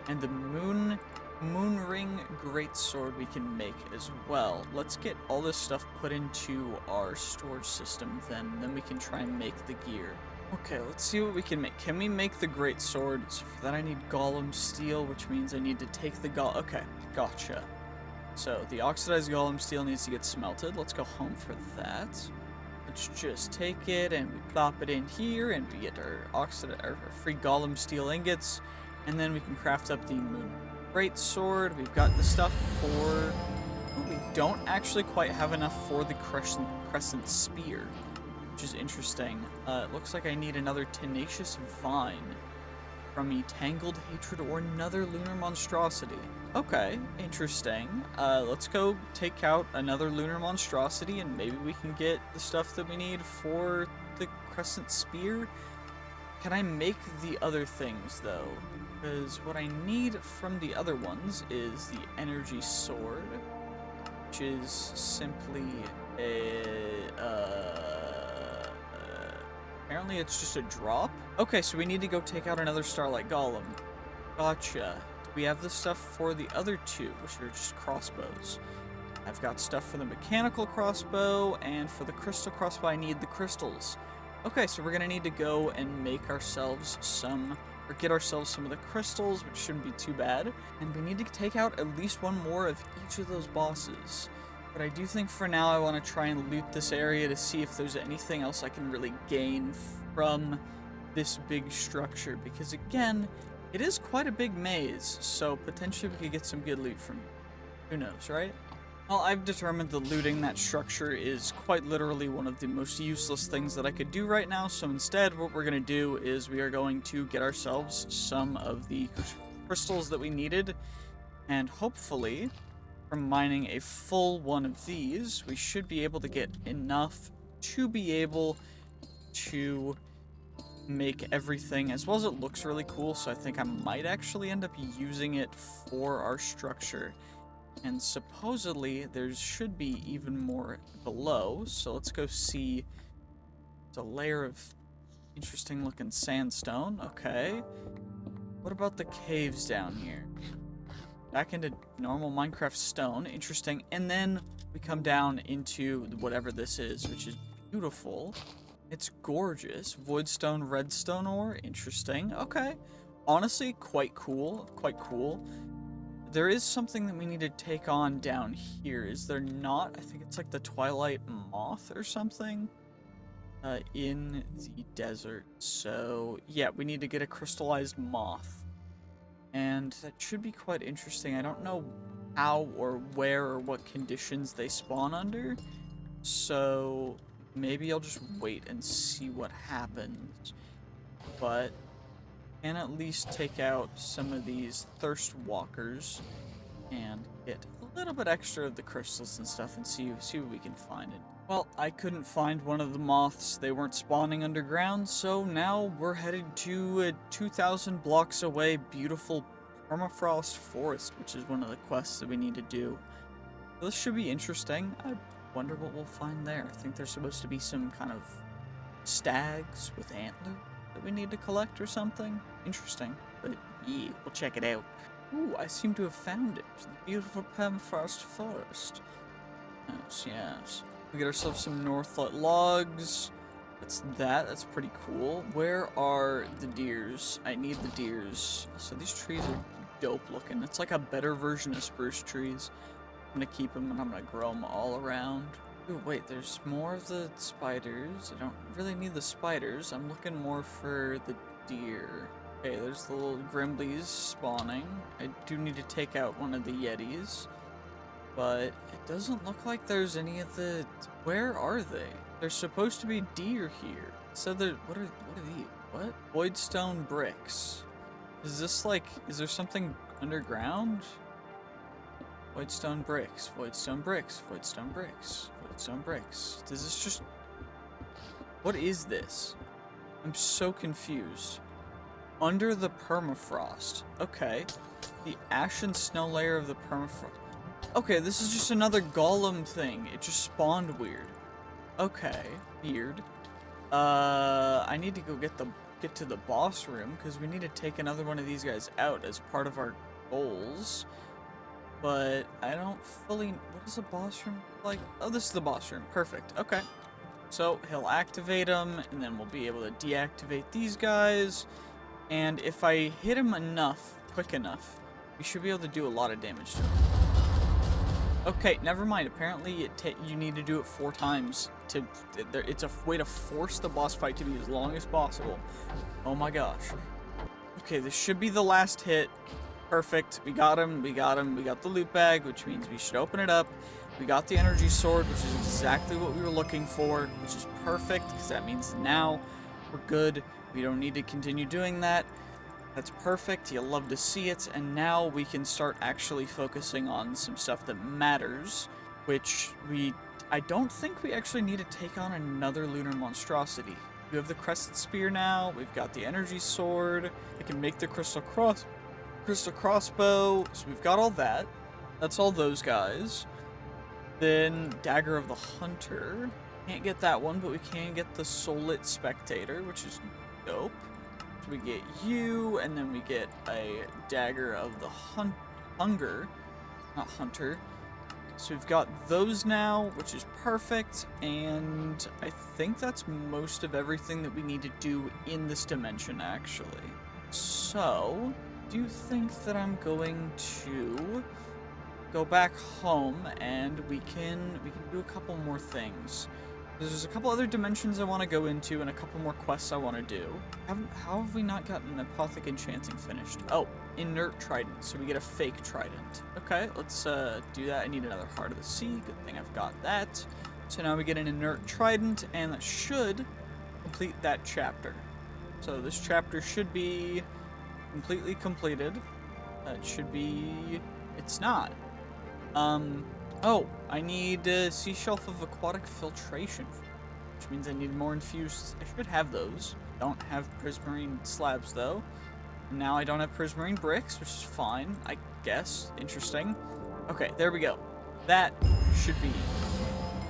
and the Moon Ring Greatsword we can make as well. Let's get all this stuff put into our storage system, then we can try and make the gear. Okay, let's see what we can make. Can we make the Great Sword? So for that I need Golem Steel, which means I need to take the Okay, gotcha. So the Oxidized Golem Steel needs to get smelted. Let's go home for that. Let's just take it and we plop it in here and we get our free Golem Steel ingots. And then we can craft up the Moon Great Sword. We've got the stuff for... we don't actually quite have enough for the Crescent Spear, which is interesting. It looks like I need another Tenacious Vine from a Tangled Hatred or another Lunar Monstrosity. Okay, interesting. Let's go take out another Lunar Monstrosity and maybe we can get the stuff that we need for the Crescent Spear. Can I make the other things, though? Because what I need from the other ones is the Energy Sword, which is simply apparently it's just a drop. Okay, so we need to go take out another Starlight Golem. Gotcha. Do we have the stuff for the other two, which are just crossbows? I've got stuff for the mechanical crossbow, and for the crystal crossbow I need the crystals. Okay, so we're gonna need to go and make ourselves some, or get ourselves some of the crystals, which shouldn't be too bad. And we need to take out at least one more of each of those bosses. But I do think for now I want to try and loot this area to see if there's anything else I can really gain from this big structure. Because again, it is quite a big maze, so potentially we could get some good loot from it. Who knows, right? Well, I've determined that looting that structure is quite literally one of the most useless things that I could do right now, so instead what we're going to do is we are going to get ourselves some of the crystals that we needed, and hopefully, from mining a full one of these, we should be able to get enough to be able to make everything, as well as it looks really cool, so I think I might actually end up using it for our structure. And supposedly, there should be even more below, so let's go see a layer of interesting looking sandstone. Okay. What about the caves down here? Back into normal Minecraft stone. Interesting. And then we come down into whatever this is, which is beautiful. It's gorgeous. Voidstone, redstone ore. Interesting. Okay. Honestly, quite cool. Quite cool. There is something that we need to take on down here. Is there not? I think it's like the Twilight moth or something. In the desert. So, yeah, we need to get a crystallized moth. And that should be quite interesting. I don't know how or where or what conditions they spawn under. So, maybe I'll just wait and see what happens. But, can at least take out some of these thirst walkers and get a little bit extra of the crystals and stuff and see what we can find. Well, I couldn't find one of the moths. They weren't spawning underground, so now we're headed to a 2,000 blocks away beautiful permafrost forest, which is one of the quests that we need to do. So this should be interesting. I wonder what we'll find there. I think there's supposed to be some kind of stags with antlers that we need to collect or something. Interesting. But yeah, we'll check it out. Ooh, I seem to have found it. The beautiful permafrost forest. Yes, yes. We get ourselves some Northlight logs. That's that. That's pretty cool. Where are the deers? I need the deers. So these trees are dope looking. It's like a better version of spruce trees. I'm gonna keep them and I'm gonna grow them all around. Ooh, wait, there's more of the spiders. I don't really need the spiders. I'm looking more for the deer. Okay, there's the little Grimblies spawning. I do need to take out one of the Yetis. But it doesn't look like there's any of the... Where are they? There's supposed to be deer here. So there... What are these? What? Voidstone bricks. Is this like... Is there something underground? Voidstone bricks. Voidstone bricks. Voidstone bricks. Voidstone bricks. Does this just... What is this? I'm so confused. Under the permafrost. Okay. The ash and snow layer of the permafrost. Okay, this is just another golem thing. It just spawned weird. Okay, weird. I need to go get to the boss room because we need to take another one of these guys out as part of our goals. But I don't fully... What is a boss room like? Oh, this is the boss room. Perfect. Okay. So he'll activate them, and then we'll be able to deactivate these guys. And if I hit him enough, quick enough, we should be able to do a lot of damage to him. Okay, never mind. Apparently, you need to do it 4 times. It's a way to force the boss fight to be as long as possible. Oh my gosh. Okay, this should be the last hit. Perfect. We got him. We got him. We got the loot bag, which means we should open it up. We got the energy sword, which is exactly what we were looking for, which is perfect, because that means now we're good. We don't need to continue doing that. That's perfect. You'll love to see it. And now we can start actually focusing on some stuff that matters, which I don't think we actually need to take on another lunar monstrosity. We have the crested spear now. We've got the energy sword. I can make the crystal crossbow. So we've got all that. That's all those guys. Then dagger of the hunter. Can't get that one, but we can get the soul-lit spectator, which is dope. So we get you, and then we get a dagger of the hunger, not hunter. So we've got those now, which is perfect, and I think that's most of everything that we need to do in this dimension, actually. So, do you think that I'm going to go back home and we can do a couple more things? There's a couple other dimensions I want to go into and a couple more quests I want to do. How have we not gotten Apothic Enchanting finished? Oh, Inert Trident, so we get a fake trident. Okay, let's do that. I need another Heart of the Sea. Good thing I've got that. So now we get an Inert Trident, and that should complete that chapter. So this chapter should be completely completed. It should be... It's not. Oh, I need Sea Shelf of Aquatic Filtration, which means I need more infused... I should have those. Don't have prismarine slabs, though. Now I don't have prismarine bricks, which is fine, I guess. Interesting. Okay, there we go. That should be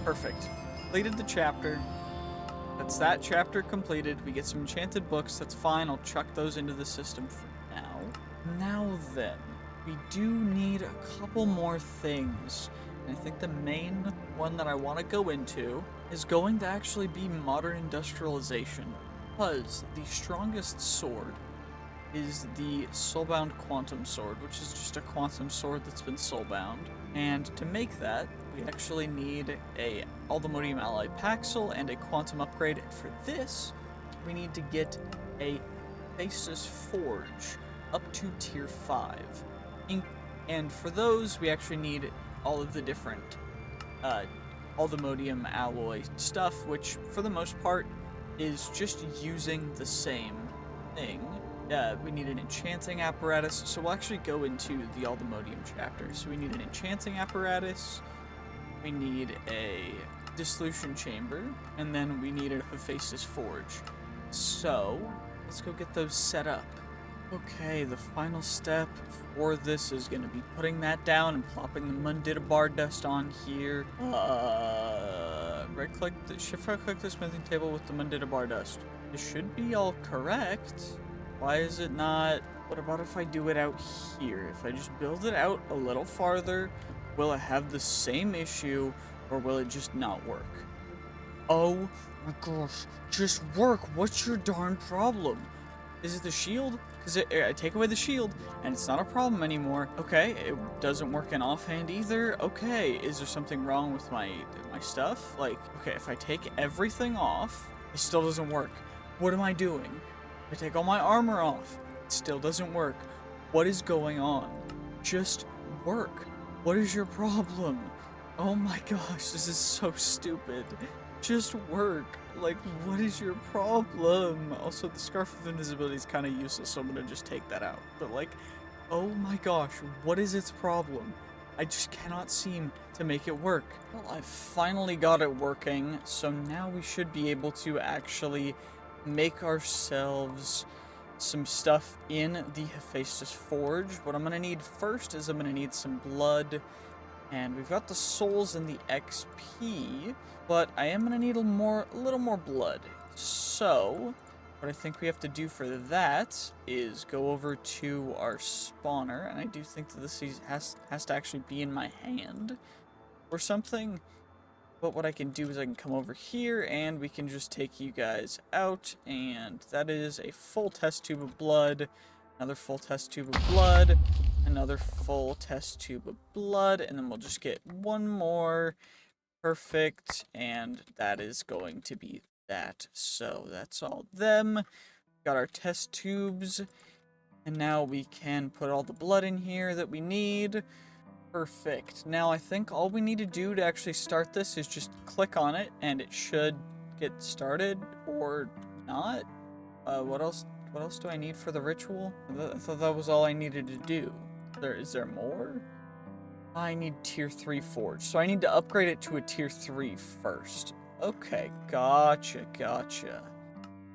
perfect. Completed the chapter. That's that chapter completed. We get some enchanted books. That's fine. I'll chuck those into the system for now. Now then, we do need a couple more things. And I think the main one that I want to go into is going to actually be modern industrialization. Because the strongest sword is the soulbound quantum sword, which is just a quantum sword that's been soulbound. And to make that, we actually need a Aldemodium Alloy Paxel and a quantum upgrade. And for this, we need to get a Faceless Forge up to tier 5. And for those, we actually need all of the different Aldemodium alloy stuff, which for the most part is just using the same thing. We need an enchanting apparatus, so we'll actually go into the Aldemodium chapter. So we need an enchanting apparatus, we need a dissolution chamber, and then we need a Hephaestus forge. So let's go get those set up. Okay, the final step for this is going to be putting that down and plopping the Mundita bar dust on here. Shift-right-click the smithing table with the Mundita bar dust. This should be all correct. Why is it not? What about if I do it out here? If I just build it out a little farther, will it have the same issue, or will it just not work? Oh my gosh, just work. What's your darn problem? Is it the shield? Because I take away the shield, and it's not a problem anymore. Okay, it doesn't work in offhand either. Okay, is there something wrong with my stuff? Like, okay, if I take everything off, it still doesn't work. What am I doing? I take all my armor off, it still doesn't work. What is going on? Just work. What is your problem? Oh my gosh, this is so stupid. Just work. Like, what is your problem? Also, the Scarf of Invisibility is kind of useless, so I'm gonna just take that out. But like, oh my gosh, what is its problem? I just cannot seem to make it work. Well, I finally got it working, so now we should be able to actually make ourselves some stuff in the Hephaestus Forge. What I'm gonna need first is I'm gonna need some blood, and we've got the souls and the XP, but I am gonna need a little more blood. So what I think we have to do for that is go over to our spawner, and I do think that this has to actually be in my hand or something. But what I can do is I can come over here and we can just take you guys out, and that is a full test tube of blood, another full test tube of blood, another full test tube of blood, and then we'll just get one more. Perfect, and that is going to be that. So that's all them. Got our test tubes, and now we can put all the blood in here that we need. Perfect. Now I think all we need to do to actually start this is just click on it, and it should get started, or not. What else do I need for the ritual? I thought that was all I needed to do. Is there more? I need tier 3 forge, so I need to upgrade it to a tier 3 first. Okay, gotcha.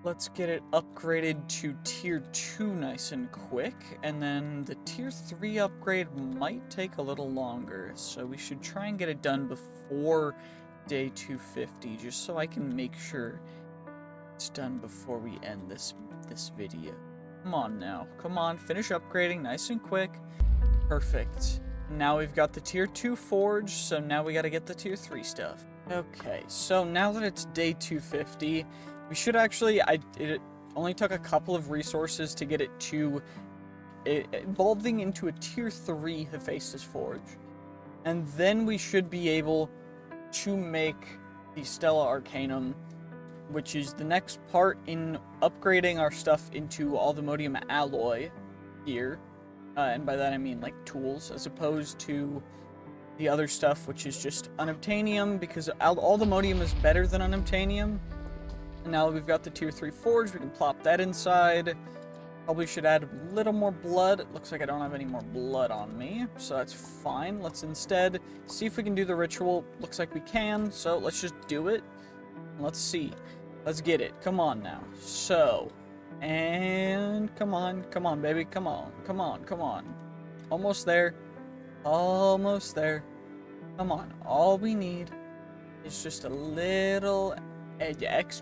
Let's get it upgraded to tier 2 nice and quick, and then the tier 3 upgrade might take a little longer, so we should try and get it done before day 250, just so I can make sure it's done before we end this video. Come on now, come on, finish upgrading nice and quick. Perfect. Now we've got the tier 2 forge, so now we gotta get the tier 3 stuff. Okay, so now that it's day 250, we should actually, it only took a couple of resources to get it to evolving into a tier 3 Hephaestus forge. And then we should be able to make the Stella Arcanum, which is the next part in upgrading our stuff into Aldemodium alloy here. And by that I mean like tools, as opposed to the other stuff, which is just unobtanium, because Aldemodium is better than unobtanium. And now that we've got the tier 3 forge, we can plop that inside. Probably should add a little more blood. It looks like I don't have any more blood on me, so that's fine. Let's instead see if we can do the ritual. Looks like we can, so let's just do it. Let's see. Let's get it. Come on now. So, and come on, baby. Come on. Almost there. Almost there. Come on. All we need is just a little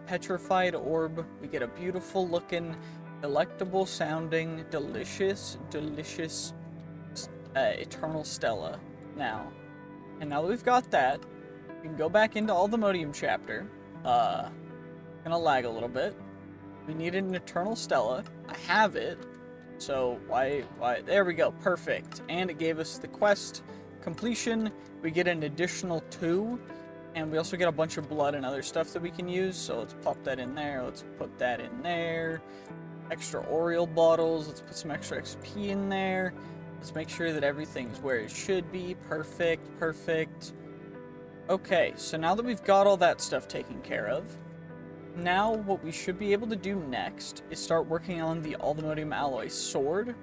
Petrified Orb. We get a beautiful looking, delectable sounding, delicious Eternal Stella now. And now that we've got that, we can go back into Aldermodium chapter. Gonna lag a little bit. We needed an Eternal Stella. I have it. So why, there we go, perfect. And it gave us the quest completion. We get an additional 2. And we also get a bunch of blood and other stuff that we can use. So let's pop that in there. Let's put that in there. Extra Oriole bottles. Let's put some extra XP in there. Let's make sure that everything's where it should be. Perfect, perfect. Okay, so now that we've got all that stuff taken care of, now what we should be able to do next is start working on the Aldermodium Alloy Sword,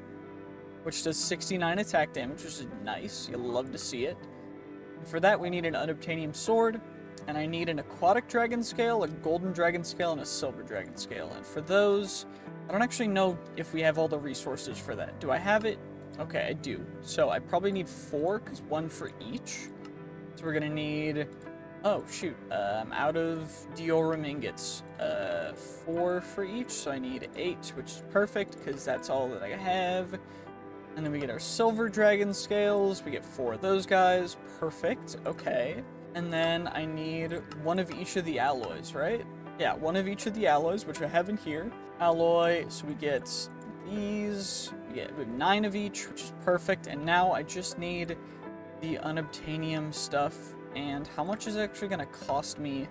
which does 69 attack damage, which is nice. You'll love to see it. And for that, we need an unobtanium sword, and I need an aquatic dragon scale, a golden dragon scale, and a silver dragon scale. And for those, I don't actually know if we have all the resources for that. Do I have it? Okay, I do. So I probably need 4, because 1 for each. So we're gonna need, oh shoot, I'm out of diorum ingots. 4 for each, so I need 8, which is perfect, because that's all that I have. And then we get our silver dragon scales. We get 4 of those guys. Perfect. Okay. And then I need 1 of each of the alloys, right? Yeah, 1 of each of the alloys, which I have in here. Alloy, so we get these. We have 9 of each, which is perfect. And now I just need the unobtanium stuff. And how much is it actually going to cost me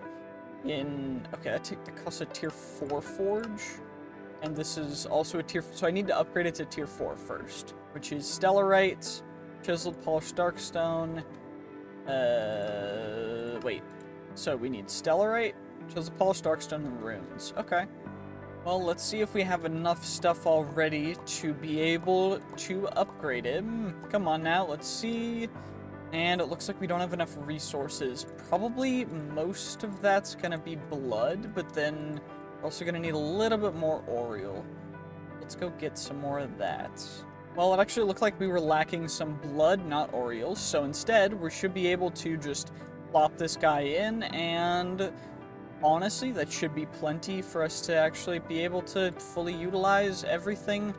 in... Okay, that costs a tier 4 forge. And this is also a tier... So I need to upgrade it to tier 4 first, which is Stellarite, Chiseled Polished Darkstone. Wait. So we need Stellarite, Chiseled Polished Darkstone, and Runes. Okay. Well, let's see if we have enough stuff already to be able to upgrade it. Come on now, let's see. And it looks like we don't have enough resources. Probably most of that's gonna be blood, but then... We're also going to need a little bit more Oriole. Let's go get some more of that. Well, it actually looked like we were lacking some blood, not Orioles. So instead, we should be able to just plop this guy in. And honestly, that should be plenty for us to actually be able to fully utilize everything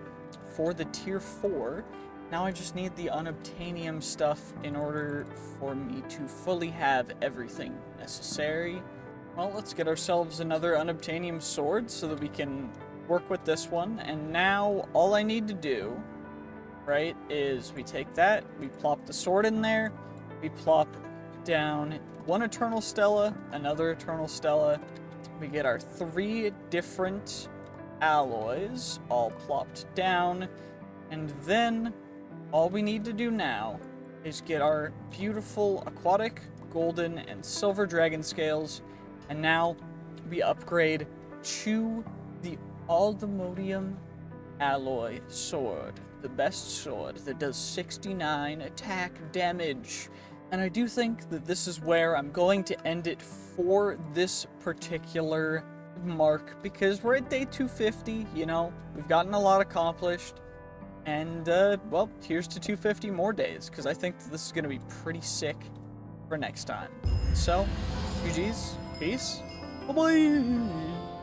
for the tier 4. Now I just need the unobtanium stuff in order for me to fully have everything necessary. Well, let's get ourselves another unobtanium sword so that we can work with this one. And now all I need to do, right, is we take that, we plop the sword in there, we plop down 1 Eternal Stella, another Eternal Stella. We get our 3 different alloys all plopped down. And then all we need to do now is get our beautiful aquatic, golden, and silver dragon scales. And now we upgrade to the Aldermodium Alloy Sword, the best sword that does 69 attack damage. And I do think that this is where I'm going to end it for this particular mark, because we're at day 250, you know, we've gotten a lot accomplished. And, well, here's to 250 more days, because I think that this is going to be pretty sick for next time. So, GG's. Peace. Bye-bye.